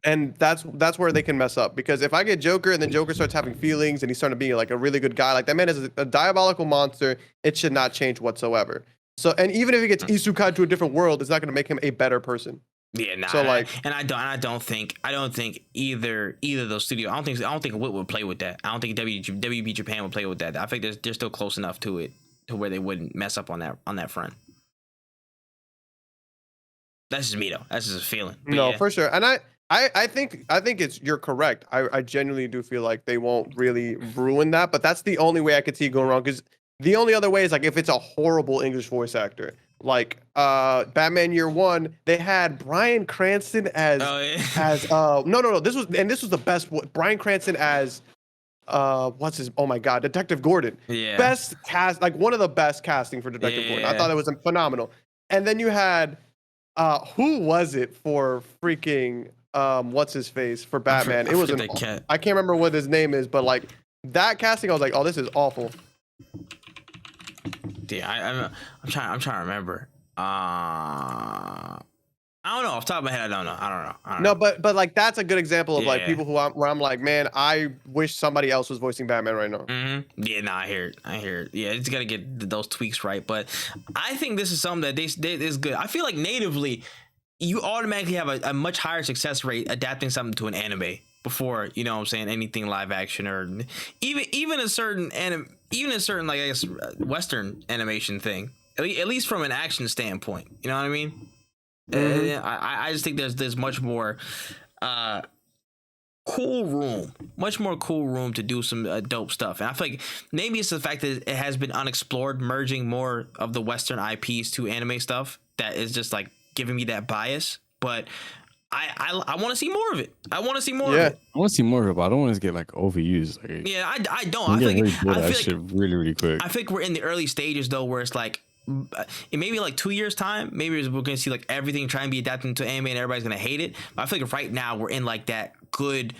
And that's where they can mess up, because if I get Joker and then Joker starts having feelings and he's starting to be like a really good guy, like that man is a diabolical monster, it should not change whatsoever. So, and even if he gets isekai to a different world, it's not going to make him a better person. Yeah, nah. So like, I don't think either of those studios. I don't think Wit would play with that. I don't think WB Japan would play with that. I think they're still close enough to it. to where they wouldn't mess up on that front. That's just me though. That's just a feeling. But No, yeah. for sure. And I think you're correct. I genuinely do feel like they won't really ruin that, but that's the only way I could see it going wrong. Because the only other way is like if it's a horrible English voice actor. Like Batman Year One, they had Bryan Cranston as no. This was the best one. Bryan Cranston as Detective Gordon. Yeah. Best cast, like one of the best casting for Detective Gordon. I thought it was phenomenal. And then you had who was it for freaking what's his face for Batman? I can't remember what his name is, but like that casting, I was like, oh, this is awful. Yeah, I'm trying to remember. I don't know. Off the top of my head, I don't know. No, but like that's a good example of like people where I'm like, man, I wish somebody else was voicing Batman right now. Mm-hmm. Yeah, no, I hear it. Yeah, it's gotta get those tweaks right. But I think this is something that is good. I feel like natively, you automatically have a much higher success rate adapting something to an anime before, you know what I'm saying, anything live action or even a certain like I guess Western animation thing. At least from an action standpoint, you know what I mean? Mm-hmm. I just think there's much more cool room to do some dope stuff, and I feel like maybe it's the fact that it has been unexplored, merging more of the Western IPs to anime stuff that is just like giving me that bias. But I want to see more of it. I want to see more of it. I want to see more of it, but I don't want it to get like overused. Like, yeah, I don't. I feel like shit really, really quick. I think we're in the early stages though, where it's like in maybe like 2 years time, maybe we're gonna see like everything try and be adapted to anime and everybody's gonna hate it. But I feel like right now we're in like that good,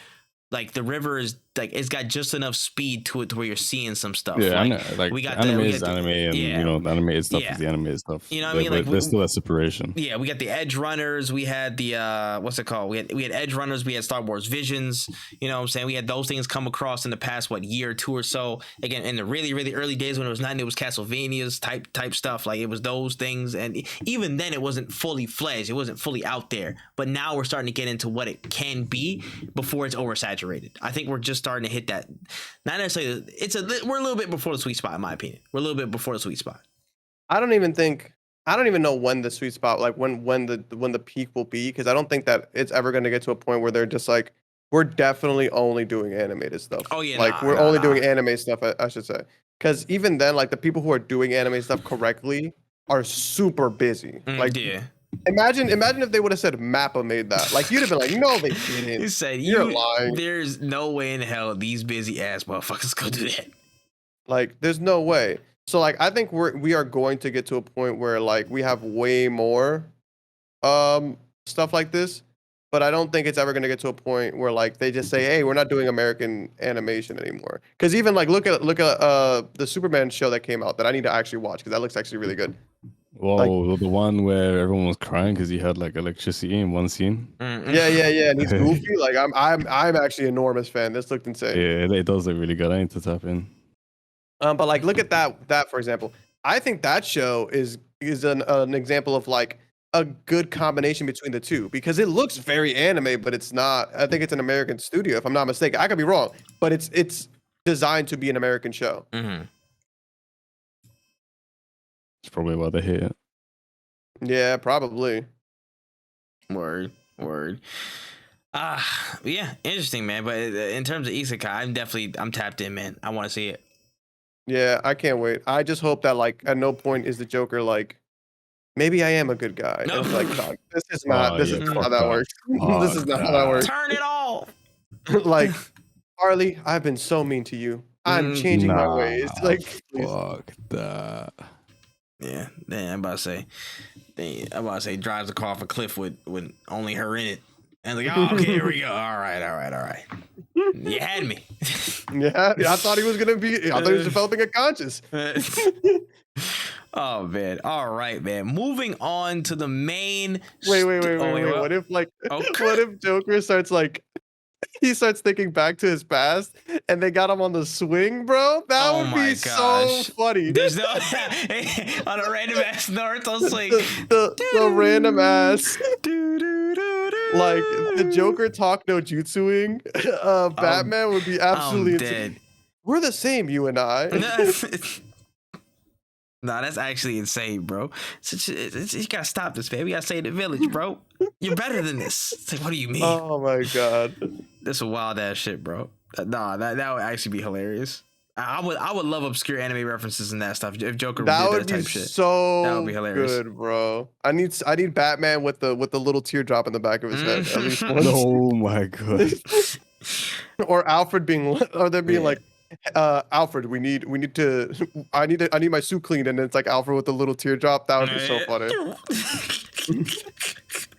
like the river is like it's got just enough speed to it to where you're seeing some stuff. Yeah, like we got anime is anime, and you know the animated stuff is the animated stuff. You know what I mean? Like there's still that separation. Yeah, we got the Edge Runners. We had the what's it called? We had Edge Runners. We had Star Wars Visions. You know what I'm saying? We had those things come across in the past year or two or so. Again, in the really really early days when it was not, it was Castlevania's type stuff. Like it was those things, and even then it wasn't fully fledged. It wasn't fully out there. But now we're starting to get into what it can be before it's oversaturated. I think we're just starting to hit that. Not necessarily. We're a little bit before the sweet spot, in my opinion. We're a little bit before the sweet spot. I don't even know when the sweet spot, like when the peak will be, because I don't think that it's ever going to get to a point where they're just like, we're definitely only doing animated stuff. Oh yeah, like we're only doing anime stuff. I should say, because even then, like the people who are doing anime stuff correctly are super busy. Like yeah. Imagine if they would have said Mappa made that. Like you'd have been like, no, they didn't. You said you're lying. There's no way in hell these busy ass motherfuckers could do that. Like there's no way. So like I think we are going to get to a point where like we have way more stuff like this, but I don't think it's ever going to get to a point where like they just say, hey, we're not doing American animation anymore. Because even like look at the Superman show that came out that I need to actually watch because that looks actually really good. Whoa, like, the one where everyone was crying because he had like electricity in one scene. Yeah, and he's goofy. Like I'm actually an enormous fan. This looked insane. Yeah, it does look really good. I need to tap in. But like, look at that for example. I think that show is an example of like a good combination between the two because it looks very anime, but it's not. I think it's an American studio, if I'm not mistaken. I could be wrong, but it's designed to be an American show. Mm-hmm. It's probably why they hate it. Yeah, probably. Word. Yeah, interesting, man. But in terms of isekai, I'm tapped in, man. I want to see it. Yeah, I can't wait. I just hope that like at no point is the Joker like, maybe I am a good guy. No. It's like, no, this is not. This is not how that works. This is not how that works. Turn it off. Like, Harley, I've been so mean to you. I'm changing my ways. Like, fuck that. Yeah, I'm about to say drives the car off a cliff with only her in it. And like, oh, okay, here we go. All right. You had me. Yeah, I thought he was developing a conscience. Oh man. All right, man. Moving on to the main. Wait. What if Joker starts like he starts thinking back to his past and they got him on the swing, bro? That would be so funny. There's no on a random ass Naruto swing. The random ass. Like the Joker talk no jutsuing. Batman would be absolutely insane. We're the same, you and I. Nah, that's actually insane, bro. You gotta stop this, man. We gotta save the village, bro. You're better than this. It's like, what do you mean? Oh my god. That's a wild ass shit, bro. Nah, that would actually be hilarious. I would love obscure anime references and that stuff. If Joker That did would that be type shit. so That would be hilarious. good, bro. I need Batman with the little teardrop in the back of his head at least once. Oh my god. Or Alfred being Yeah. like, Alfred, we need to I need my suit cleaned, and it's like Alfred with the little teardrop. That would be so funny.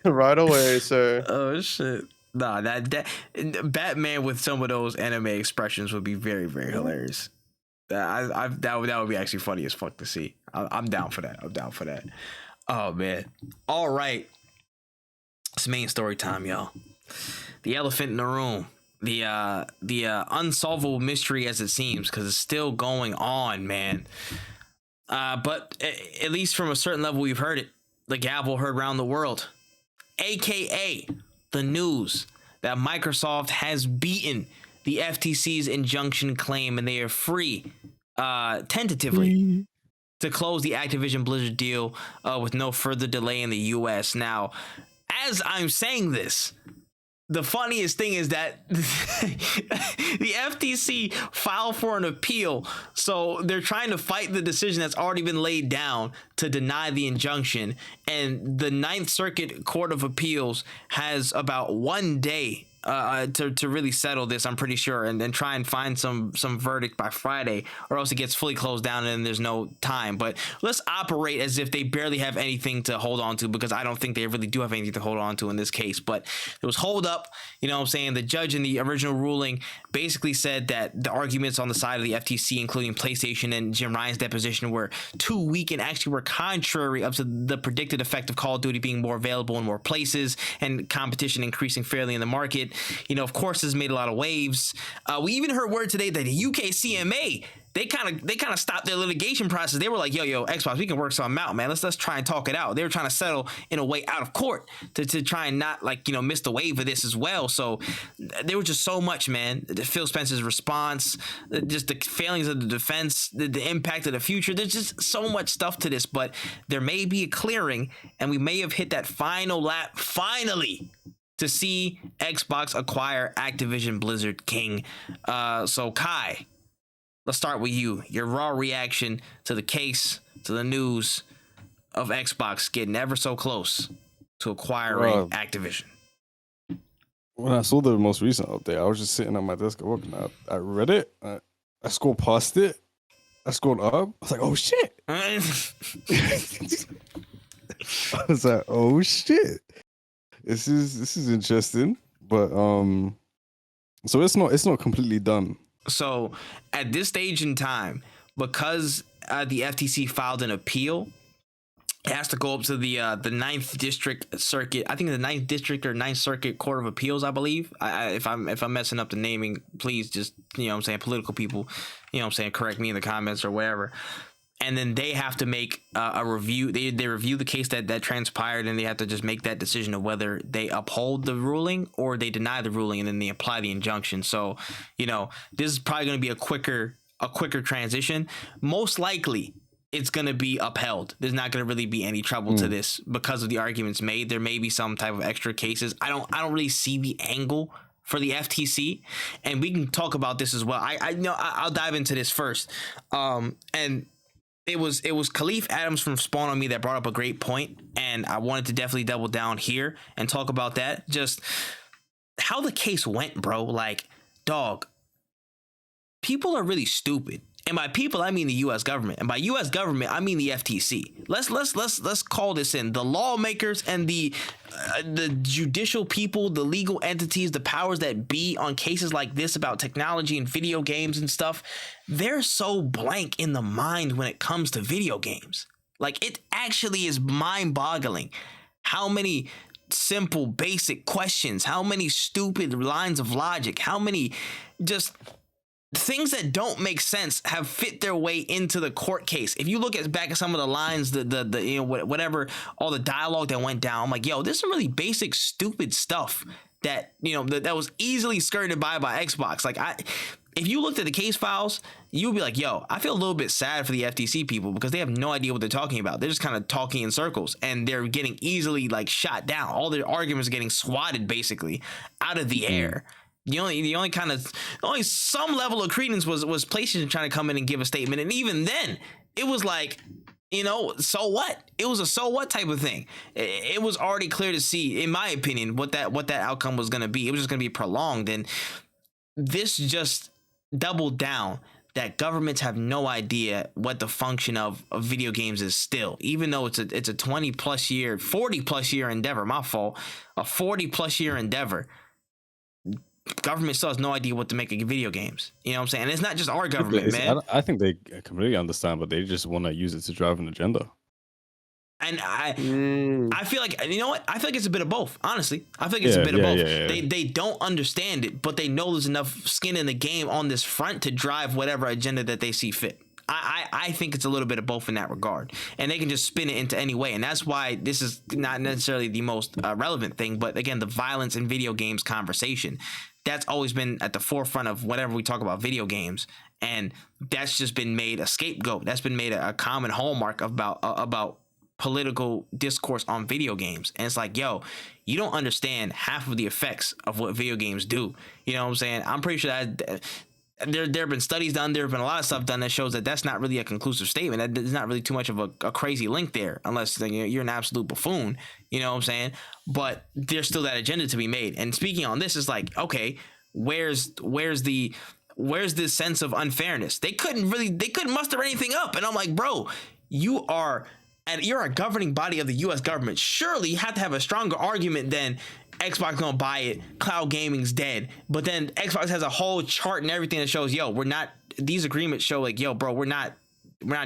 Right away, sir. Oh shit. Nah, that Batman with some of those anime expressions would be very, very hilarious. That would be actually funny as fuck to see. I'm down for that. I'm down for that. Oh man. All right. It's main story time, y'all. The elephant in the room. The unsolvable mystery as it seems, because it's still going on, man. But at least from a certain level, we've heard it. The gavel heard around the world, aka the news that Microsoft has beaten the FTC's injunction claim, and they are free, tentatively, to close the Activision-Blizzard deal with no further delay in the U.S. Now, as I'm saying this, the funniest thing is that the FTC filed for an appeal, so they're trying to fight the decision that's already been laid down to deny the injunction, and the Ninth Circuit Court of Appeals has about 1 day to really settle this, I'm pretty sure, and then try and find some verdict by Friday, or else it gets fully closed down and there's no time. But let's operate as if they barely have anything to hold on to, because I don't think they really do have anything to hold on to in this case. But it was hold up, you know what I'm saying? The judge in the original ruling basically said that the arguments on the side of the FTC, including PlayStation and Jim Ryan's deposition, were too weak and actually were contrary up to the predicted effect of Call of Duty being more available in more places and competition increasing fairly in the market. You know, of course, this made a lot of waves. We even heard word today that the UK CMA, they kind of stopped their litigation process. They were like, yo, Xbox, we can work something out, man. Let's try and talk it out. They were trying to settle in a way out of court to try and not, like, you know, miss the wave of this as well. So there was just so much, man. Phil Spencer's response, just the failings of the defense, the impact of the future. There's just so much stuff to this, but there may be a clearing, and we may have hit that final lap finally to see Xbox acquire Activision-Blizzard King. So Kai, let's start with you. Your raw reaction to the case, to the news of Xbox getting ever so close to acquiring Activision. When I saw the most recent update, I was just sitting at my desk at work, and I read it. I scrolled past it. I scrolled up. I was like, oh shit. I was like, oh shit. This is interesting, but so it's not completely done. So at this stage in time, because the FTC filed an appeal, it has to go up to the Ninth District Circuit. I think the Ninth District or Ninth Circuit Court of Appeals, I believe. If I'm messing up the naming, please just, you know what I'm saying, political people, you know what I'm saying, correct me in the comments or wherever. And then they have to make a review. They review the case that transpired, and they have to just make that decision of whether they uphold the ruling or they deny the ruling, and then they apply the injunction. So, you know, this is probably going to be a quicker transition. Most likely, it's going to be upheld. There's not going to really be any trouble to this because of the arguments made. There may be some type of extra cases. I don't really see the angle for the FTC, and we can talk about this as well. I know I'll dive into this first. And it was Khalif Adams from Spawn on Me that brought up a great point, and I wanted to definitely double down here and talk about that. Just how the case went, bro. Like, dog, people are really stupid. And by people, I mean the U.S. government. And by U.S. government, I mean the FTC. Let's call this in. The lawmakers and the judicial people, the legal entities, the powers that be on cases like this about technology and video games and stuff, they're so blank in the mind when it comes to video games. Like, it actually is mind-boggling how many simple, basic questions, how many stupid lines of logic, how many just things that don't make sense have fit their way into the court case. If you look back at some of the lines, the you know, whatever, all the dialogue that went down, I'm like, yo, there's some really basic, stupid stuff that, you know, that was easily skirted by Xbox. Like, if you looked at the case files, you would be like, yo, I feel a little bit sad for the FTC people because they have no idea what they're talking about. They're just kind of talking in circles, and they're getting easily like shot down. All their arguments are getting swatted basically out of the air. The only some level of credence was PlayStation trying to come in and give a statement, and even then, it was like, you know, so what? It was a so what type of thing. It was already clear to see, in my opinion, what that outcome was going to be. It was just going to be prolonged, and this just doubled down that governments have no idea what the function of video games is still, even though it's a 20 plus year, 40 plus year endeavor. My fault, a 40 plus year endeavor. Government still has no idea what to make of video games. You know what I'm saying? And it's not just our government, man. I think they completely understand, but they just want to use it to drive an agenda. And I feel like, you know what? I feel like it's a bit of both. Honestly, I feel like it's a bit of both. They don't understand it, but they know there's enough skin in the game on this front to drive whatever agenda that they see fit. I think it's a little bit of both in that regard, and they can just spin it into any way. And that's why this is not necessarily the most relevant thing, but again, the violence in video games conversation, that's always been at the forefront of whatever we talk about video games. And that's just been made a scapegoat. That's been made a common hallmark about political discourse on video games. And it's like, yo, you don't understand half of the effects of what video games do. You know what I'm saying? I'm pretty sure that there have been studies done. There have been a lot of stuff done that shows that that's not really a conclusive statement. That there's not really too much of a crazy link there, unless you're an absolute buffoon. You know what I'm saying? But there's still that agenda to be made. And speaking on this, is like, okay, where's the sense of unfairness? They couldn't muster anything up. And I'm like, bro, you're a governing body of the U.S. government. Surely you have to have a stronger argument than Xbox gonna buy it, cloud gaming's dead. But then Xbox has a whole chart and everything that shows, yo, these agreements show like, yo, bro, we're not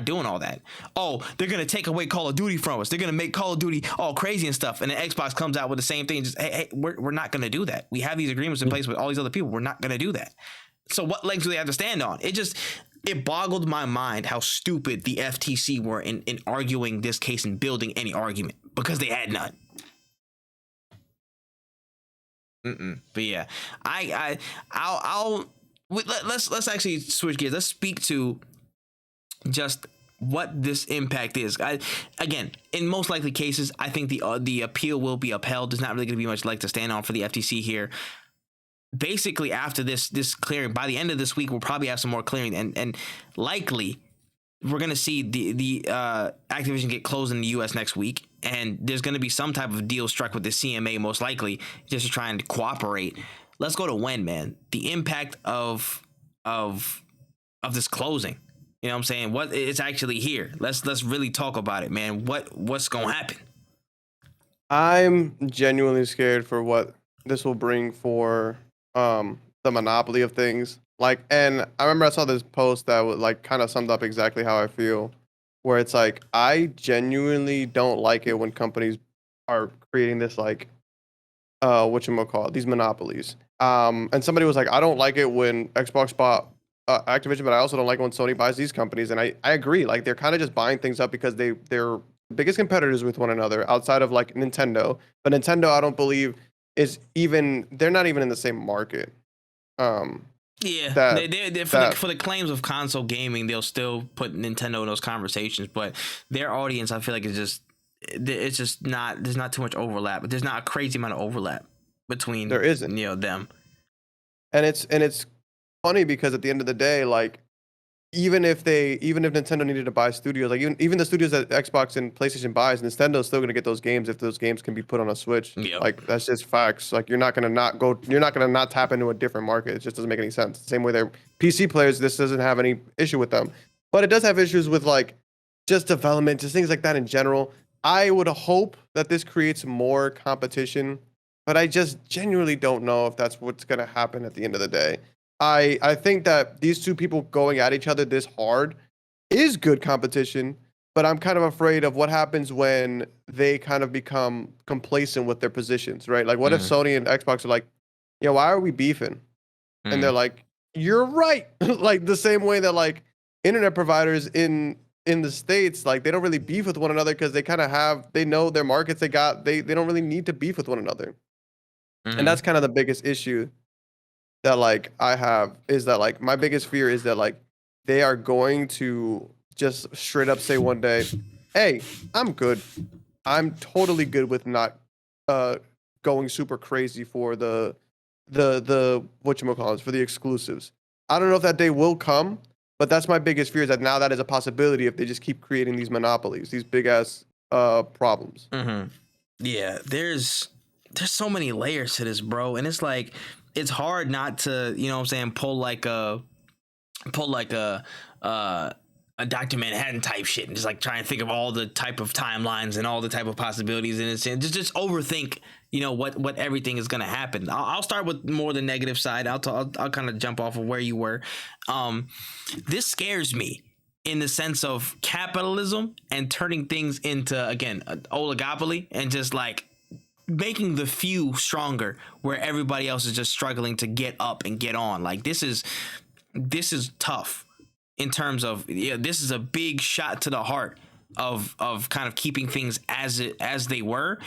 doing all that. Oh, they're gonna take away Call of Duty from us. They're gonna make Call of Duty all crazy and stuff. And then Xbox comes out with the same thing. Just, hey, we're not gonna do that. We have these agreements in place with all these other people. We're not gonna do that. So what legs do they have to stand on? It boggled my mind how stupid the FTC were in arguing this case and building any argument, because they had none. But yeah, let's actually switch gears. Let's speak to just what this impact is. Again, in most likely cases, I think the appeal will be upheld. There's not really going to be much leg to stand on for the FTC here. Basically, after this clearing, by the end of this week, we'll probably have some more clearing, and likely we're going to see the Activision get closed in the U.S. next week, and there's going to be some type of deal struck with the CMA, most likely, just to try and cooperate. Let's go to when, man. The impact of this closing. You know what I'm saying? What it's actually here. Let's really talk about it, man. What's going to happen? I'm genuinely scared for what this will bring for the monopoly of things. And I remember I saw this post that would kind of summed up exactly how I feel, where it's like, I genuinely don't like it when companies are creating this whatchamacallit, these monopolies. And somebody was like, I don't like it when Xbox bought Activision, but I also don't like it when Sony buys these companies. And I agree, they're kind of just buying things up because they're biggest competitors with one another outside of Nintendo. But Nintendo, I don't believe they're not even in the same market. Yeah, for the claims of console gaming, they'll still put Nintendo in those conversations, but their audience, I feel like, it's just not. There's not too much overlap, but there's not a crazy amount of overlap between them. And it's funny because at the end of the day, even if Nintendo needed to buy studios, even the studios that Xbox and PlayStation buys, Nintendo's still gonna get those games if those games can be put on a Switch. Yep. That's just facts. You're not gonna not tap into a different market. It just doesn't make any sense. Same way they're PC players, this doesn't have any issue with them. But it does have issues with just development, just things like that in general. I would hope that this creates more competition, but I just genuinely don't know if that's what's gonna happen at the end of the day. I think that these two people going at each other this hard is good competition, but I'm kind of afraid of what happens when they kind of become complacent with their positions, right? What if Sony and Xbox are like, yeah, why are we beefing? And they're like, you're right. The same way that internet providers in the States, they don't really beef with one another because they know their markets they don't really need to beef with one another. And that's kind of the biggest issue that like I have is that like my biggest fear is that like they are going to just straight up say one day, "Hey, I'm good. I'm totally good with not going super crazy for the whatchamacallits, for the exclusives." I don't know if that day will come, but that's my biggest fear, is that now that is a possibility if they just keep creating these monopolies, these big ass problems. Mm-hmm. Yeah, there's so many layers to this, bro, and it's like it's hard not to, you know what I'm saying, pull like a Dr. Manhattan type shit and just like try and think of all the type of timelines and all the type of possibilities, and it's just overthink, you know, what everything is gonna happen. I'll start with more the negative side. I'll kind of jump off of where you were. This scares me in the sense of capitalism and turning things into, again, an oligopoly, and just like making the few stronger where everybody else is just struggling to get up and get on. Like this is tough in terms of, yeah, this is a big shot to the heart of kind of keeping things as they were.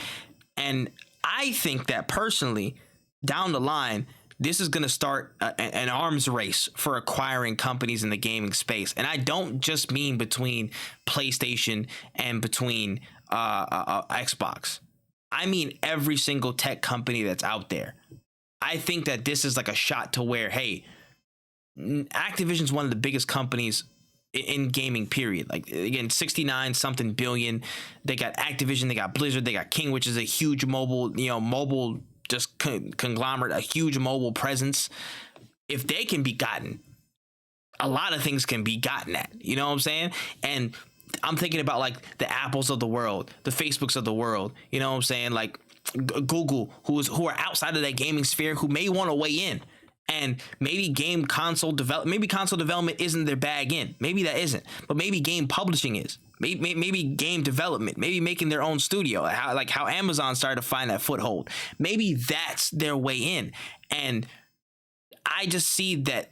And I think that personally, down the line, this is going to start an arms race for acquiring companies in the gaming space. And I don't just mean between PlayStation and between Xbox. I mean every single tech company that's out there. I think that this is like a shot to where, hey, Activision's one of the biggest companies in gaming, period. Like, again, 69 something billion. They got Activision, they got Blizzard, they got King, which is a huge mobile just conglomerate, a huge mobile presence. If they can be gotten, a lot of things can be gotten at, you know what I'm saying? And I'm thinking about like the Apples of the world, the Facebooks of the world, you know what I'm saying? Like Google, who are outside of that gaming sphere, who may want to weigh in. And maybe console development isn't their bag in. Maybe that isn't. But maybe game publishing is. Maybe game development, maybe making their own studio, how Amazon started to find that foothold. Maybe that's their way in. And I just see that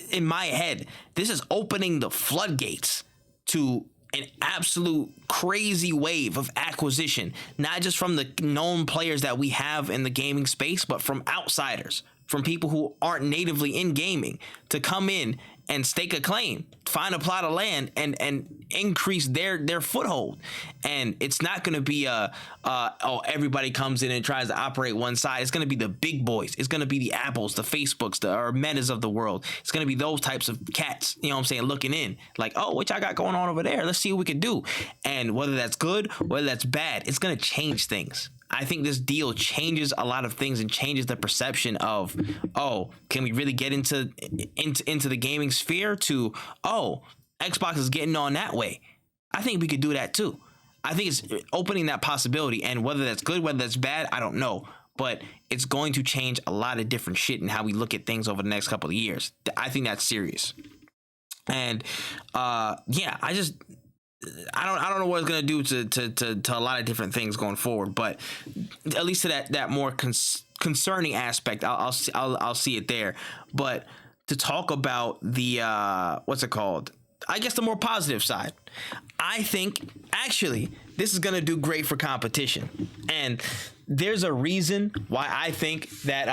in my head, this is opening the floodgates to an absolute crazy wave of acquisition, not just from the known players that we have in the gaming space, but from outsiders, from people who aren't natively in gaming, to come in and stake a claim, find a plot of land, and increase their foothold. And it's not going to be everybody comes in and tries to operate one side. It's going to be the big boys. It's going to be the Apples, the Facebooks, or Metas of the world. It's going to be those types of cats, you know what I'm saying, looking in like, oh, what y'all got going on over there? Let's see what we can do. And whether that's good, whether that's bad, it's going to change things. I think this deal changes a lot of things and changes the perception of, oh, can we really get into the gaming sphere, to, oh, Xbox is getting on that way. I think we could do that too. I think it's opening that possibility, and whether that's good, whether that's bad, I don't know. But it's going to change a lot of different shit in how we look at things over the next couple of years. I think that's serious. And yeah, I don't know what it's gonna do to a lot of different things going forward, but at least to that more concerning aspect, I'll see it there. But to talk about the what's it called? I guess the more positive side, I think actually this is gonna do great for competition, and there's a reason why I think that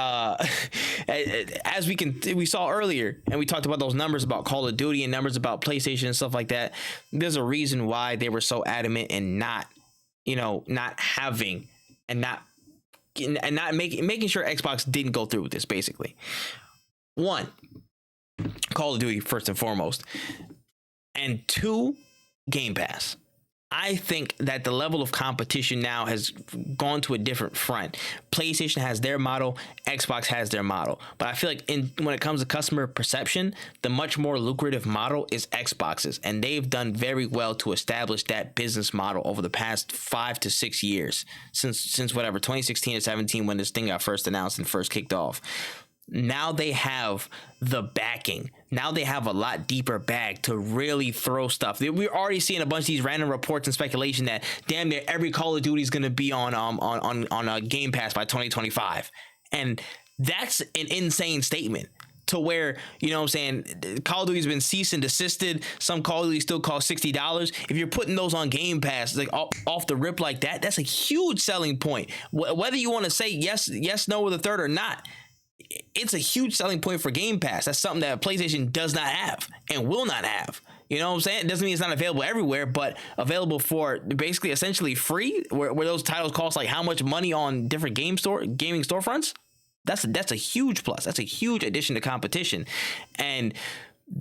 as we saw earlier, and we talked about those numbers about Call of Duty and numbers about PlayStation and stuff like that. There's a reason why they were so adamant in not having and not making sure Xbox didn't go through with this. Basically, one, Call of Duty first and foremost, and two, Game Pass. I think that the level of competition now has gone to a different front. PlayStation has their model, Xbox has their model. But I feel like when it comes to customer perception, the much more lucrative model is Xbox's. And they've done very well to establish that business model over the past 5 to 6 years. Since whatever, 2016 or 17, when this thing got first announced and first kicked off. Now they have the backing. Now they have a lot deeper bag to really throw stuff. We're already seeing a bunch of these random reports and speculation that damn near every Call of Duty is going to be on a Game Pass by 2025, and that's an insane statement. To where, you know what I'm saying, Call of Duty's been cease and desisted. Some Call of Duty still cost $60. If you're putting those on Game Pass, like off the rip like that, that's a huge selling point. Whether you want to say yes, no, or the third or not, it's a huge selling point for Game Pass. That's something that PlayStation does not have and will not have. You know what I'm saying? It doesn't mean it's not available everywhere, but available for basically essentially free, where those titles cost like how much money on different gaming storefronts. That's a huge plus. That's a huge addition to competition, and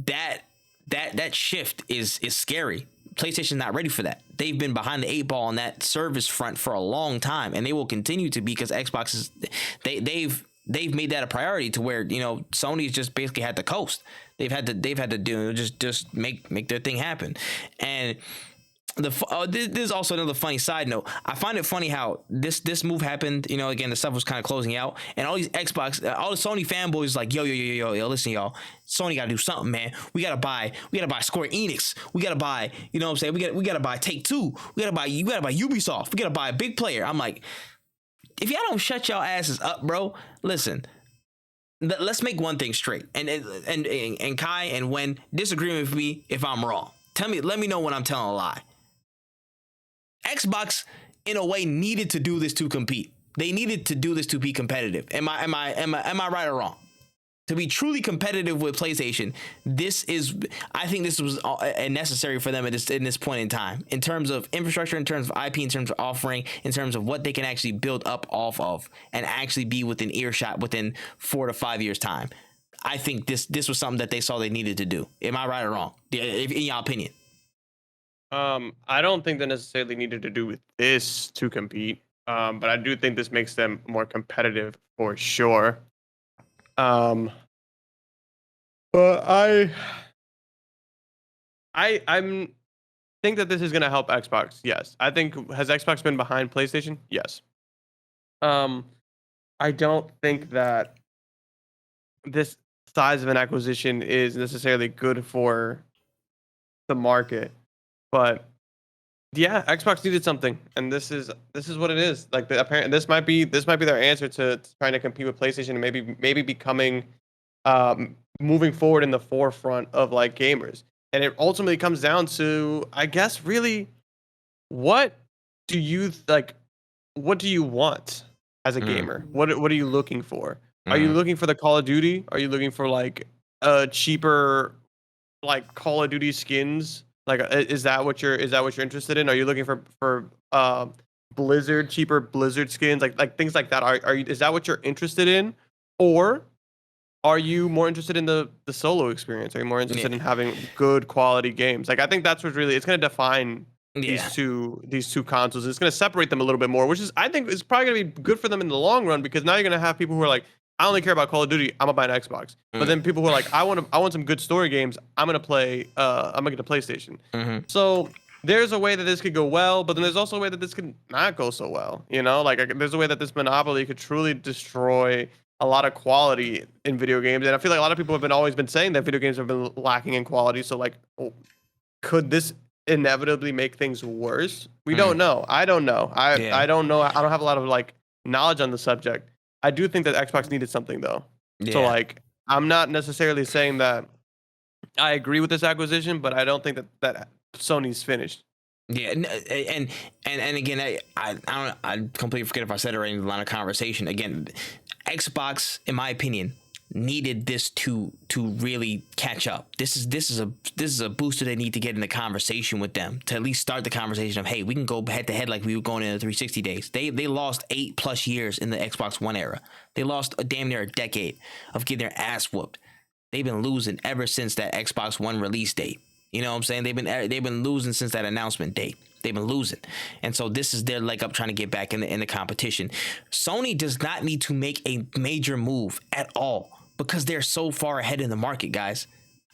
that shift is scary. PlayStation's not ready for that. They've been behind the 8 ball on that service front for a long time, and they will continue to be, because Xbox is they've made that a priority to where, you know, Sony's just basically had to coast. They've had to do just make their thing happen. And this is also another funny side note. I find it funny how this move happened. You know, again, the stuff was kind of closing out, and all these all the Sony fanboys like, yo, listen, y'all, Sony gotta do something, man. We gotta buy Square Enix. We gotta buy, you know what I'm saying? We gotta buy Take-Two. You gotta buy Ubisoft. We gotta buy a big player. I'm like, if y'all don't shut y'all asses up, bro, listen. Let's make one thing straight. And Kai and Wen, disagree with me if I'm wrong. Let me know when I'm telling a lie. Xbox, in a way, needed to do this to compete. They needed to do this to be competitive. Am I right or wrong? To be truly competitive with PlayStation, I think this was necessary for them at this point in time, in terms of infrastructure, in terms of IP, in terms of offering, in terms of what they can actually build up off of and actually be within earshot within 4 to 5 years time. I think this was something that they saw they needed to do. Am I right or wrong? In your opinion? I don't think they necessarily needed to do with this to compete, but I do think this makes them more competitive for sure. But I'm think that this is gonna help Xbox. Yes, I think, has Xbox been behind PlayStation? Yes. I don't think that this size of an acquisition is necessarily good for the market. But yeah, Xbox needed something, and this is what it is. Like, this might be their answer to trying to compete with PlayStation, and maybe becoming moving forward in the forefront of like gamers. And it ultimately comes down to, I guess, really, what do you like? What do you want as a gamer? What are you looking for? Are you looking for the Call of Duty? Are you looking for like cheaper like Call of Duty skins? Like, is that what you're interested in? Are you looking for Blizzard, cheaper Blizzard skins, like things like that? Are you, is that what you're interested in, or are you more interested in the solo experience? Are you more interested in having good quality games? Like, I think that's what really, it's going to define these two consoles. It's going to separate them a little bit more, which is, I think, is probably going to be good for them in the long run, because now you're going to have people who are like, I only care about Call of Duty, I'm gonna buy an Xbox. But then people who are like, I want some good story games, I'm gonna get a PlayStation. So there's a way that this could go well, but then there's also a way that this could not go so well. You know, like, there's a way that this monopoly could truly destroy a lot of quality in video games. And I feel like a lot of people have always been saying that video games have been lacking in quality. So like, could this inevitably make things worse? We don't know. I don't know. I don't know. I don't have a lot of like knowledge on the subject. I do think that Xbox needed something, though. So, like, I'm not necessarily saying that I agree with this acquisition, but I don't think that Sony's finished. Yeah, and again, I completely forget if I said it right in the line of conversation. Again, Xbox, in my opinion, needed this to really catch up. This is a booster they need to get in the conversation with them, to at least start the conversation of, hey, we can go head to head like we were going in the 360 days. They lost 8+ years in the Xbox One era. They lost a damn near a decade of getting their ass whooped. They've been losing ever since that Xbox One release date. You know what I'm saying? They've been losing since that announcement date. They've been losing. And so this is their leg up trying to get back in the competition. Sony does not need to make a major move at all, because they're so far ahead in the market, guys.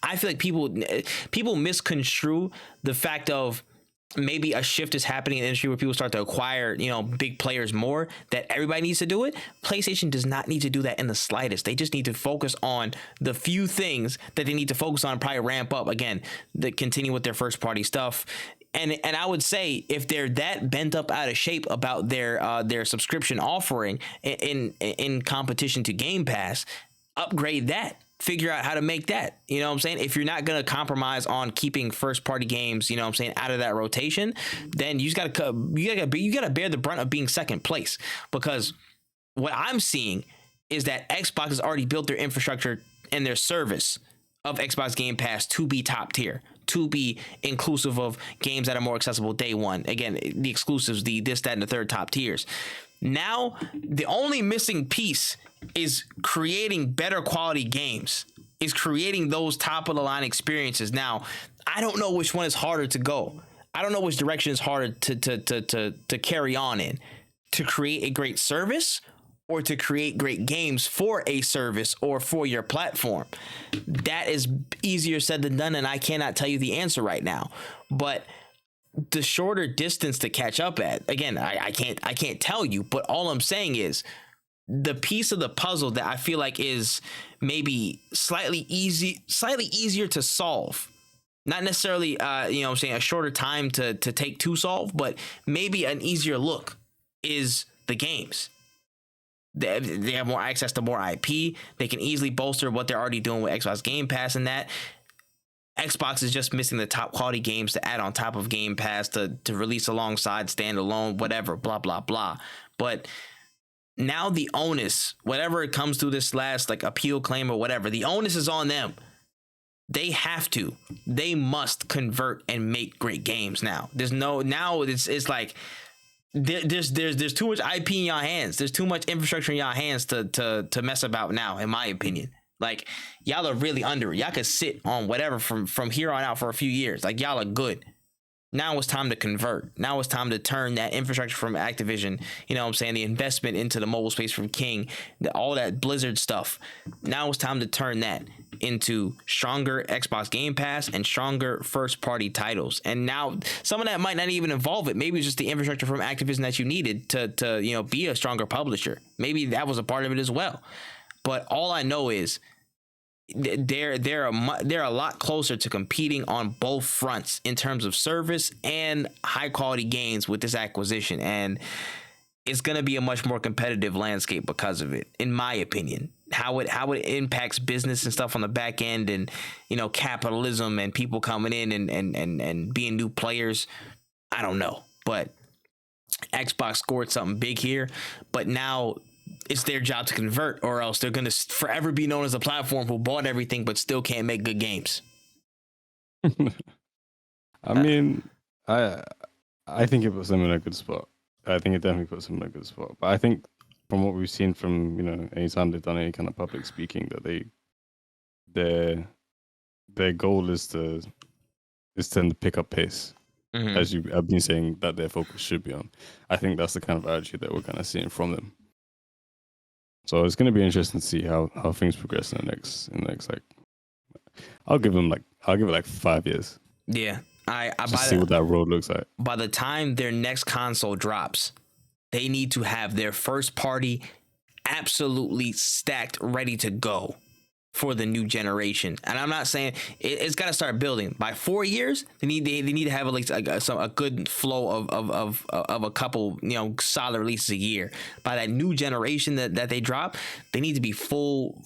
I feel like people misconstrue the fact of maybe a shift is happening in the industry where people start to acquire, you know, big players more, that everybody needs to do it. PlayStation does not need to do that in the slightest. They just need to focus on the few things that they need to focus on, probably ramp up again, to continue with their first party stuff. And I would say, if they're that bent up out of shape about their subscription offering in competition to Game Pass, upgrade that. Figure out how to make that. You know what I'm saying? If you're not going to compromise on keeping first party games, you know what I'm saying, out of that rotation, then you got to bear the brunt of being second place. Because what I'm seeing is that Xbox has already built their infrastructure and their service of Xbox Game Pass to be top tier, to be inclusive of games that are more accessible day one. Again, the exclusives, the this, that, and the third top tiers. Now, the only missing piece is creating better quality games, is creating those top of the line experiences. Now, I don't know which one is harder to go. I don't know which direction is harder to carry on in, to create a great service or to create great games for a service or for your platform. That is easier said than done, and I cannot tell you the answer right now. But the shorter distance to catch up at, again, I can't tell you, but all I'm saying is the piece of the puzzle that I feel like is maybe slightly easier to solve. Not necessarily, I'm saying a shorter time to take to solve, but maybe an easier look is the games. They have more access to more IP. They can easily bolster what they're already doing with Xbox Game Pass and that. Xbox is just missing the top quality games to add on top of Game Pass to release alongside, standalone, whatever, blah, blah, blah. But now the onus, whatever it comes to this last like appeal claim or whatever, the onus is on them. They have to. They must convert and make great games now. It's like there's too much IP in y'all hands. There's too much infrastructure in y'all hands to mess about now, in my opinion. Like, y'all are really under it. Y'all could sit on whatever from here on out for a few years. Like, y'all are good. Now it's time to convert. Now it's time to turn that infrastructure from Activision, the investment into the mobile space from King, all that Blizzard stuff. Now it's time to turn that into stronger Xbox Game Pass and stronger first-party titles. And now some of that might not even involve it. Maybe it's just the infrastructure from Activision that you needed to be a stronger publisher. Maybe that was a part of it as well. But all I know is they're a lot closer to competing on both fronts in terms of service and high quality games with this acquisition, and it's going to be a much more competitive landscape because of it, in my opinion. How it impacts business and stuff on the back end, and capitalism and people coming in and being new players, I don't know. But Xbox scored something big here, but now it's their job to convert, or else they're going to forever be known as a platform who bought everything but still can't make good games. I mean, I think it puts them in a good spot. I think it definitely puts them in a good spot. But I think from what we've seen from, anytime they've done any kind of public speaking, that their goal is to pick up pace. Mm-hmm. As you have been saying that their focus should be on. I think that's the kind of attitude that we're kind of seeing from them. So it's going to be interesting to see how things progress in the next like, I'll give it 5 years. Yeah, I see what that road looks like. By the time their next console drops, they need to have their first party absolutely stacked, ready to go for the new generation. And I'm not saying it's got to start building. By 4 years, they need to have at least a good flow of a couple solid releases a year. By that new generation that they drop, they need to be full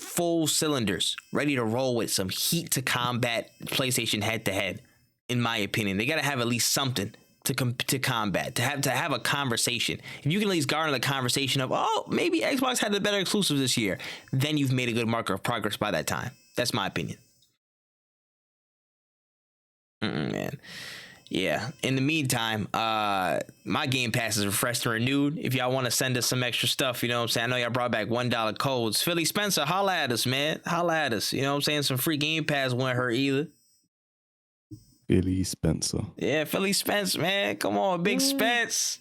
cylinders, ready to roll with some heat to combat PlayStation head to head. In my opinion, they got to have at least something to combat, to have a conversation. If you can at least garner the conversation of, maybe Xbox had the better exclusives this year, then you've made a good marker of progress by that time. That's my opinion. Man. Yeah. In the meantime, my Game Pass is refreshed and renewed. If y'all want to send us some extra stuff, I know y'all brought back $1 codes. Philly Spencer, holla at us, man. Holla at us. Some free Game Pass wouldn't hurt either. Philly Spencer. Yeah, Philly Spence, man. Come on, Big Spence.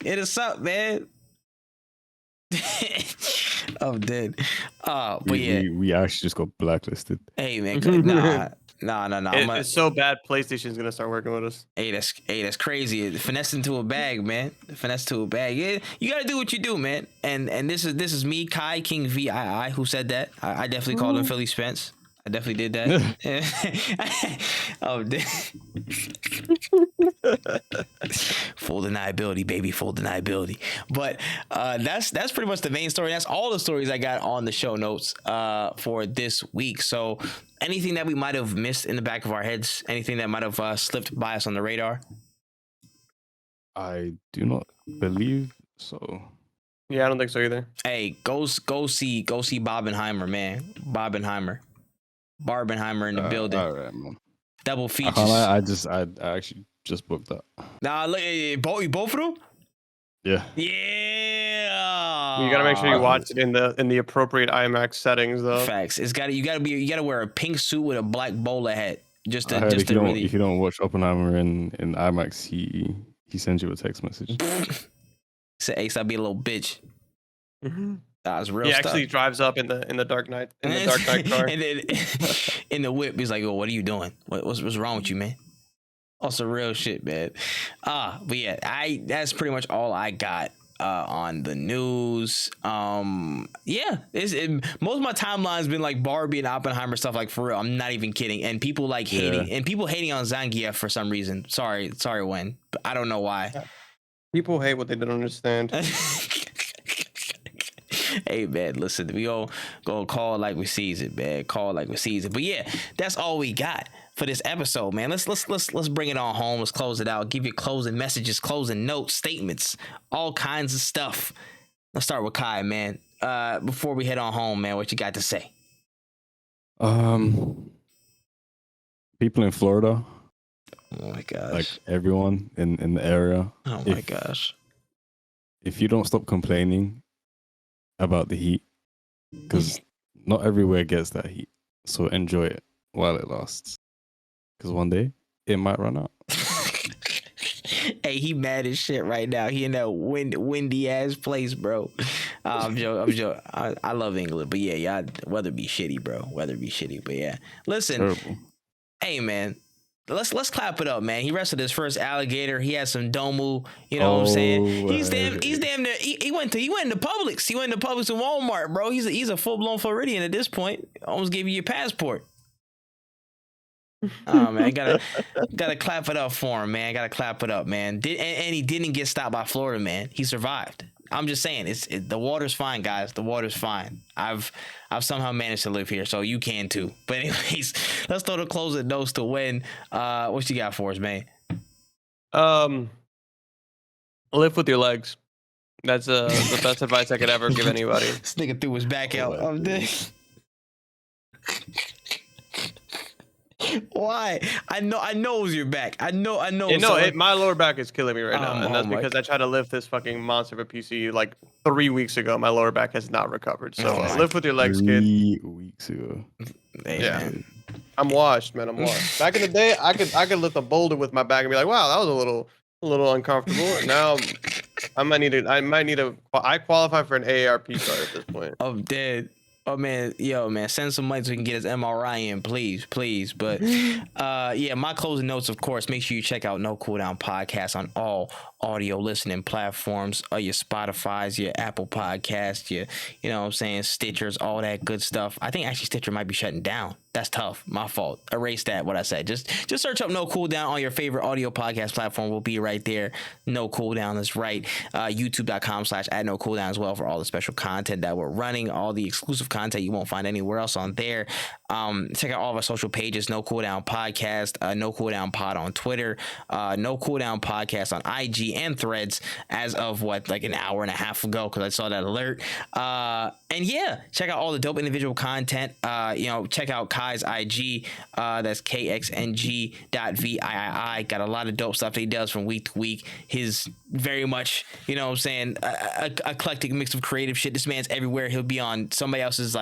Hit us up, man. I'm dead. But we actually just got blacklisted. Hey, man. Nah. It's so bad. PlayStation's gonna start working with us. Hey, that's crazy. Finesse into a bag, man. Finesse to a bag. Yeah, you gotta do what you do, man. And this is me, Kxngviii, who said that. I definitely called him Philly Spence. I definitely did that. Oh, full deniability, baby, full deniability. But that's pretty much the main story. That's all the stories I got on the show notes for this week. So anything that we might have missed in the back of our heads, anything that might have slipped by us on the radar? I do not believe so. Yeah, I don't think so either. Hey, go see Barbenheimer, man. Barbenheimer in the building. All right, man. Double I features. can't lie, I actually just booked that. Nah, look, both of them. Yeah. Yeah. You gotta make sure you watch it in the appropriate IMAX settings, though. Facts. You gotta wear a pink suit with a black bowler hat. Just I heard to really. if you don't watch Oppenheimer in IMAX, he sends you a text message. Say, Ace, I'd be a little bitch. That's real He stuff. actually drives up in the Dark Knight car. And then in the whip, he's like, "Oh, what are you doing? What's wrong with you, man?" Also, real shit, man. But yeah, that's pretty much all I got on the news. Yeah, most of my timeline's been like Barbie and Oppenheimer stuff. Like, for real, I'm not even kidding. And people like hating, and people hating on Zangief for some reason. Sorry, Wen, but I don't know why. People hate what they don't understand. Hey man, listen, we all go call it like we sees it, man. Call it like we sees it. But yeah, that's all we got for this episode, man. Let's bring it on home. Let's close it out. Give you closing messages, closing notes, statements, all kinds of stuff. Let's start with Kai, man. Before we head on home, man, what you got to say? People in Florida. Oh my gosh. Like everyone in the area. Oh my gosh. If you don't stop complaining about the heat, because not everywhere gets that heat, so enjoy it while it lasts, because one day it might run out. Hey, he mad as shit right now. He in that windy ass place, bro. I'm joking. I love England, but yeah, y'all weather be shitty, bro. Weather be shitty, but yeah. Listen, Terrible. Hey man, let's clap it up, man. He wrestled his first alligator. He had some domu. You know what I'm saying? He's damn near. He went into Publix. He went into Publix and Walmart, bro. He's a full blown Floridian at this point. Almost gave you your passport. Oh man, gotta clap it up for him, man. Gotta clap it up, man. And he didn't get stopped by Florida, man. He survived. I'm just saying, the water's fine, guys. The water's fine. I've somehow managed to live here, so you can too. But anyways, let's throw the closing notes to Wen. What you got for us, man? Lift with your legs. That's the best advice I could ever give anybody. This nigga threw his back out. I'm dead. Why? I know it was your back. I know. My lower back is killing me right now, and that's because I tried to lift this fucking monster of a PC like 3 weeks ago. My lower back has not recovered. So lift with your legs, kid. 3 weeks ago. Yeah. Man. I'm washed, man. I'm washed. Back in the day, I could lift a boulder with my back and be like, wow, that was a little uncomfortable. And now I qualify for an AARP card at this point. I'm dead. Oh man, send some money so we can get his MRI in, please. But my closing notes, of course. Make sure you check out No Cooldown Podcast on all audio listening platforms, your Spotify's, your Apple Podcasts, your Stitchers, all that good stuff. I think actually Stitcher might be shutting down. That's tough. My fault. Erase that. What I said. Just search up No Cooldown on your favorite audio podcast platform. We'll be right there. No Cooldown is right. YouTube.com/@NoCooldown as well for all the special content that we're running. All the exclusive content you won't find anywhere else on there. Check out all of our social pages. No Cooldown Podcast. No Cooldown Pod on Twitter. No Cooldown Podcast on IG and Threads as of like an hour and a half ago because I saw that alert. And yeah, check out all the dope individual content. Check out Kai's IG. That's Kxngviii. Got a lot of dope stuff that he does from week to week. His very much, a eclectic mix of creative shit. This man's everywhere. He'll be on somebody else's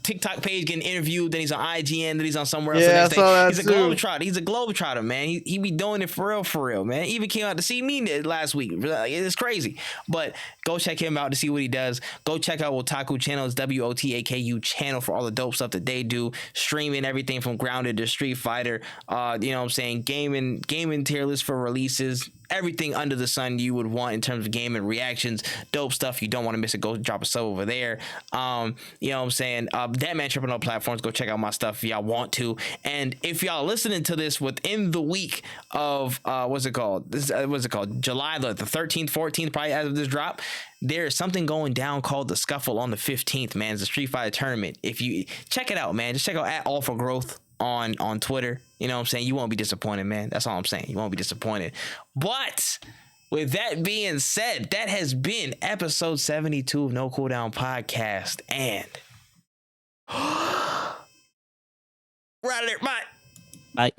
TikTok page getting interviewed. Then he's on IGN. Then he's on somewhere else. Yeah, the next day. He's a globetrotter. He's a globetrotter, man. He be doing it for real, man. He even came out to see me last week. It's crazy. But go check him out to see what he does. Go check out Wotaku channel. It's WOTAKU channel for all the dope stuff that they do. Streaming everything from Grounded to Street Fighter. Gaming tier list for releases. Everything under the sun you would want in terms of gaming reactions, dope stuff. You don't want to miss it. Go drop a sub over there. ThatManTripp on all platforms. Go check out my stuff if y'all want to. And if y'all listening to this within the week of July the 13th, 14th, probably as of this drop, there is something going down called the Scuffle on the 15th. Man, it's a Street Fighter tournament. If you check it out, man, just check out @AllForGrowth on Twitter. You know what I'm saying? You won't be disappointed, man. That's all I'm saying. You won't be disappointed. But with that being said, that has been episode 72 of No Cooldown Podcast. And right there, bye. Bye.